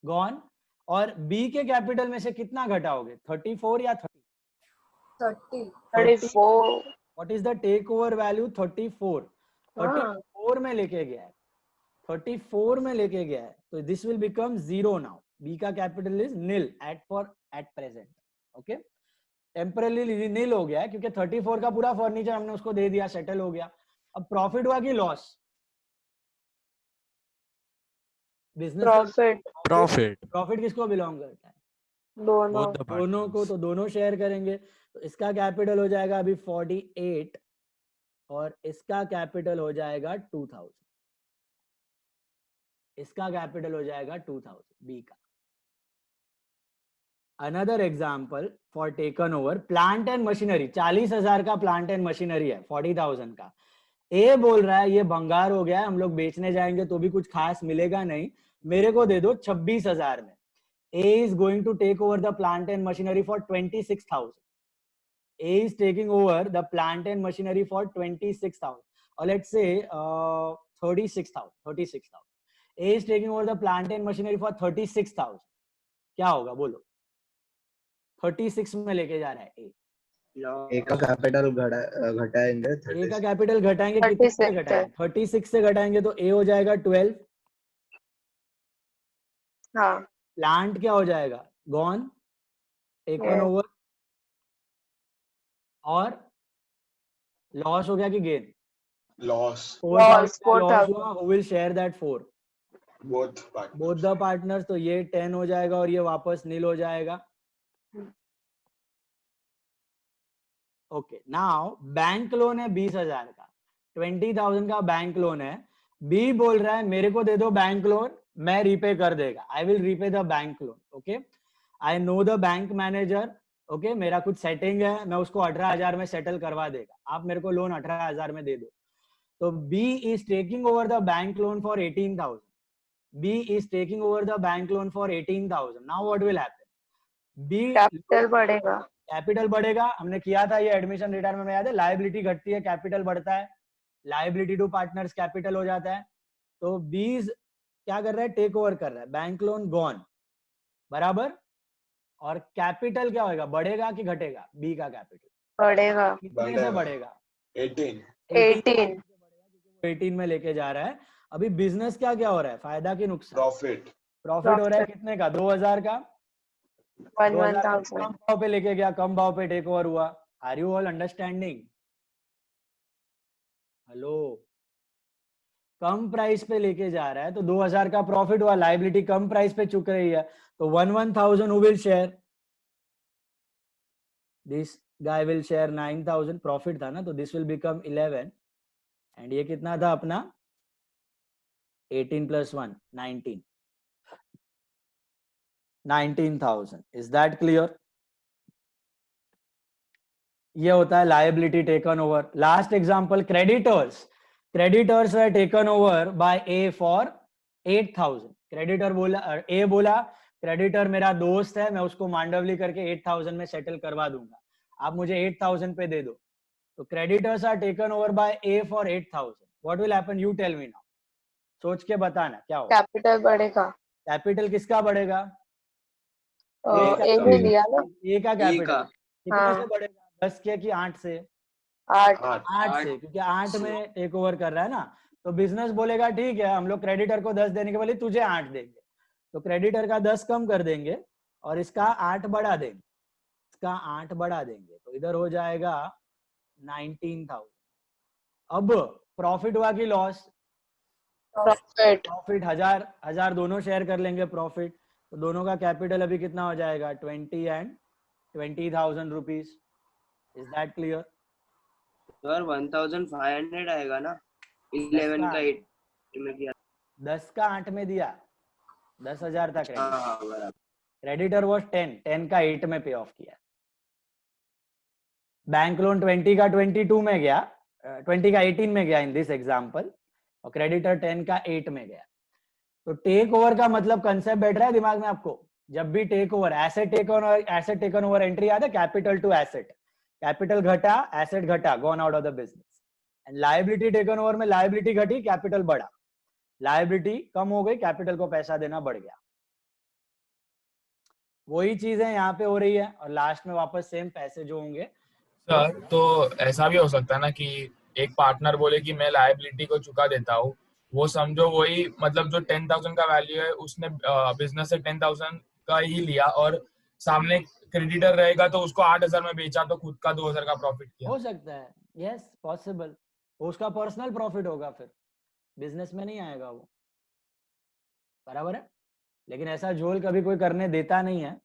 gone. और बी के कैपिटल में से कितना घटाओगे? 34 या 30? 34। What is the take over value? 34। 34 में लेके गया है, 34 में लेके गया है, तो this will become 0 now. B का capital is nil at present. Okay, temporarily nil हो गया है क्योंकि 34 का पूरा फर्नीचर हमने उसको दे दिया, सेटल हो गया। अब प्रॉफिट हुआ कि लॉस? बिजनेस प्रॉफिट किसको बिलोंग करता है? दोनों को। तो दोनों शेयर करेंगे। तो इसका कैपिटल हो जाएगा अभी 48 और इसका कैपिटल हो जाएगा 2000। इसका कैपिटल हो जाएगा 2000 बी का। Another example for taken over plant and machinery. 40,000 का प्लांट एंड मशीनरी है 40,000 का। ए बोल रहा है ये भंगार हो गया है, हम लोग बेचने जाएंगे तो भी कुछ खास मिलेगा नहीं, मेरे को दे दो 26,000 में। A is going to take over the plant and machinery for 26,000. A is taking over the plant and machinery for 26,000. Or let's say 36,000. 36,000. A is taking over the plant and machinery for 36,000. क्या होगा बोलो? 36 में लेके जा रहा है A. ए का कैपिटल घटाएंगे। A का कैपिटल घटाएंगे, कितने से घटाएंगे? 36 से घटाएंगे तो A हो जाएगा 12। हाँ। प्लांट क्या हो जाएगा? Gone, taken over. और लॉस हो गया कि गेन? लॉस। 4,000 लॉस हुआ। Who will share that 4? Both the partners. तो ये 10 हो जाएगा और ये वापस नील हो जाएगा। ओके नाउ बैंक लोन है 20,000 का, 20,000 का बैंक लोन है। बी बोल रहा है मेरे को दे दो बैंक लोन, मैं रीपे कर देगा, I will repay the bank loan. Okay I know the bank manager, okay मेरा कुछ सेटिंग है, मैं उसको 18,000 में सेटल करवा देगा, आप मेरे को लोन 18,000 में दे दो। तो B is taking over the bank loan for 18,000। B is taking over the bank loan for 18,000. Now what will happen? B capital बढ़ेगा। कैपिटल बढ़ेगा, हमने किया था ये एडमिशन रिटायरमेंट में, याद है? लायबिलिटी घटती है, कैपिटल बढ़ता है, लायबिलिटी टू पार्टनर्स कैपिटल हो जाता है। तो B क्या कर रहा है? टेक ओवर कर रहा है, बैंक लोन गॉन, बराबर। और कैपिटल क्या होगा? बढ़ेगा कि घटेगा? B का कैपिटल बढ़ेगा। कितने से बढ़ेगा? 18 18 में लेके जा रहा है। अभी बिजनेस क्या क्या हो रहा है? फायदा की नुकसान? प्रॉफिट प्रॉफिट हो रहा है कितने का? 2,000 का। 1,000 कम भाव पे लेके गया, कम भाव पे टेक ओवर हुआ। Are you all understanding? Hello, कम प्राइस पे लेके जा रहा है तो 2,000 का प्रॉफिट हुआ, लायबिलिटी कम प्राइस पे चुक रही है, तो 1,000 who will share? This guy will share 9,000, profit था ना, तो दिस विल बिकम 11 एंड ये कितना था अपना? 18 plus 1 19, 19,000। Is that clear? ये होता है liability taken over. Last example, creditors. Creditors were taken over by A for 8,000। Creditor बोला, ए बोला क्रेडिटर मेरा दोस्त है, मैं उसको मांडवली करके 8,000 में सेटल करवा दूंगा, आप मुझे 8,000 पे दे दो। तो creditors are taken over by A for 8,000। What will happen? You tell me now, सोच के बताना क्या होगा। कैपिटल बढ़ेगा। कैपिटल किसका बढ़ेगा? ए ने लिया ना, ए का कैपिटल कितने हाँ। से बढ़ेगा? 10 के कि 8 से? 8 से, क्योंकि 8 में टेक ओवर कर रहा है ना। तो बिजनेस बोलेगा ठीक है, हम लोग क्रेडिटर को 10 देने के बदले तुझे 8 देंगे, तो क्रेडिटर का 10 कम कर देंगे और इसका 8 बढ़ा देंगे, इसका 8 बढ़ा देंगे, तो इधर हो जाएगा 19,000। अब प्रॉफिट हुआ कि लॉस? प्रॉफिट। प्रॉफिट 1,000 दोनों शेयर कर लेंगे प्रॉफिट, तो दोनों का कैपिटल अभी कितना हो जाएगा? 20 and 20,000 rupees. Is that clear? Sir 1,500 आएगा ना, 11 का 8 में किया, 10 का 8 में दिया, 10,000 था क्रेडिट। हाँ बराबर। क्रेडिटर वॉज 10 का 8 में पे ऑफ किया। बैंक लोन 20 का 22 में गया, 20 का 18 में गया इन दिस एग्जांपल, और क्रेडिटर 10 का 8 में गया। तो टेक ओवर का मतलब कंसेप्ट बैठ रहा है दिमाग में आपको? जब भी take over, asset taken over entry आता है, कैपिटल टू एसेट, कैपिटल घटा, एसेट घटा, gone out of the business. And liability taken over में लायबिलिटी घटी, कैपिटल बढ़ा, लायबिलिटी कम हो गई, कैपिटल को पैसा देना बढ़ गया। वही चीजें यहाँ पे हो रही है, और लास्ट में वापस सेम पैसे जो होंगे। सर तो ऐसा भी हो सकता है ना कि एक पार्टनर बोले कि मैं लायबिलिटी को चुका देता हूँ, वो समझो वही मतलब जो 10,000 का वैल्यू है उसने बिजनेस से 10,000 का ही लिया, और सामने क्रेडिटर रहेगा तो उसको 8,000 में बेचा, तो खुद का 2,000 का प्रॉफिट किया। हो सकता है, यस पॉसिबल। उसका पर्सनल प्रॉफिट होगा, फिर बिजनेस में नहीं आएगा वो, बराबर है। लेकिन ऐसा झोल कभी कोई करने देता नहीं है।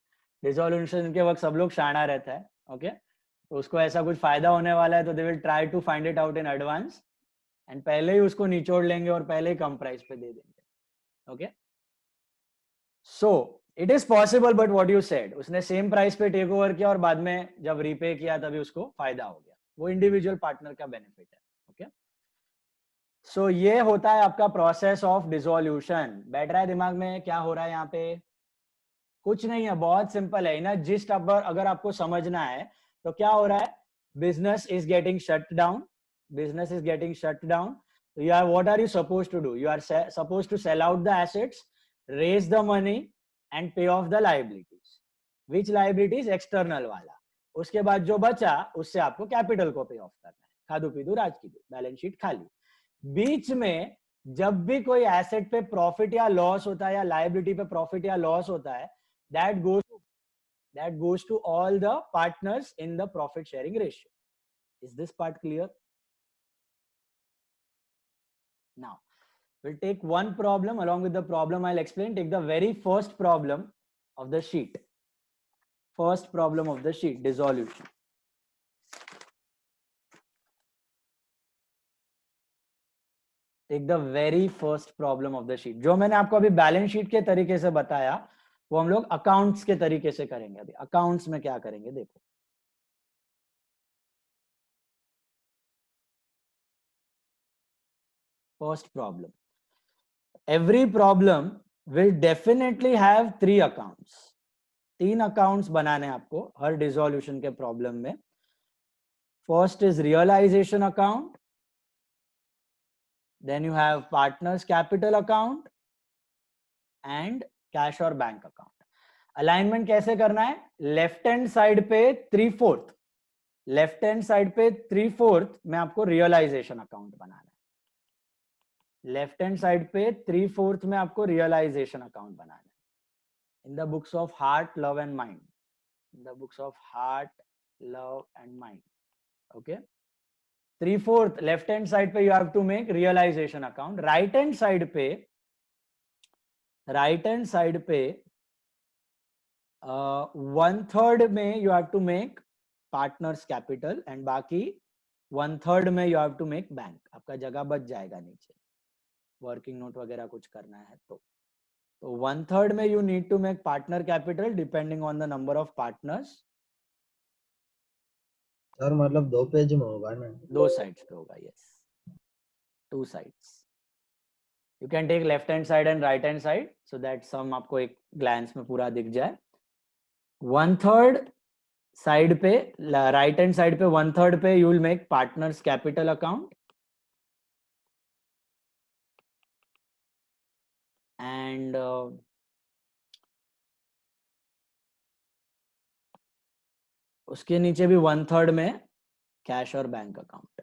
डिसॉल्यूशन के वक्त सब लोग शाना रहता है, ओके। तो उसको ऐसा कुछ फायदा होने वाला है तो they will try to find it out in advance, and पहले ही उसको निचोड़ लेंगे और पहले ही कम प्राइस पे दे देंगे, okay. So it is possible, but what you said, उसने सेम प्राइस पे टेक ओवर किया और बाद में जब रीपे किया तभी उसको फायदा हो गया। वो इंडिविजुअल पार्टनर का बेनिफिट है, ओके। सो ये होता है आपका प्रोसेस ऑफ डिसोल्यूशन। बैठ रहा है दिमाग में क्या हो रहा है यहाँ पे? कुछ नहीं है, बहुत सिंपल है ना। जिस्ट अगर आपको समझना है तो क्या हो रहा है? Business is getting shut down, business is getting shut down. So you are, what are you supposed to do? You are supposed to sell out the assets, raise the money and pay off the liabilities. Which liabilities? External वाला। उसके बाद जो बचा उससे आपको कैपिटल को पे ऑफ करना है। खादू पीदू राज की दू, बैलेंस शीट खाली। बीच में जब भी कोई एसेट पे प्रॉफिट या लॉस होता है या लायबिलिटी पे प्रॉफिट या लॉस होता है, that goes to all the partners in the profit sharing ratio. Is this part clear? Now we'll take one problem. Along with the problem I'll explain. Take the very first problem of the sheet. First problem of the sheet, dissolution. Take the very first problem of the sheet. जो मैंने आपको अभी बैलेंस शीट के तरीके से बताया वो हम लोग अकाउंट्स के तरीके से करेंगे। अभी अकाउंट्स में क्या करेंगे देखो, first problem, every problem will definitely have 3 accounts. 3 accounts बनाने हैं आपको हर डिसोल्यूशन के प्रॉब्लम में। First is realisation account, then you have partners capital account and cash और बैंक अकाउंट। अलाइनमेंट कैसे करना है, लेफ्ट हैंड साइड पे 3/4, लेफ्ट हैंड साइड पे 3/4 में आपको रियलाइजेशन अकाउंट बनाना है। लेफ्ट हैंड साइड पे 3/4 में आपको रियलाइजेशन अकाउंट बनाना है। In the books of heart love and mind, in the books of heart love and mind, okay. 3/4 left hand side पे you have to make realization account. Right hand side पे 1/3 में you have to make partners capital and बाकी 1/3 में you have to make bank. आपका जगह बच जाएगा नीचे, वर्किंग नोट वगैरह कुछ करना है तो 1/3 में you need to make partner capital depending on the number of partners. Sir मतलब 2 पेज में होगा ना? 2 साइड्स पे होगा, yes, 2 sides. You can take left hand side and right hand side so that sum आपको एक ग्लैंस में पूरा दिख जाए। 1/3 साइड पे, राइट हैंड साइड पे 1/3 पे you will make partners capital account and उसके नीचे भी 1/3 में कैश और बैंक अकाउंट।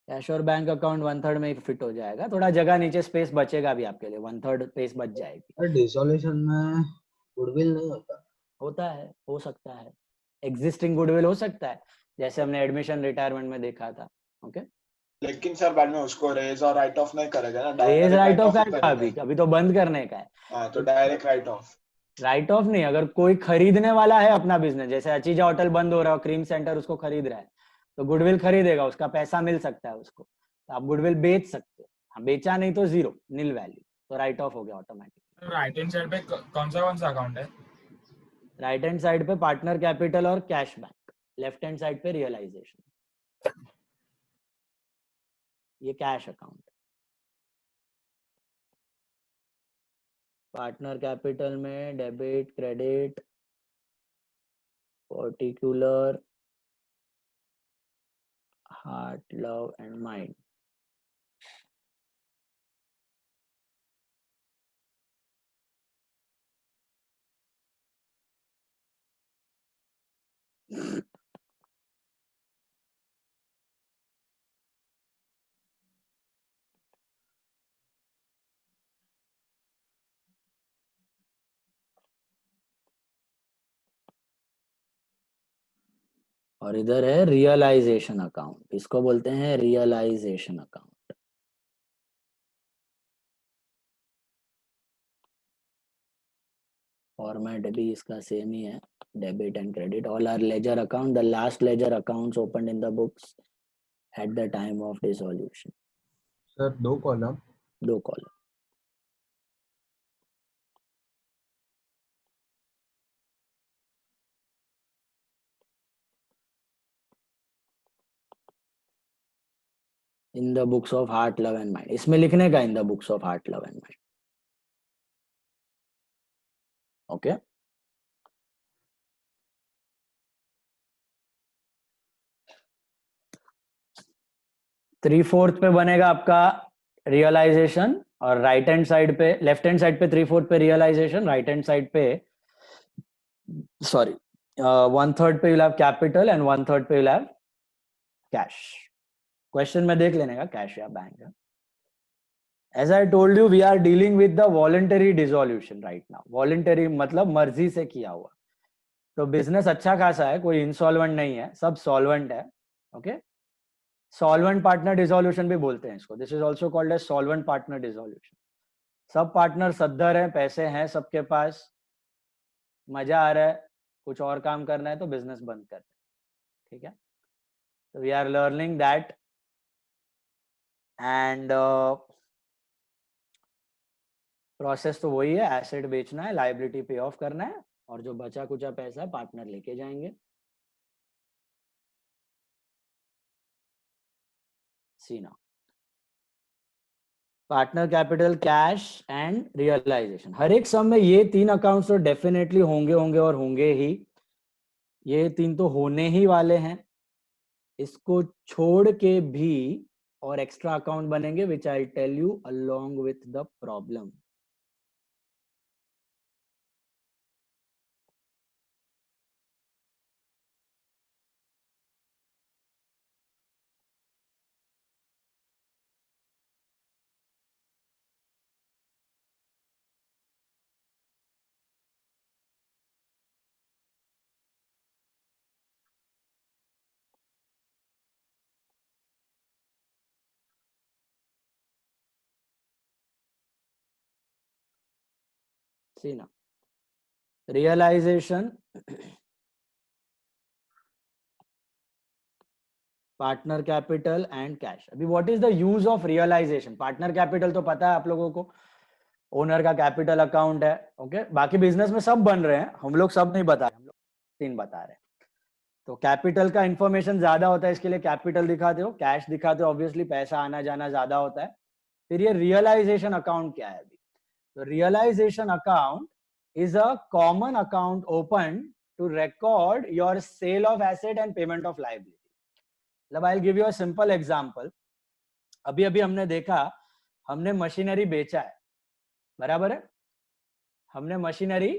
कैश और बैंक अकाउंट 1/3 में फिट हो जाएगा, थोड़ा जगह नीचे स्पेस बचेगा भी आपके लिए, 1/3 स्पेस बच जाएगी। और डिसोल्यूशन में गुडविल नहीं होता? होता है, हो सकता है, एग्जिस्टिंग गुडविल हो सकता है, जैसे हमने एडमिशन रिटायरमेंट में देखा था, ओके। लेकिन सर बाद में उसको रेज और राइट ऑफ नहीं करेगा ना, रेज डायरेक्ट राइट ऑफ ही है, अभी तो बंद करने का है। हाँ, तो direct right of. Right of नहीं, अगर कोई खरीदने वाला है अपना बिजनेस, जैसे अचीजा होटल बंद हो रहा है, क्रीम सेंटर उसको खरीद रहा है, तो गुडविल खरीदेगा, उसका पैसा मिल सकता है उसको, तो आप गुडविल बेच सकते हो। हाँ, बेचा नहीं तो 0 नील वैल्यू, तो राइट ऑफ हो गया ऑटोमेटिक। राइट हैंड साइड पे कौन सा अकाउंट है? राइट हैंड साइड पे पार्टनर कैपिटल और cash bank, left hand side पे रियलाइजेशन, ये कैश अकाउंट। पार्टनर कैपिटल में debit credit particular heart love and mind. और इधर है रियलाइजेशन अकाउंट, इसको बोलते हैं रियलाइजेशन अकाउंट। फॉर्मेट भी इसका सेम ही है, debit and credit, all are ledger account, the last ledger accounts opened in the books at the time of dissolution. Sir 2 column? 2 column. In the books of heart love and mind, इसमें लिखने का in the books of heart love and mind, okay. Three fourth पे बनेगा आपका रियलाइजेशन, और राइट हैंड साइड पे, लेफ्ट हैंड साइड पे 3/4 पे रियलाइजेशन, राइट हैंड साइड पे सॉरी 1/3 पे you'll have capital and 1/3 पे you'll have cash। क्वेश्चन में देख लेने का कैश या बैंक है। As I told you, we are dealing with the voluntary dissolution right now। voluntary मतलब मर्जी से किया हुआ, तो बिजनेस अच्छा खासा है, कोई इंसॉल्वेंट नहीं है, सब सॉल्वेंट है, ओके। सॉल्वेंट पार्टनर डिसोल्यूशन भी बोलते हैं इसको, this is also called as solvent partner dissolution. सब पार्टनर सद्धर है, पैसे हैं सबके पास, मजा आ रहा है, कुछ और काम करना है तो बिजनेस बंद कर, ठीक है। तो we are learning that, and process तो वही है, एसेट बेचना है, लायबिलिटी पे ऑफ करना है, और जो बचा कुचा पैसा है पार्टनर लेके जाएंगे। सी ना, partner capital, cash and realization. हर एक सम में ये 3 अकाउंट्स तो डेफिनेटली होंगे और होंगे ही, ये 3 तो होने ही वाले हैं। इसको छोड़ के भी और एक्स्ट्रा अकाउंट बनेंगे, which I tell you along with the problem. See now, realization, partner capital and cash. अभी what is the use of realization? Partner capital तो पता है आप लोगों को, ओनर का कैपिटल अकाउंट है, ओके। बाकी बिजनेस में सब बन रहे हैं, हम लोग सब नहीं बता रहे, हम लोग 3 बता रहे हैं। तो कैपिटल का इंफॉर्मेशन ज्यादा होता है, इसके लिए कैपिटल दिखाते हो, कैश दिखाते हो, ऑब्वियसली पैसा आना जाना ज्यादा होता है। फिर ये रियलाइजेशन अकाउंट क्या है? अभी तो realisation account is a common account opened to record your sale of asset and payment of liability. मतलब I'll give you a simple example. अभी हमने देखा, हमने मशीनरी बेचा है, बराबर है, हमने मशीनरी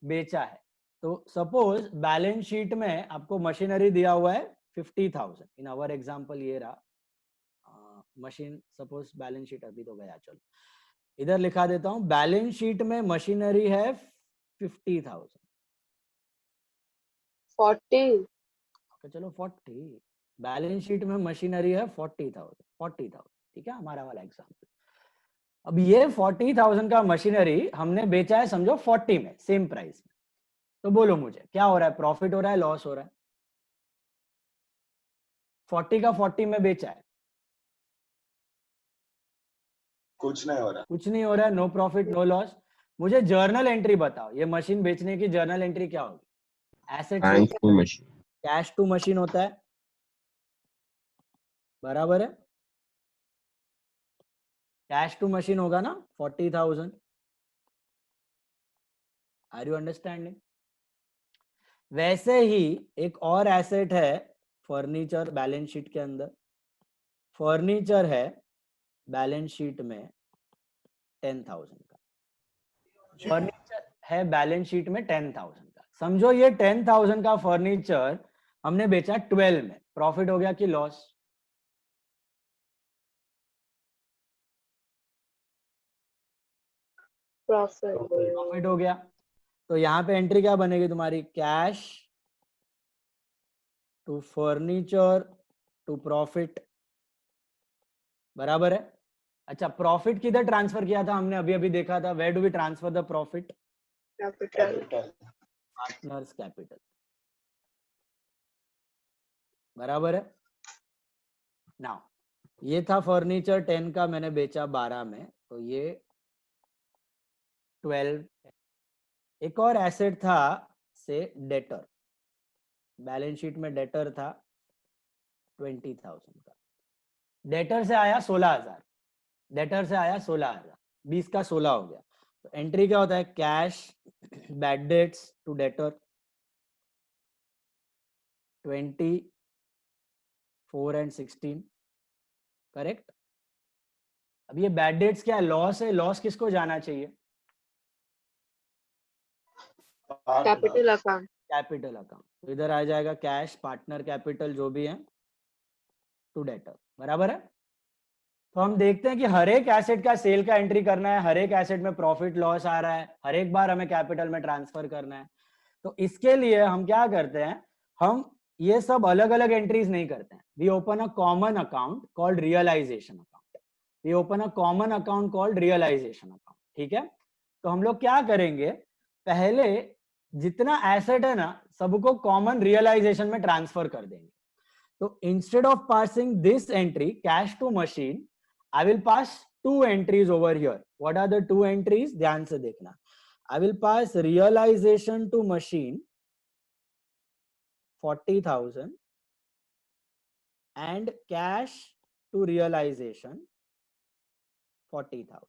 बेचा है। तो सपोज बैलेंस शीट में आपको मशीनरी दिया हुआ है 50,000। इन आवर एग्जांपल ये रहा मशीन, सपोज बैलेंस शीट अभी तो गया, चलो इधर लिखा देता हूं, बैलेंस शीट में मशीनरी है 50,000। 40। ओके चलो 40, बैलेंस शीट में मशीनरी है 40,000, ठीक है, हमारा वाला एग्जांपल। अब ये 40,000 का मशीनरी हमने बेचा है समझो 40 में, सेम प्राइस में। तो बोलो मुझे क्या हो रहा है, प्रॉफिट हो रहा है, लॉस हो रहा है? 40 का 40 में बेचा है, कुछ नहीं हो रहा, कुछ नहीं हो रहा है, नो प्रॉफिट नो लॉस। मुझे जर्नल एंट्री बताओ, ये मशीन बेचने की जर्नल एंट्री क्या होगी? Asset to machine, cash to machine होता है, बराबर है, कैश टू मशीन होगा ना 40,000। Are you understanding? वैसे ही एक और एसेट है फर्नीचर, बैलेंस शीट के अंदर फर्नीचर है, बैलेंस शीट में 10,000 का फर्नीचर है, बैलेंस शीट में 10,000 का। समझो ये 10,000 का फर्नीचर हमने बेचा 12 में, प्रॉफिट हो गया कि लॉस? प्रॉफिट हो गया। तो यहाँ पे एंट्री क्या बनेगी तुम्हारी? Cash to furniture to profit, बराबर है। अच्छा, प्रॉफिट किधर ट्रांसफर किया था हमने? अभी देखा था, where do we transfer the profit? Capital, partners capital, बराबर है। नाउ ये था फर्नीचर 10 का, मैंने बेचा 12 में, तो ये 12। एक और एसेट था से डेटर, बैलेंस शीट में डेटर था 20,000 का, डेटर से आया 16,000, डेटर से आया 16,000, 20 का 16 हो गया। तो एंट्री क्या होता है? Cash bad debts to debtor 24 and 16, correct. अब ये बैड डेट्स क्या है? लॉस है, लॉस किसको जाना चाहिए? Capital account, capital account. तो इधर आ जाएगा कैश, पार्टनर कैपिटल जो भी है टू डेटर, बराबर है। तो हम देखते हैं कि हर एक एसेट का सेल का एंट्री करना है, हर एक एसेट में प्रॉफिट लॉस आ रहा है, हर एक बार हमें कैपिटल में ट्रांसफर करना है। तो इसके लिए हम क्या करते हैं, हम ये सब अलग अलग एंट्रीज नहीं करते हैं। We open a common account called realization account, we open a common account called realization account, ठीक है। तो हम लोग क्या करेंगे, पहले जितना एसेट है ना सबको कॉमन रियलाइजेशन में ट्रांसफर कर देंगे। तो instead of passing this entry cash to machine, I will pass two entries over here. What are the two entries? ध्यान से देखना. I will pass realization to machine 40,000 and cash to realization 40,000.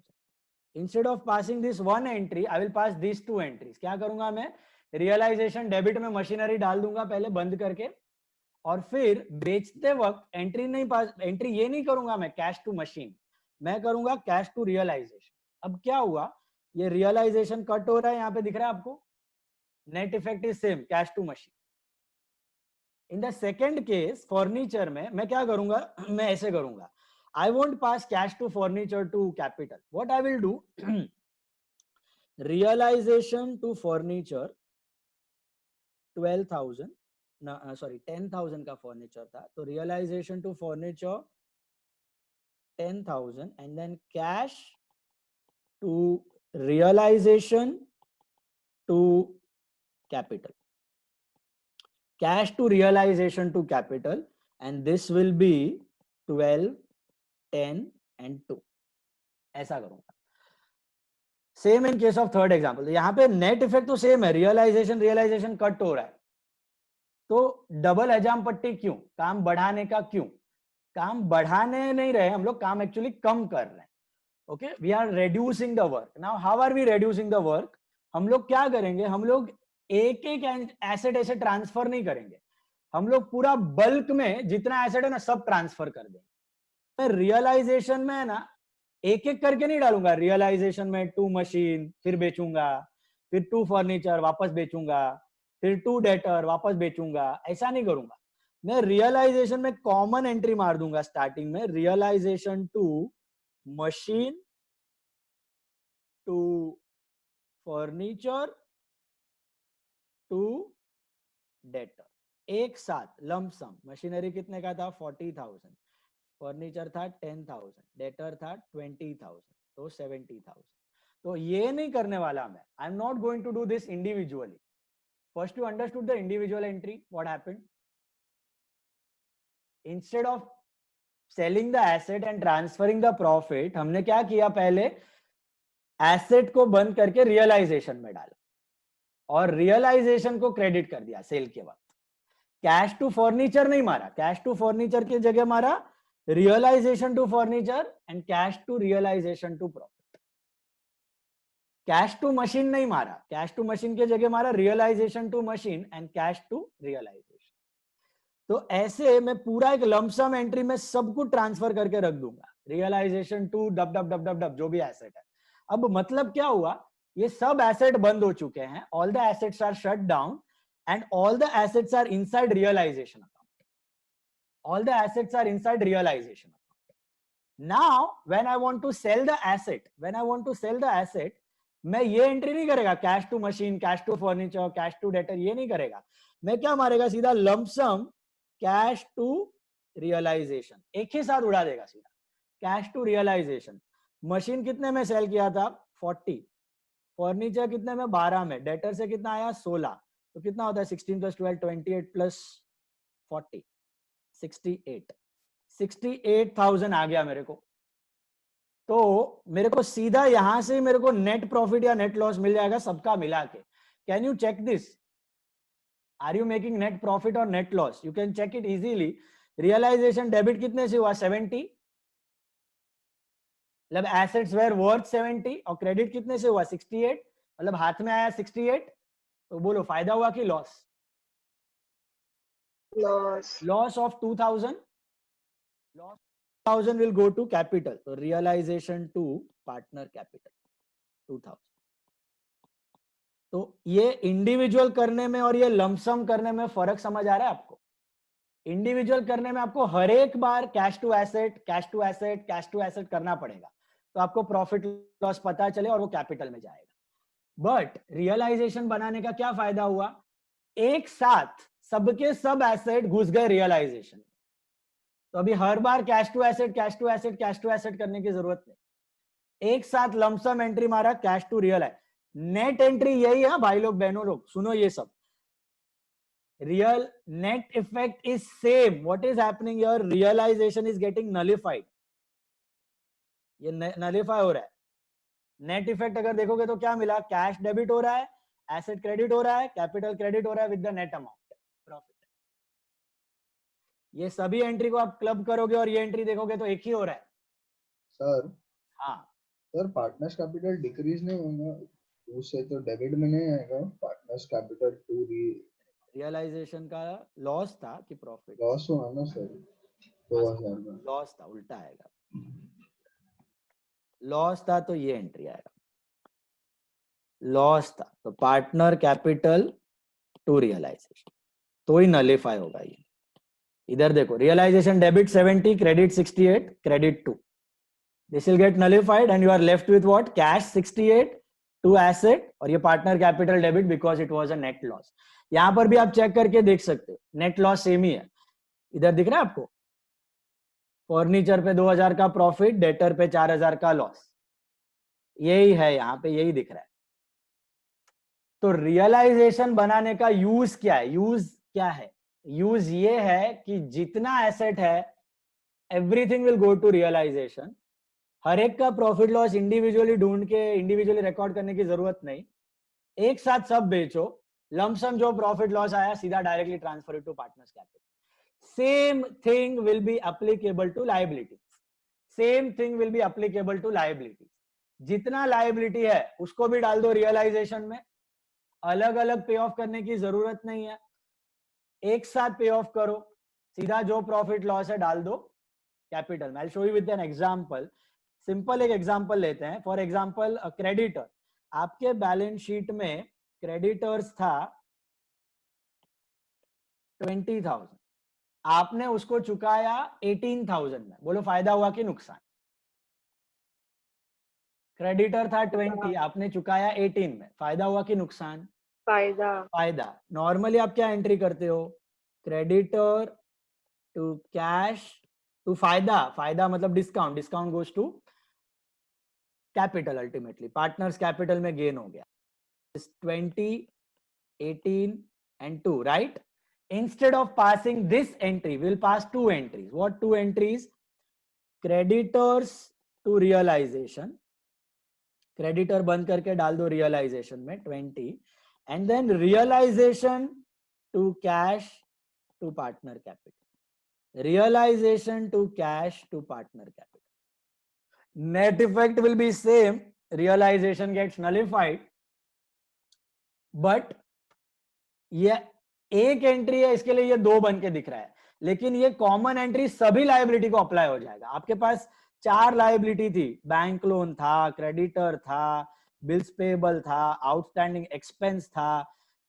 Instead of passing this one entry, I will pass these two entries. क्या करूंगा मैं? रियलाइजेशन डेबिट में मशीनरी डाल दूंगा पहले बंद करके, और फिर बेचते वक्त एंट्री नहीं पास, एंट्री ये नहीं करूंगा मैं कैश टू मशीन, मैं करूंगा कैश टू रियलाइजेशन. अब क्या हुआ, ये रियलाइजेशन कट हो रहा है, यहाँ पे दिख रहा है आपको, net effect is same, cash to machine. In the second case furniture में मैं क्या करूंगा, मैं ऐसे करूंगा, I won't pass cash to furniture to capital. What I will do, realization to furniture 12,000, no, sorry 10,000 का furniture था, तो realization to furniture 10,000 and then cash to realization to capital. Cash to realization to capital, and this will be 12, 10 and 2. ऐसा करूंगा. Same in case of third example. यहाँ पे नेट इफेक्ट तो सेम है, रियलाइजेशन कट हो रहा है, तो डबल हजाम पट्टी क्यों? काम बढ़ाने का क्यों? काम बढ़ाने नहीं रहे हम लोग, काम एक्चुअली कम कर रहे हैं. Okay, we are reducing the work. Now how are we reducing the work? हम लोग क्या करेंगे, हम लोग एक एक एसेट ऐसे ट्रांसफर नहीं करेंगे, हम लोग पूरा बल्क में जितना एसेट है ना सब ट्रांसफर कर देंगे. रियलाइजेशन में है ना एक एक करके नहीं डालूंगा, रियलाइजेशन में 2 मशीन फिर बेचूंगा, फिर 2 फर्नीचर वापस बेचूंगा, फिर 2 डेटर वापस बेचूंगा, ऐसा नहीं करूंगा. मैं रियलाइजेशन में कॉमन एंट्री मार दूंगा स्टार्टिंग में, realization to machine to furniture to debtor, एक साथ लंप सम. मशीनरी कितने का था? 40,000, फर्नीचर था 10,000, डेटर था 20,000, तो 70,000. तो ये नहीं करने वाला मैं. I am not going to do this individually. First you understood the individual entry, what happened? Instead of selling the asset and transferring the profit, हमने क्या किया, पहले एसेट को बंद करके रियलाइजेशन में डाला और रियलाइजेशन को क्रेडिट कर दिया सेल के वक्त. कैश टू फर्नीचर नहीं मारा, कैश टू फर्नीचर की जगह मारा realization to furniture and cash to realization to profit. Cash to machine नहीं मारा, कैश टू मशीन के जगह मारा realization to machine and cash to realization. तो ऐसे मैं पूरा एक लमसम एंट्री में सब कुछ ट्रांसफर करके रख दूंगा, रियलाइजेशन टू डब डब डब डब डब जो भी एसेट है. अब मतलब क्या हुआ, ये सब एसेट बंद हो चुके हैं, all the assets are shut down and all the assets are inside realization. All the assets are inside realization account. Now, when I want to sell the asset, मैं ये एंट्री नहीं करेगा cash to machine, cash to furniture, cash to debtor, ये नहीं करेगा. मैं क्या मारेगा, सीधा लंपसम कैश टू रियलाइजेशन, एक ही साथ उड़ा देगा सीधा. Cash to realisation. मशीन कितने में सेल किया था? 40. फर्नीचर कितने में? 12 में. डेटर से कितना आया? 16. तो कितना होता है? 16 + 12 28 + 40 68,000 आ गया मेरे को. तो मेरे को सीधा यहां से मेरे को नेट प्रॉफिट या नेट लॉस मिल जाएगा सबका मिला के. Can you check this? Are you making net profit और net loss? You can check it easily. Realization debit कितने से हुआ? 70, मतलब एसेट्स वेर वर्थ 70, और क्रेडिट कितने से हुआ? 68, मतलब हाथ में आया 68. तो बोलो फायदा हुआ कि loss? Loss of 2,000. Loss 2,000 will go to capital. So realization to partner capital 2,000. तो ये इंडिविजुअल करने में और ये लमसम करने में फर्क समझ आ रहा है आपको? इंडिविजुअल करने में आपको हर एक बार cash to asset, cash to asset, cash to asset करना पड़ेगा, तो आपको प्रॉफिट लॉस पता चले और वो कैपिटल में जाएगा. बट रियलाइजेशन बनाने का क्या फायदा हुआ? एक साथ सबके सब एसेट घुस गए रियलाइजेशन. तो अभी हर बार cash to asset, cash to asset, cash to asset करने की जरूरत नहीं. एक साथ लमसम एंट्री मारा, cash to realize. Net entry यही है भाई लोग बहनों लोग, सुनो ये सब. Real net effect is same. What is happening here? Realization is getting nullified. ये नलिफाई हो रहा है। नेट इफेक्ट अगर देखोगे तो क्या मिला, कैश डेबिट हो रहा है, एसेट क्रेडिट हो रहा है, कैपिटल क्रेडिट हो रहा है with the net amount profit. ये सभी एंट्री को आप क्लब करोगे और ये एंट्री देखोगे तो एक ही हो रहा है। सर हाँ सर पार्टनर्स कैपिटल डिक्रीज नहीं होगा उससे, तो डेबिट में नहीं आएगा पार्टनर्स कैपिटल टू रियलाइजेशन का लॉस था कि प्रॉफिट? लॉस हुआ ना सर 2000 में। लॉस था, उल्टा आएगा। लॉस था तो ये एंट्री आएगा, लॉस था तो पार्टनर कैपिटल टू रियलाइजेशन, तो ही नलिफाई होगा ये। इधर देखो, realization debit 70, credit 68, credit 2, this will get nullified and you are left with what, cash 68 to asset, और ये partner capital debit because it was a net loss. यहां पर भी आप चेक करके देख सकते हो, नेट लॉस सेम ही है। इधर दिख रहा है आपको, फर्नीचर पे 2000 का प्रॉफिट, डेटर पे 4000 का लॉस, यही है यहाँ पे, यही दिख रहा है। तो रियलाइजेशन बनाने का यूज क्या है? यूज क्या है? यूज ये है कि जितना एसेट है everything will go to realization. हर एक का प्रॉफिट लॉस इंडिविजुअली ढूंढ के इंडिविजुअली रिकॉर्ड करने की जरूरत नहीं, एक साथ सब बेचो, लमसम जो प्रॉफिट लॉस आया सीधा directly transfer it to partners capital. Same thing will be applicable to liabilities, same thing will be applicable to liabilities. जितना लायबिलिटी है उसको भी डाल दो रियलाइजेशन में, अलग अलग पे ऑफ करने की जरूरत नहीं है, एक साथ पे ऑफ करो, सीधा जो प्रॉफिट लॉस है डाल दो कैपिटल में। I will show you with an example. Simple एक एग्जांपल लेते हैं। फॉर एग्जांपल क्रेडिटर, आपके बैलेंस शीट में क्रेडिटर्स था 20,000, आपने उसको चुकाया 18,000 में, बोलो फायदा हुआ कि नुकसान? क्रेडिटर था 20, आपने चुकाया 18 में, फायदा हुआ कि नुकसान? फायदा। फायदा। नॉर्मली आप क्या एंट्री करते हो, क्रेडिटर टू कैश टू फायदा, फायदा मतलब discount, discount goes to capital, ultimately partners capital में गेन हो गया 20, 18 and 2, right? Instead of passing this entry, we'll pass two entries. What two entries? Creditors to realization, creditor बंद करके डाल दो realization में 20, and then realization to cash to partner capital, realization to cash to partner capital. Net effect will be same, realization gets nullified, but ये एक एंट्री है, इसके लिए ये दो बन के दिख रहा है, लेकिन ये कॉमन एंट्री सभी लायबिलिटी को अप्लाई हो जाएगा। आपके पास 4 लायबिलिटी थी, बैंक लोन था, क्रेडिटर था, बिल्स पेबल था, आउटस्टैंडिंग एक्सपेंस था,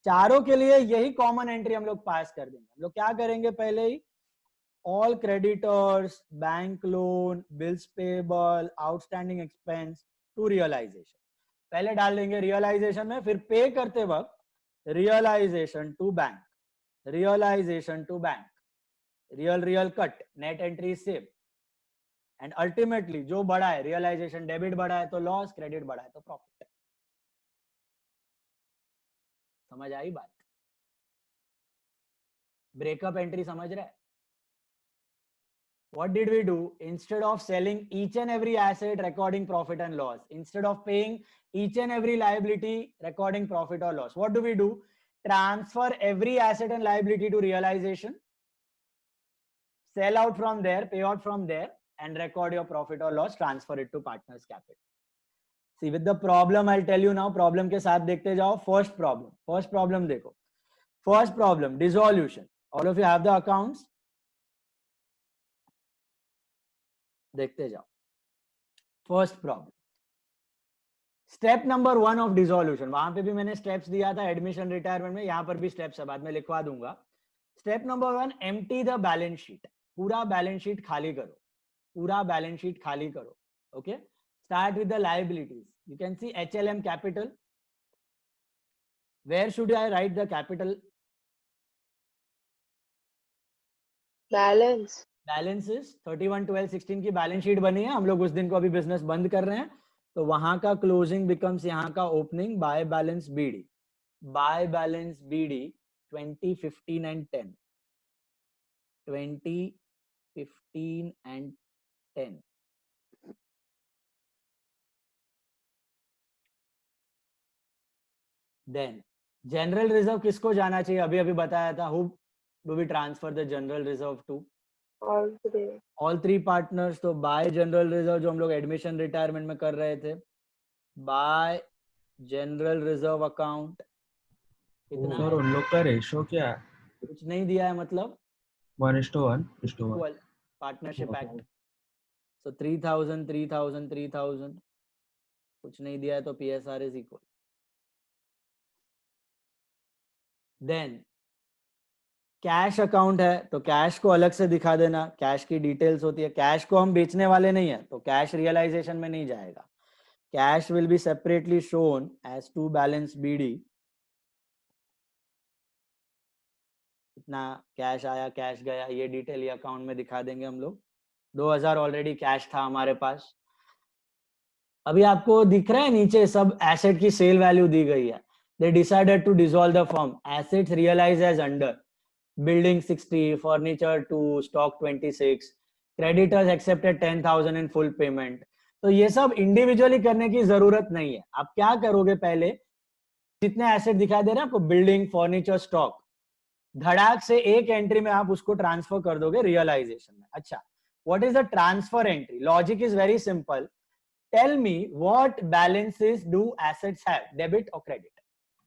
चारों के लिए यही कॉमन एंट्री हम लोग पास कर देंगे। हम लोग क्या करेंगे, पहले ही all creditors, bank loan, bills payable, outstanding expense to realization, पहले डाल देंगे रियलाइजेशन में, फिर पे करते वक्त realization to bank, realization to bank, real cut, net entry same, and ultimately जो बढ़ा है realization, डेबिट बढ़ा है तो लॉस, क्रेडिट बढ़ा है तो प्रॉफिट। समझ आई बात? ब्रेकअप एंट्री समझ रहे? What did we do? Instead of selling each and every asset recording profit and loss, instead of paying each and every liability recording profit or loss, what do we do? Transfer every asset and liability to realization, sell out from there, pay out from there, and record your profit or loss, transfer it to partners capital. See, with the problem I'll tell you now, problem के साथ देखते जाओ। first problem देखो, first problem dissolution, all of you have the accounts, देखते जाओ। First problem, step number 1 of dissolution, वहां पे भी मैंने स्टेप्स दिया था एडमिशन रिटायरमेंट में, यहां पर भी स्टेप्स है, बाद में लिखवा दूंगा। Step number 1, empty the balance sheet, पूरा बैलेंस शीट खाली करो, पूरा बैलेंस शीट खाली करो। Okay, start with the liabilities, you can see HLM capital, where should I write the capital? Balance, balances 31, 12, 16 की बैलेंस शीट बनी है, हम लोग उस दिन को अभी बिजनेस बंद कर रहे हैं, तो वहां का क्लोजिंग बिकम्स यहाँ का opening, by balance BD, by balance BD 20, 15 and 10, 20, 15 and 10, then general reserve किसको जाना चाहिए, अभी अभी बताया था, who do we transfer the general reserve to? all three. All three partners. तो बाय जनरल रिजर्व जो हम लोग एडमिशन रिटायरमेंट में कर रहे थे, बाय जनरल रिजर्व अकाउंट कितना सर है? उन लोग का रेशो क्या है? कुछ नहीं दिया है, मतलब 1:1:1 इक्वल पार्टनरशिप एक्ट। सो 3000 3000 3000 कुछ नहीं दिया है तो PSR is equal. Then cash account है तो कैश को अलग से दिखा देना, कैश की डिटेल्स होती है। कैश को हम बेचने वाले नहीं है तो कैश रियलाइजेशन में नहीं जाएगा। Cash will be separately shown as to balance BD. कितना कैश आया कैश गया ये डिटेल ये अकाउंट में दिखा देंगे हम लोग। 2000 ऑलरेडी कैश था हमारे पास। अभी आपको दिख रहा है नीचे सब एसेट की सेल वैल्यू दी गई है। They decided to dissolve the firm, assets realize as under building 60, furniture 2, stock 26, creditors accepted 10,000 in full payment. तो ये सब इंडिविजुअली करने की जरूरत नहीं है। आप क्या करोगे, पहले जितने एसेट दिखाई दे रहे हैं आपको, बिल्डिंग फर्नीचर स्टॉक, धड़ाक से एक एंट्री में आप उसको ट्रांसफर कर दोगे रियलाइजेशन में। अच्छा, what is the transfer entry? Logic is very simple. Tell me what balances do assets have, debit और क्रेडिट?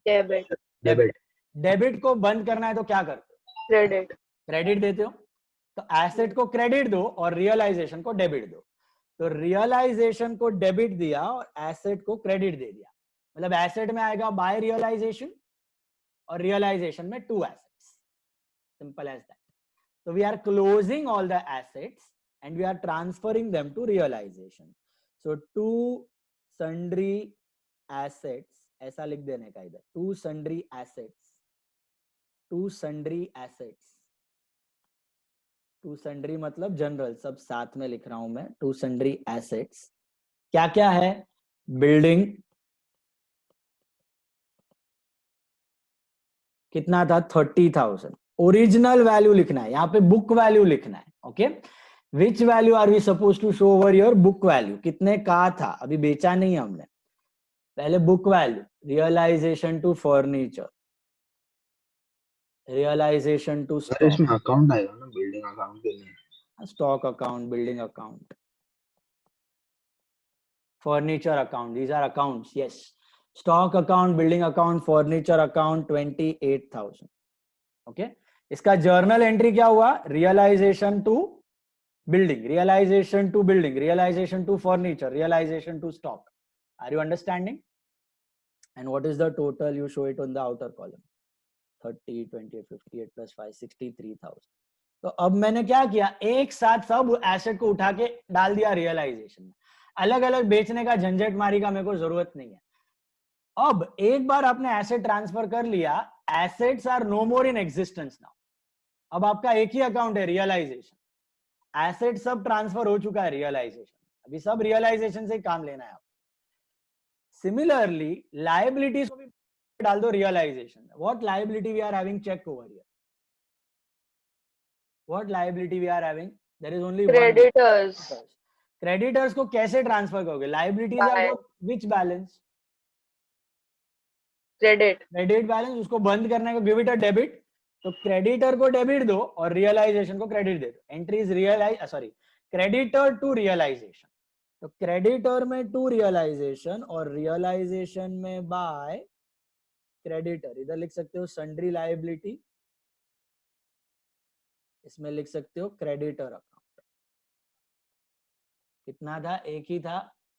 Debit. डेबिट। डेबिट को बंद करना है तो क्या करते हो? Credit. क्रेडिट देते हो। तो एसेट को क्रेडिट दो और रियलाइजेशन को डेबिट दो। तो रियलाइजेशन को डेबिट दिया और एसेट को क्रेडिट दे दिया, मतलब एसेट में आएगा बाय रियलाइजेशन और रियलाइजेशन में to assets. Simple as that. So we are closing all the assets and we are transferring them to realization. So two sundry assets, ऐसा लिख देने का इधर, two sundry assets, two sundry assets, two sundry मतलब जनरल, सब साथ में लिख रहा हूं मैं। two sundry assets क्या क्या है? बिल्डिंग कितना था? 30,000। ओरिजिनल वैल्यू लिखना है, यहाँ पे बुक वैल्यू लिखना है। Okay, which value are we suppose to show over your? Book value. कितने का था, अभी बेचा नहीं है हमने, पहले book value. Realization to furniture, realization to सर स्टॉक। इसमें अकाउंट आएगा ना बिल्डिंग अकाउंट के लिए? Stock account, building account, furniture account, these are accounts. Yes, stock account, building account, furniture account 28,000। ओके, इसका जर्नल एंट्री क्या हुआ? Realization to building, realization to building, realization to furniture, realization to stock. Are you understanding? And what is the total? You show it on the outer column. 30, 28, 58 plus 5, 63,000। तो अब मैंने क्या किया, एक साथ सब एसेट को उठा के डाल दिया रियलाइजेशन में। अलग अलग बेचने का झंझट मारी का मेरे को जरूरत नहीं है। अब एक बार आपने एसेट ट्रांसफर कर लिया, assets are no more in existence now. अब आपका एक ही अकाउंट है, रियलाइजेशन। एसेट सब ट्रांसफर हो चुका है रियलाइजेशन, अभी सब रियलाइजेशन से ही काम लेना है आपको। सिमिलरली लायबिलिटीज को भी डाल दो रियलाइजेशन में। What liability we are having? Check over here. What liability we are having? There is only Creditors. Creditors को कैसे ट्रांसफर करोगे? Liabilities are which balance? Credit. Credit balance. उसको बंद करने को गिव इट अ डेबिट। तो क्रेडिटर को डेबिट दो और रियलाइजेशन को क्रेडिट दे दो। Entry is creditor to realization. तो क्रेडिटर में टू रियलाइजेशन और रियलाइजेशन में बाय क्रेडिटर। इधर लिख सकते हो सन्ड्री लायबिलिटी, इसमें लिख सकते हो क्रेडिटर अकाउंट। कितना था? एक ही था,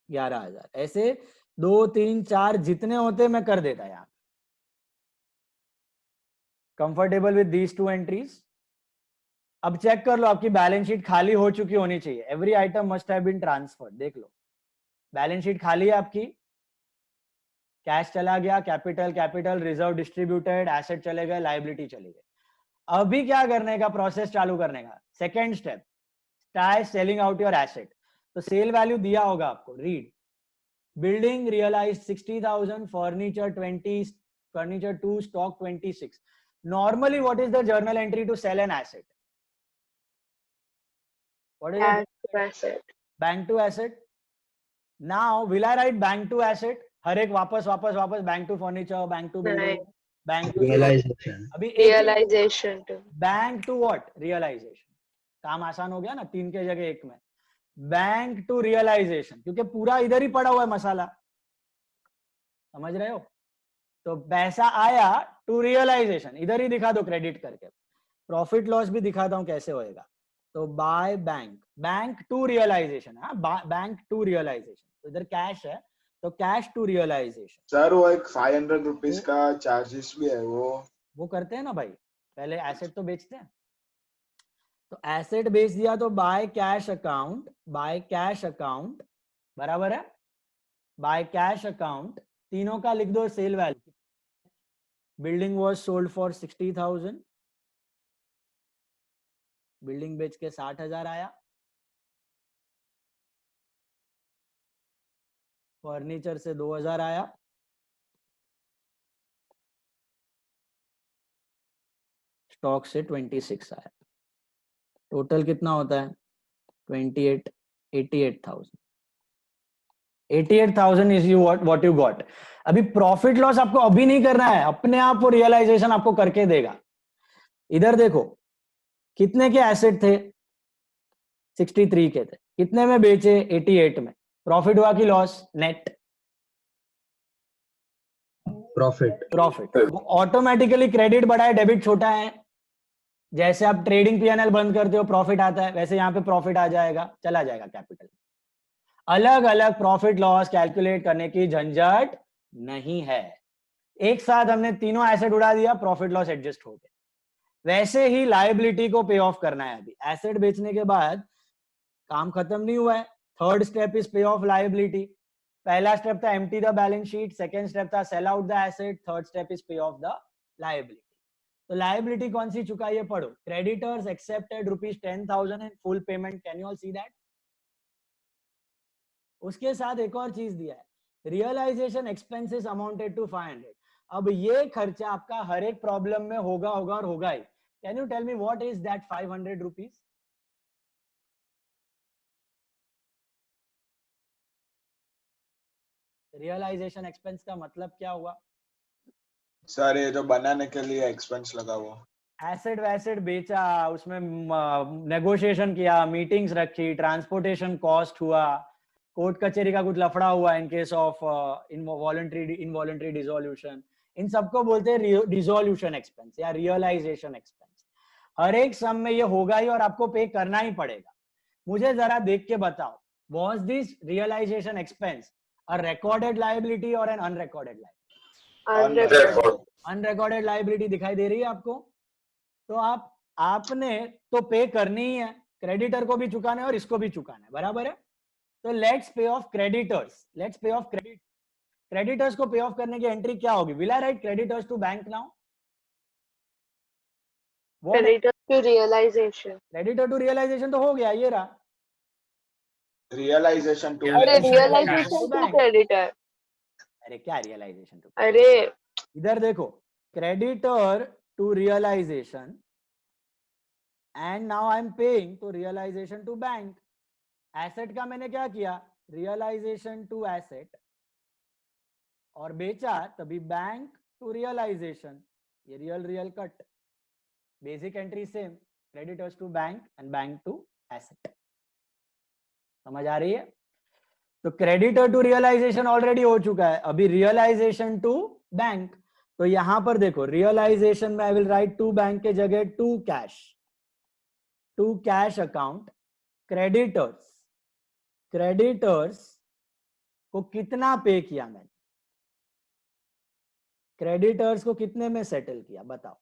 11,000। ऐसे 2, 3, 4 जितने होते मैं कर देता यहाँ। Comfortable with these two entries? अब चेक कर लो, आपकी बैलेंस शीट खाली हो चुकी होनी चाहिए। Every item must have been transferred. देख लो, बैलेंस शीट खाली है आपकी। कैश चला गया, capital capital, reserve distributed, asset चले गए, लायबिलिटी चली गई। अभी क्या करने का? प्रोसेस चालू करने का। Second step, start selling out your asset. तो सेल वैल्यू दिया होगा आपको, read building realize 60,000, furniture 20, furniture 2, stock 26। Normally, what is the journal entry to sell an asset? What is Bank it? to asset. Bank to asset. Now, will I write bank to asset? हर एक वापस वापस वापस bank to furniture, bank to building, bank to realization अभी realization to bank to what realization. काम आसान हो गया ना, 3 के जगह 1 में। बैंक टू रियलाइजेशन, क्योंकि पूरा इधर ही पड़ा हुआ है मसाला, समझ रहे हो? तो पैसा आया टू रियलाइजेशन, इधर ही दिखा दो क्रेडिट करके। प्रॉफिट लॉस भी दिखाता हूं कैसे होएगा। तो by bank, bank to realization, हाँ बैंक टू रियलाइजेशन। तो इधर कैश है तो कैश टू रियलाइजेशन। सर वो एक 500 रुपीज का चार्जेस भी है, वो करते हैं ना भाई, पहले एसेट तो बेचते हैं। तो एसेट बेच दिया तो by cash account, by cash account बराबर है बाय कैश अकाउंट, तीनों का लिख दो sale value. Building was sold for 60,000, building बेच के 60,000 आया। फर्नीचर से 2,000 आया। स्टॉक से 26 आया। टोटल कितना होता है? 88,000। 88,000 is you what you got. अभी प्रॉफिट लॉस आपको अभी नहीं करना है, अपने आप वो रियलाइजेशन आपको करके देगा। इधर देखो कितने के एसेट थे? 63 के थे। कितने में बेचे? 88 में। प्रॉफिट हुआ कि लॉस? Net profit. वो ऑटोमेटिकली क्रेडिट बड़ा है, डेबिट छोटा है। जैसे आप ट्रेडिंग पीएनएल बंद करते हो प्रॉफिट आता है, वैसे यहाँ पे प्रॉफिट आ जाएगा, चला जाएगा कैपिटल। अलग अलग प्रॉफिट लॉस कैलकुलेट करने की झंझट नहीं है। एक साथ हमने तीनों एसेट उड़ा दिया, प्रॉफिट लॉस एडजस्ट हो गया। वैसे ही लायबिलिटी को पे ऑफ करना है। अभी एसेट बेचने के बाद काम खत्म नहीं हुआ है। Third step is pay off liability. पहला स्टेप था empty the balance sheet, second step था sell out the asset, third step is pay off the liability. तो लायबिलिटी कौन सी चुका ये पढ़ो। Creditors accepted ₹10,000 in full payment, can you all see that? उसके साथ एक और चीज दिया है, रियलाइजेशन एक्सपेंसेस अमाउंटेड टू 500। अब ये खर्चा आपका हर एक प्रॉब्लम में होगा और होगा ही। Can you tell me what is that 500 rupees? Realization expense का मतलब क्या हुआ? सर ये जो बनाने के लिए एक्सपेंस लगा हुआ। एसेट वैसेट बेचा, उसमें नेगोशिएशन किया, मीटिंग्स रखी, ट्रांसपोर्टेशन कॉस्ट हुआ, कोर्ट कचेरी का कुछ लफड़ा हुआ in case of involuntary dissolution, इन सबको बोलते हैं डिसोल्यूशन एक्सपेंस या रियलाइजेशन एक्सपेंस। हर एक सम में ये होगा ही और आपको पे करना ही पड़ेगा। मुझे जरा देख के बताओ, was this realization expense a recorded liability or an unrecorded liability? Unrecorded liability दिखाई दे रही है आपको? तो आपने तो पे करनी ही है, क्रेडिटर को भी चुकाना है और इसको भी चुकाना है, बराबर है? तो let's pay off creditors, let's pay off creditors को पे ऑफ करने की एंट्री क्या होगी? Will I write creditors to bank now? Creditor to realization, creditor to realization तो हो गया, ये रहा रियलाइजेशन टू अरे रियलाइजेशन टू क्रेडिटर। अरे क्या रियलाइजेशन टू? अरे इधर देखो, creditor to realization and now I am paying to realization to bank. Asset का मैंने क्या किया? रियलाइजेशन टू एसेट, और बेचा तभी बैंक टू रियलाइजेशन। ये real cut, basic entry same, creditors to bank and bank to asset. समझ आ रही है? तो क्रेडिटर टू रियलाइजेशन ऑलरेडी हो चुका है, अभी रियलाइजेशन टू बैंक। तो यहां पर देखो, रियलाइजेशन में I will write to bank के जगह टू कैश अकाउंट। क्रेडिटर्स को कितना पे किया मैंने? क्रेडिटर्स को कितने में सेटल किया बताओ?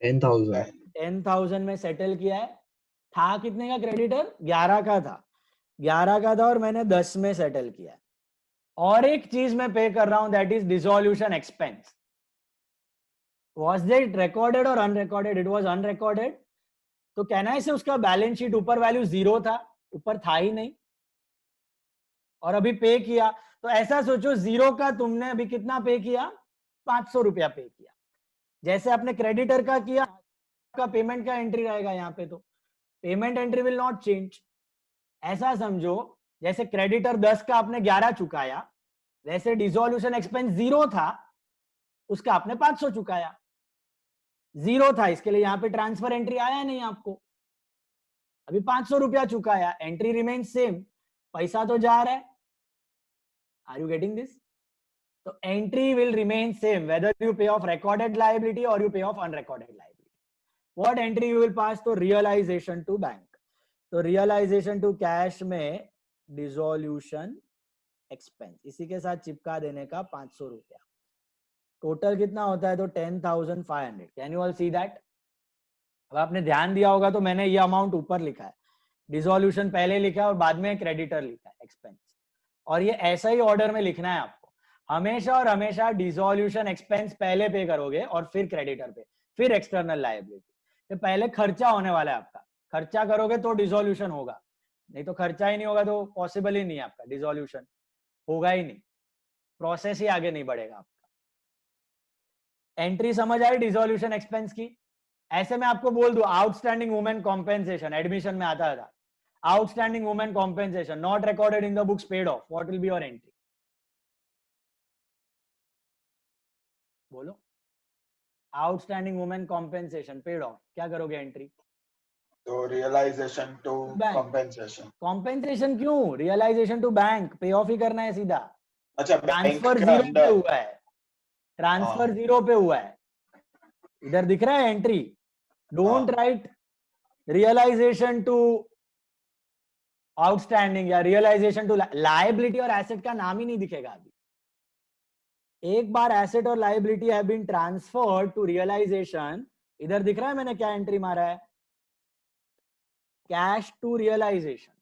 10,000 में सेटल किया है। था कितने का क्रेडिटर? 11 का था, 11 का था और मैंने 10 में सेटल किया है। और एक चीज मैं पे कर रहा हूं, that is dissolution expense. Was that recorded और अनरिकॉर्डेड? It was unrecorded. तो कहना है से उसका बैलेंस शीट ऊपर वैल्यू 0 था, ऊपर था ही नहीं, और अभी पे किया। तो ऐसा सोचो, 0 का तुमने अभी कितना पे किया? 500 रुपया पे किया। जैसे आपने क्रेडिटर का किया, आपका पेमेंट का एंट्री रहेगा यहाँ पे, तो payment entry will not change. ऐसा समझो जैसे क्रेडिटर 10 का आपने 11 चुकाया, वैसे डिसोल्यूशन एक्सपेंस 0 था, उसका आपने 500 चुकाया, 0 था, इसके लिए यहाँ पे ट्रांसफर एंट्री आया नहीं आपको, अभी 500 रुपया चुकाया, एंट्री रिमेन सेम, पैसा तो जा रहा है। Are you getting this? तो entry will remain same whether you pay off recorded liability और you pay off unrecorded liability. What entry you will pass? तो रियलाइजेशन टू बैंक। तो रियलाइजेशन टू कैश में डिसोल्यूशन एक्सपेंस इसी के साथ चिपका देने का 500 रुपया। टोटल कितना होता है? तो 10,500। Can you all see that? अब आपने ध्यान दिया होगा तो मैंने ये अमाउंट ऊपर लिखा है, डिसोल्यूशन पहले लिखा है और बाद में क्रेडिटर लिखा है एक्सपेंस, और ये ऐसा ही ऑर्डर में लिखना है आपको। हमेशा और हमेशा डिसोल्यूशन एक्सपेंस पहले पे करोगे और फिर क्रेडिटर पे, फिर एक्सटर्नल लायबिलिटी। तो पहले खर्चा होने वाला है आपका, खर्चा करोगे तो डिसोल्यूशन होगा, नहीं तो खर्चा ही नहीं होगा तो पॉसिबल ही नहीं है, आपका डिसोल्यूशन होगा ही नहीं, प्रोसेस ही आगे नहीं बढ़ेगा आपका। एंट्री समझ आई डिसोल्यूशन एक्सपेंस की? ऐसे मैं आपको बोल दूं, आउटस्टैंडिंग वुमेन कॉम्पेंसेशन, एडमिशन में आता था, outstanding women compensation not recorded in the books paid off, what will be your entry? बोलो। Outstanding women compensation paid off, क्या करोगे एंट्री? तो रियलाइजेशन टू कॉम्पेंसेशन। कॉम्पेंसेशन क्यों? Realization to bank, pay off ही करना है सीधा। अच्छा, ट्रांसफर 0 पे हुआ है, ट्रांसफर 0 पे हुआ है, इधर दिख रहा है entry. Don't write realization to outstanding या रियलाइजेशन टू लायबिलिटी और एसेट का नाम ही नहीं दिखेगा अभी। एक बार एसेट और liability have been transferred to realization, इधर दिख रहा है मैंने क्या एंट्री मारा है? कैश टू रियलाइजेशन,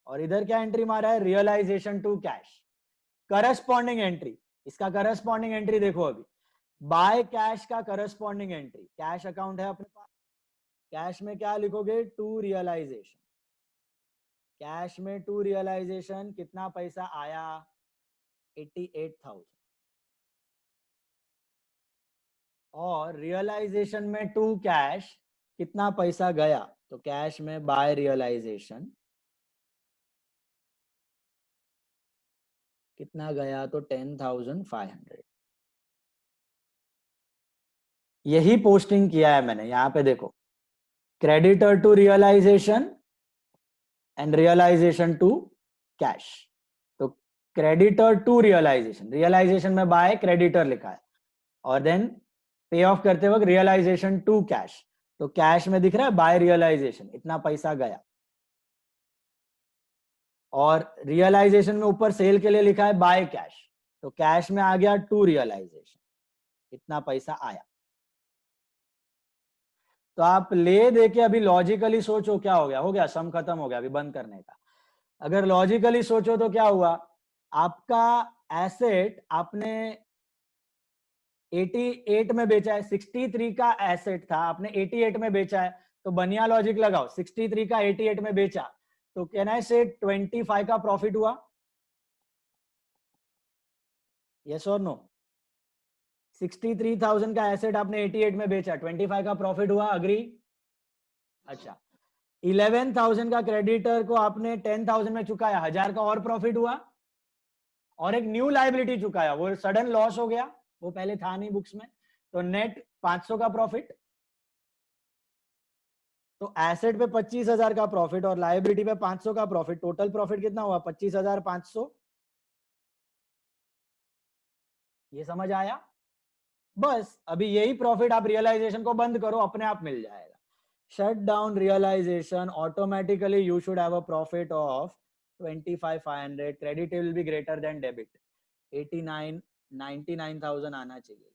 और इधर क्या एंट्री मारा है? Realization to cash. Corresponding entry, इसका करस्पॉन्डिंग एंट्री देखो अभी, बाय कैश का करस्पॉन्डिंग एंट्री, कैश अकाउंट है अपने पास, कैश में क्या लिखोगे? To realization. कैश में टू रियलाइजेशन कितना पैसा आया? 88,000। और रियलाइजेशन में टू कैश कितना पैसा गया? तो कैश में बाय रियलाइजेशन कितना गया? तो 10,500। यही पोस्टिंग किया है मैंने, यहां पे देखो, creditor to realization and realization to cash. तो क्रेडिटर टू रियलाइजेशन, रियलाइजेशन में बाय क्रेडिटर लिखा है, और देन पे ऑफ करते वक्त रियलाइजेशन टू कैश। तो कैश में दिख रहा है बाय रियलाइजेशन, इतना पैसा गया, और रियलाइजेशन में ऊपर सेल के लिए लिखा है बाय कैश, तो कैश में आ गया टू रियलाइजेशन, इतना पैसा आया। तो आप ले दे के अभी लॉजिकली सोचो क्या हो गया? हो गया, सम खत्म हो गया, अभी बंद करने का। अगर लॉजिकली सोचो तो क्या हुआ? आपका एसेट आपने 88 में बेचा है, 63 का एसेट था, आपने 88 में बेचा है, तो बढ़िया लॉजिक लगाओ, 63 का 88 में बेचा, तो कैन आई से 25 का प्रॉफिट हुआ? यस और नो? 63,000 का एसेट आपने 88 में बेचा, 25 का प्रॉफिट हुआ, अग्री? अच्छा, 11,000 का क्रेडिटर को आपने 10,000 में चुकाया, 1000 का और प्रॉफिट हुआ, और एक न्यू लायबिलिटी चुकाया, वो सडन लॉस हो गया, वो पहले था नहीं बुक्स में, तो नेट 500 का प्रॉफिट। तो एसेट पे 25,000 का प्रॉफिट और लायबिलिटी पे 500 का प्रॉफिट, टोटल प्रॉफिट कितना हुआ? 25,500। ये समझ आया? बस अभी यही प्रॉफिट आप रियलाइजेशन को बंद करो, अपने आप मिल जाएगा। Shut down realization, automatically you should have a profit of 25,500, credit will be greater than debit, 99,000 आना चाहिए,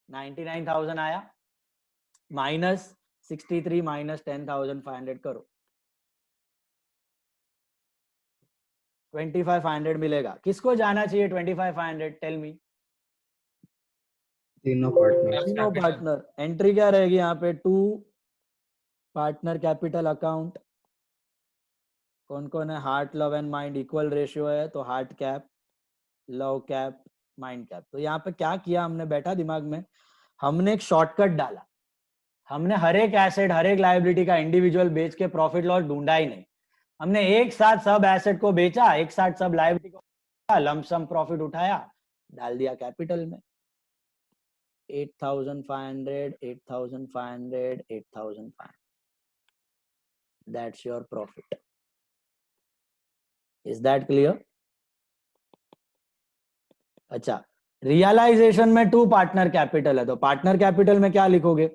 99,000 आया, माइनस 63 माइनस 10,500 करो, 25,500 मिलेगा। किसको जाना चाहिए 25,500? Tell me. तीनों पार्टनर। एंट्री क्या रहेगी यहाँ पे? To partner capital account. कौन कौन है? Heart, love and mind equal ratio है, तो heart cap, love cap, mind cap. तो यहाँ पे क्या किया हमने? बैठा दिमाग में, हमने एक शॉर्टकट डाला, हमने हर एक एसेट हर एक लायबिलिटी का इंडिविजुअल बेच के प्रॉफिट लॉस ढूंढा ही नहीं, हमने एक साथ सब एसेट को बेचा, एक साथ सब लायबिलिटी को बेचा, लमसम प्रॉफिट उठाया, डाल दिया कैपिटल में। 8,500, 8,500, 8,500, that's your profit. Is that clear? अच्छा, रियलाइजेशन में 2 पार्टनर कैपिटल है, तो पार्टनर कैपिटल में क्या लिखोगे?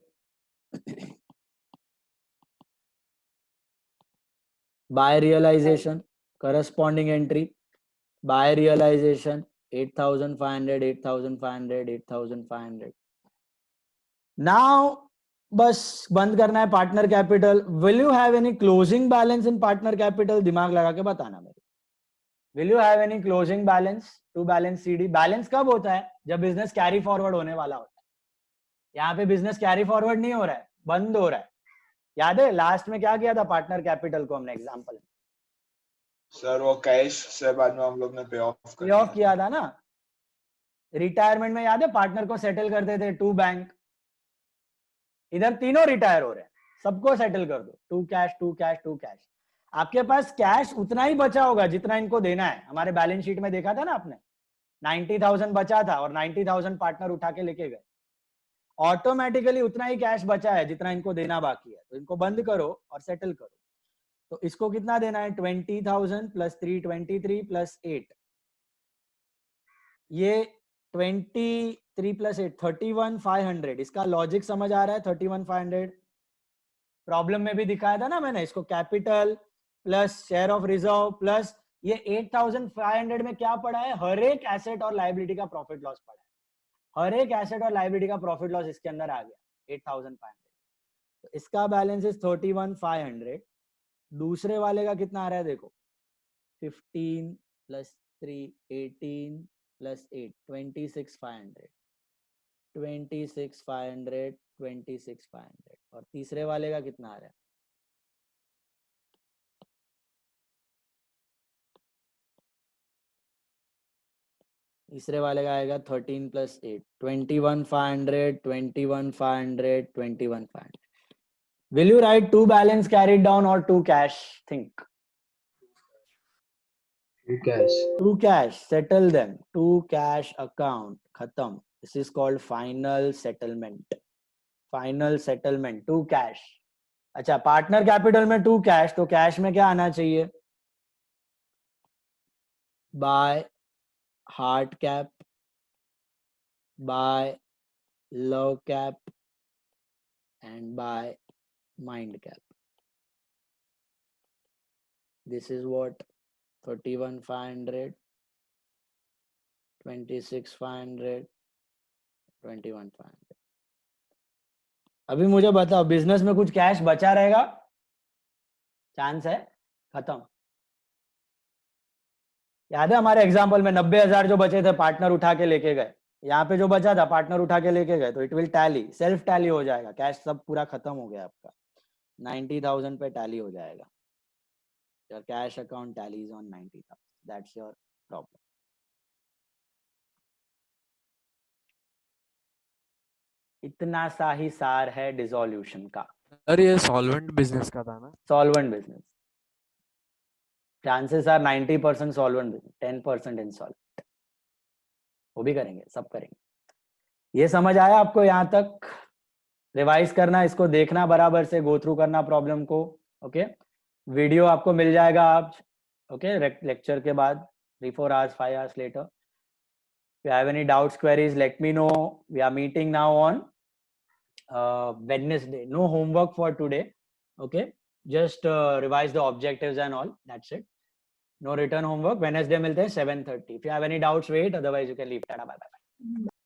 By realization, corresponding entry, by realization 8,500, 8,500, 8,500। Now बस बंद करना है partner capital. Will you have any closing balance in partner capital? दिमाग लगा के बताना मेरे। Will you have any closing balance to balance CD? Balance कब होता है? जब बिजनेस कैरी फॉरवर्ड होने वाला होता है। यहाँ पे बिजनेस कैरी फॉरवर्ड नहीं हो रहा है, बंद हो रहा है। याद है लास्ट में क्या किया था पार्टनर कैपिटल को हमने एग्जांपल में? सर वो कैश से बाद में हम लोग ने पे ऑफ किया था ना। रिटायरमेंट में याद है पार्टनर को सेटल करते थे 2 बैंक। इधर तीनों रिटायर हो रहे हैं, सबको सेटल कर दो, 2 कैश 2 कैश 2 कैश। आपके पास कैश उतना ही बचा होगा जितना इनको देना है। हमारे बैलेंस शीट में देखा था ना आपने, 90,000 बचा था और 90,000 पार्टनर उठा के लेके गए। ऑटोमेटिकली उतना ही कैश बचा है जितना इनको देना बाकी है, तो इनको बंद करो और सेटल करो। तो इसको कितना देना है? 20,000 प्लस 3 23 प्लस 8, ये 23 प्लस 8 31,500। इसका लॉजिक समझ आ रहा है? 31,500 प्रॉब्लम में भी दिखाया था ना मैंने। इसको capital plus share of reserve plus ये 8,500 में क्या पड़ा है? हर एक एसेट और लायबिलिटी का प्रॉफिट लॉस पड़ा है। हर एक एसेट और लायबिलिटी का प्रॉफिट लॉस इसके अंदर आ गया 8,500। तो इसका बैलेंस इज 31,500। दूसरे वाले का कितना आ रहा है देखो, 15 प्लस 3 18 प्लस 8 26,500, 26,500, 26,500। और तीसरे वाले का कितना आ रहा है? तीसरे वाले का आएगा 13 plus 8 21,500, 21,500, 21,500। Will you write 2 balance carried down or 2 cash? Think. 2 cash. 2 cash. Settle them. 2 cash account. Khatam. This is called final settlement. Final settlement. 2 cash. अच्छा, पार्टनर कैपिटल में 2 कैश, तो कैश में क्या आना चाहिए? By heart cap, by love cap and by mind cap. This is what 31,500, 26,500, 21,500। अभी मुझे बताओ बिजनेस में कुछ कैश बचा रहेगा? चांस है? खत्म। याद है हमारे एग्जांपल में 90,000 जो बचे थे पार्टनर उठा के लेके गए। यहाँ पे जो बचा था पार्टनर उठा के लेके गए, तो it will tally, self tally हो जाएगा। कैश सब पूरा खत्म हो गया आपका, 90,000 पे टैली हो जाएगा। Your cash account tallies on 90,000, that's your problem. इतना सा ही सार है डिसोल्यूशन का। अरे ये सॉल्वेंट बिजनेस का था ना? Solvent business, chances are 90% solvent business, 10% insolvent. वो भी करेंगे, सब करेंगे। ये समझ आया आपको? यहाँ तक रिवाइज करना, इसको देखना बराबर से, गो थ्रू करना प्रॉब्लम को। ओके, वीडियो आपको मिल जाएगा आज, ओके, लेक्चर के बाद 3-4 hours 5 hours later. If you have any doubts, queries, let me know. We are meeting now on Wednesday. No homework for today, okay, just revise the objectives and all, that's it. No written homework. Wednesday milte hain 7:30. If you have any doubts, wait, otherwise you can leave. Tada, bye bye.